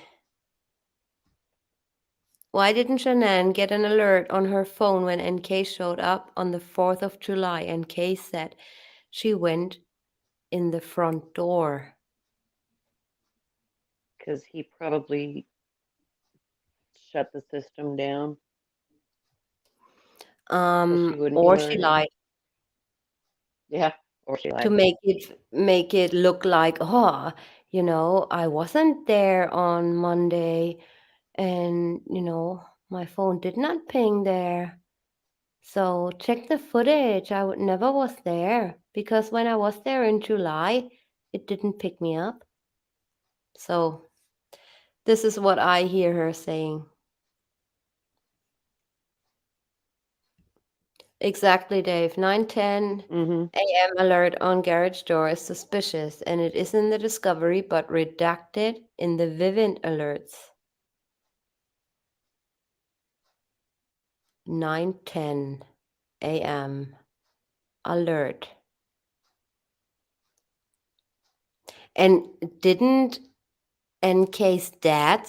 Why didn't Shanann get an alert on her phone when NK showed up on the 4th of July? NK said she went in the front door. Because he probably shut the system down so she wouldn't be Or she alerted. lied Yeah, or she to lied. make it look like, oh, I wasn't there on Monday, and my phone did not ping there. So check the footage. I would never was there because when I was there in July, it didn't pick me up. So this is what I hear her saying. Exactly, Dave. 9:10 Mm-hmm. a.m. alert on garage door is suspicious, and it is in the Discovery but redacted in the Vivint alerts. 9:10 a.m. alert. And didn't NK's dad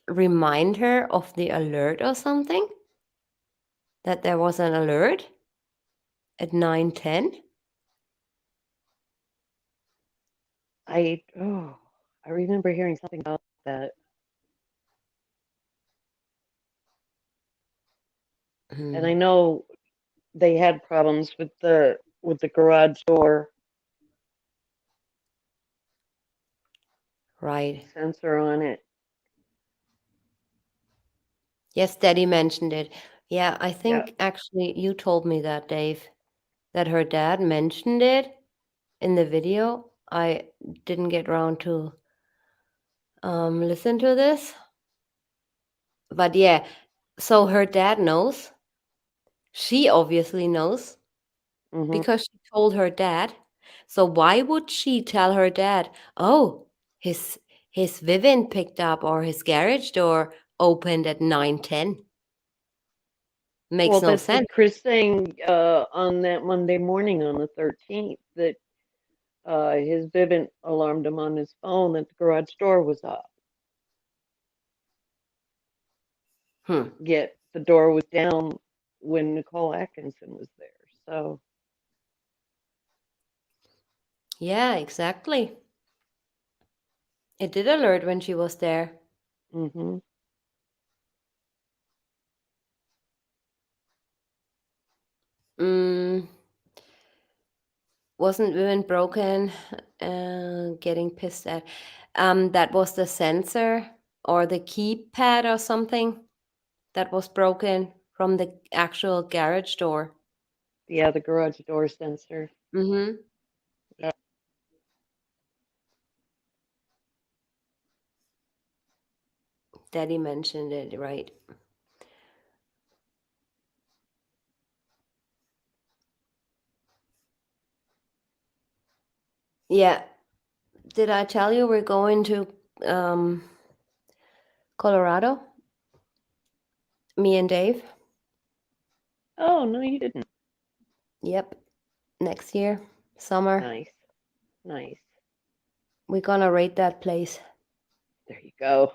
remind her of the alert or something? That there was an alert at 9:10? I remember hearing something about that. And Hmm, I know they had problems with the garage door right. sensor on it. Yes, Daddy mentioned it. Yeah, I Yeah. think actually you told me that, Dave, that her dad mentioned it in the video. I didn't get around to listen to this. But yeah, so her dad knows. She obviously knows Mm-hmm. because she told her dad. So why would she tell her dad, "Oh, his his Vivint picked up or his garage door opened at 9:10?" Makes Well, no that's sense. what Chris saying on that Monday morning on the 13th that his Vivint alarmed him on his phone that the garage door was up. Hmm. Yet the door was down when Nicole Atkinson was there. So, Yeah, exactly. It did alert when she was there. mm-hmm. Mm, wasn't women broken? Getting pissed at. That was the sensor or the keypad or something that was broken from the actual garage door. Yeah, the garage door sensor. Mm-hmm. Yeah. Daddy mentioned it, right? Yeah. Did I tell you we're going to um, Colorado? Me and Dave? Oh, no, you didn't. Yep. Next year, summer. Nice. Nice. We're gonna rate that place. There you go.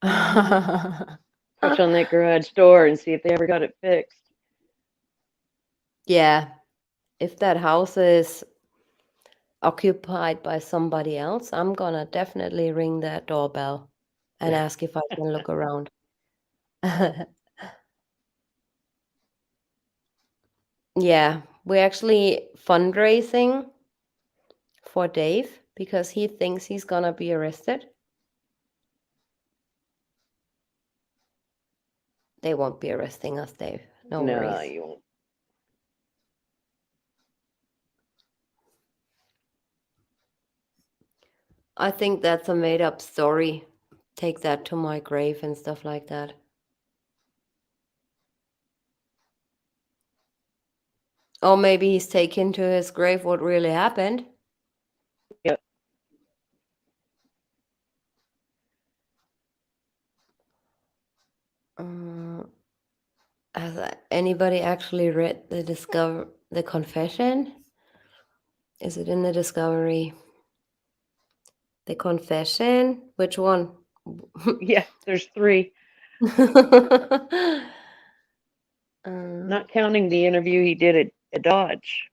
Touch on that garage door and see if they ever got it fixed. Yeah. If that house is occupied by somebody else, I'm gonna definitely ring that doorbell and ask if I can look around. Yeah, we're actually fundraising for Dave because he thinks he's gonna be arrested. They won't be arresting us, Dave. No No, worries. you won't. I think that's a made up story. Take that to my grave and stuff like that. Or maybe he's taken to his grave what really happened. Yep. Uh, has anybody actually read the confession? Is it in the Discovery? The confession? Which one? Yeah, there's three. uh, Not counting the interview he did at Dodge.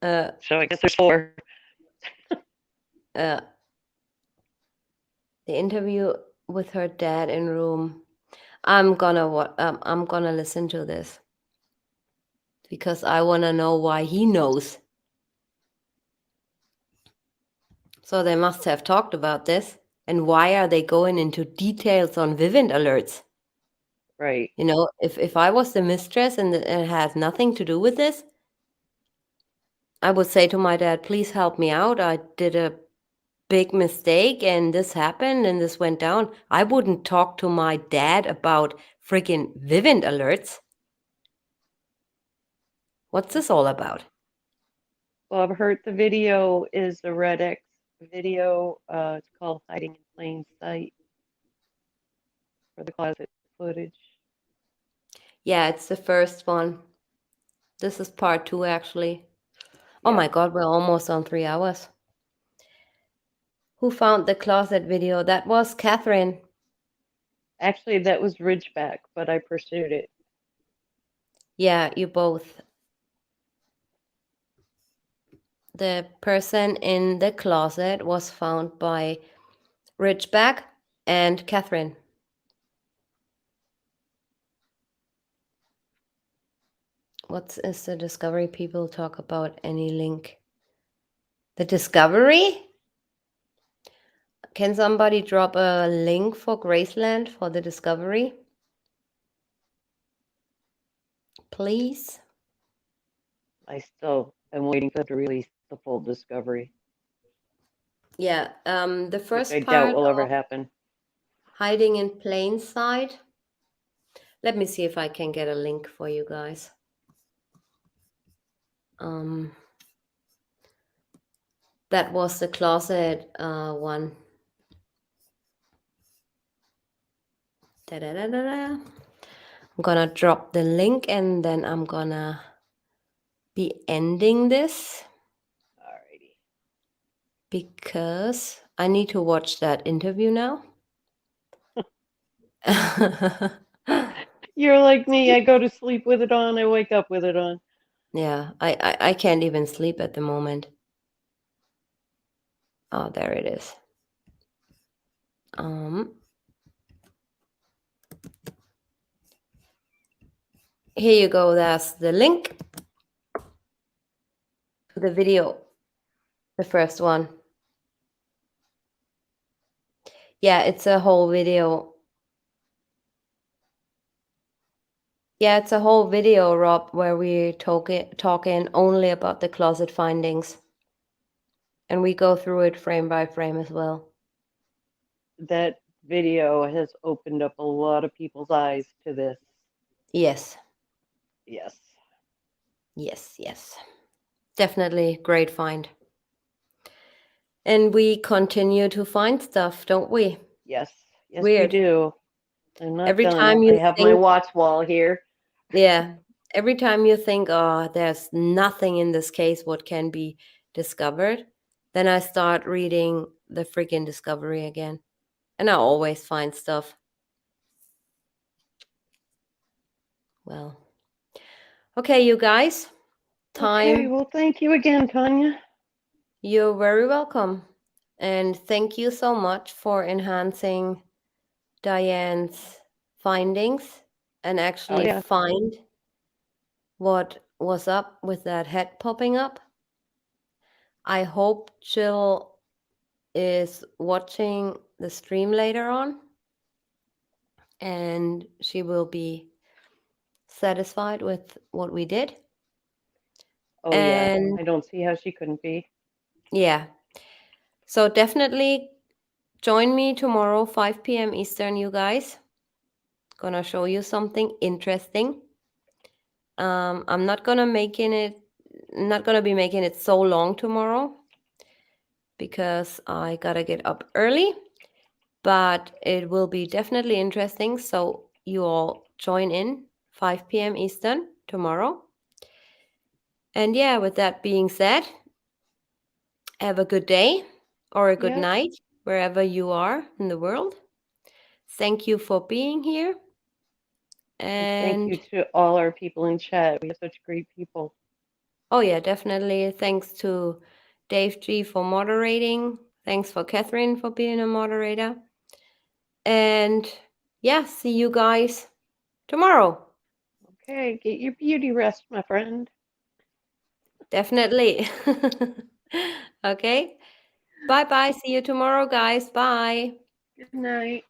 uh, So I guess there's four. uh, the interview with her dad in room. I'm gonna listen to this because I wanna know why he knows. So they must have talked about this. And why are they going into details on Vivint alerts? Right. You know, if I was the mistress and it has nothing to do with this, I would say to my dad, please help me out. I did a big mistake and this happened and this went down. I wouldn't talk to my dad about freaking Vivint alerts. What's this all about? Well, I've heard the video is the Red X video. It's called Hiding in Plain Sight for the closet footage. Yeah, it's the first one. This is part 2, actually. Oh Yep. my God, we're almost on 3 hours. Who found the closet video? That was Catherine. Actually, that was Ridgeback, but I pursued it. Yeah, you both. The person in the closet was found by Ridgeback and Catherine. What is the discovery people talk about? Any link? The discovery? Can somebody drop a link for Graceland for the discovery? Please? I still am waiting for them to release the full discovery, Yeah, the which I first doubt part will ever of happen. hiding in plain sight. Let me see if I can get a link for you guys. Um, that was the closet one. Da-da-da-da-da. I'm gonna drop the link and then I'm gonna be ending this Alrighty. because I need to watch that interview now. You're like me. I go to sleep with it on. I wake up with it on. Yeah, I can't even sleep at the moment. Oh, there it is. Um, Here you go. That's the link to the video, the first one. Yeah, it's a whole video. Yeah, it's a whole video, Rob, where we talking only about the closet findings, and we go through it frame by frame as well. That video has opened up a lot of people's eyes to this. Yes, Yes. yes. Definitely great find. And we continue to find stuff, don't we? Yes. Yes, we Weird. do. I'm not Every done. time I you have my think, watch wall here. yeah, every time you think, oh, there's nothing in this case what can be discovered, then I start reading the freaking discovery again. And I always find stuff. Well, okay, you guys, Okay, time. well, thank you again, Tanya. You're very welcome. And thank you so much for enhancing Diane's findings and Oh, actually yeah. find what was up with that head popping up. I hope Jill is watching the stream later on and she will be satisfied with what we did. Oh, yeah. And I don't see how she couldn't be. yeah, so definitely join me tomorrow, 5 p.m. Eastern, you guys. Gonna show you something interesting. I'm not gonna be making it so long tomorrow because I gotta get up early, but it will be definitely interesting. So you all join in 5 p.m. Eastern tomorrow. And yeah, with that being said, have a good day or a good Yep. night wherever you are in the world. Thank you for being here. And thank And you to all our people in chat. We have such great people. oh, yeah, definitely. Thanks to Dave G for moderating. Thanks for Catherine for being a moderator. And yeah, see you guys tomorrow. Okay, get your beauty rest, my friend. Definitely. Okay. Bye bye. See you tomorrow, guys. Bye. Good night.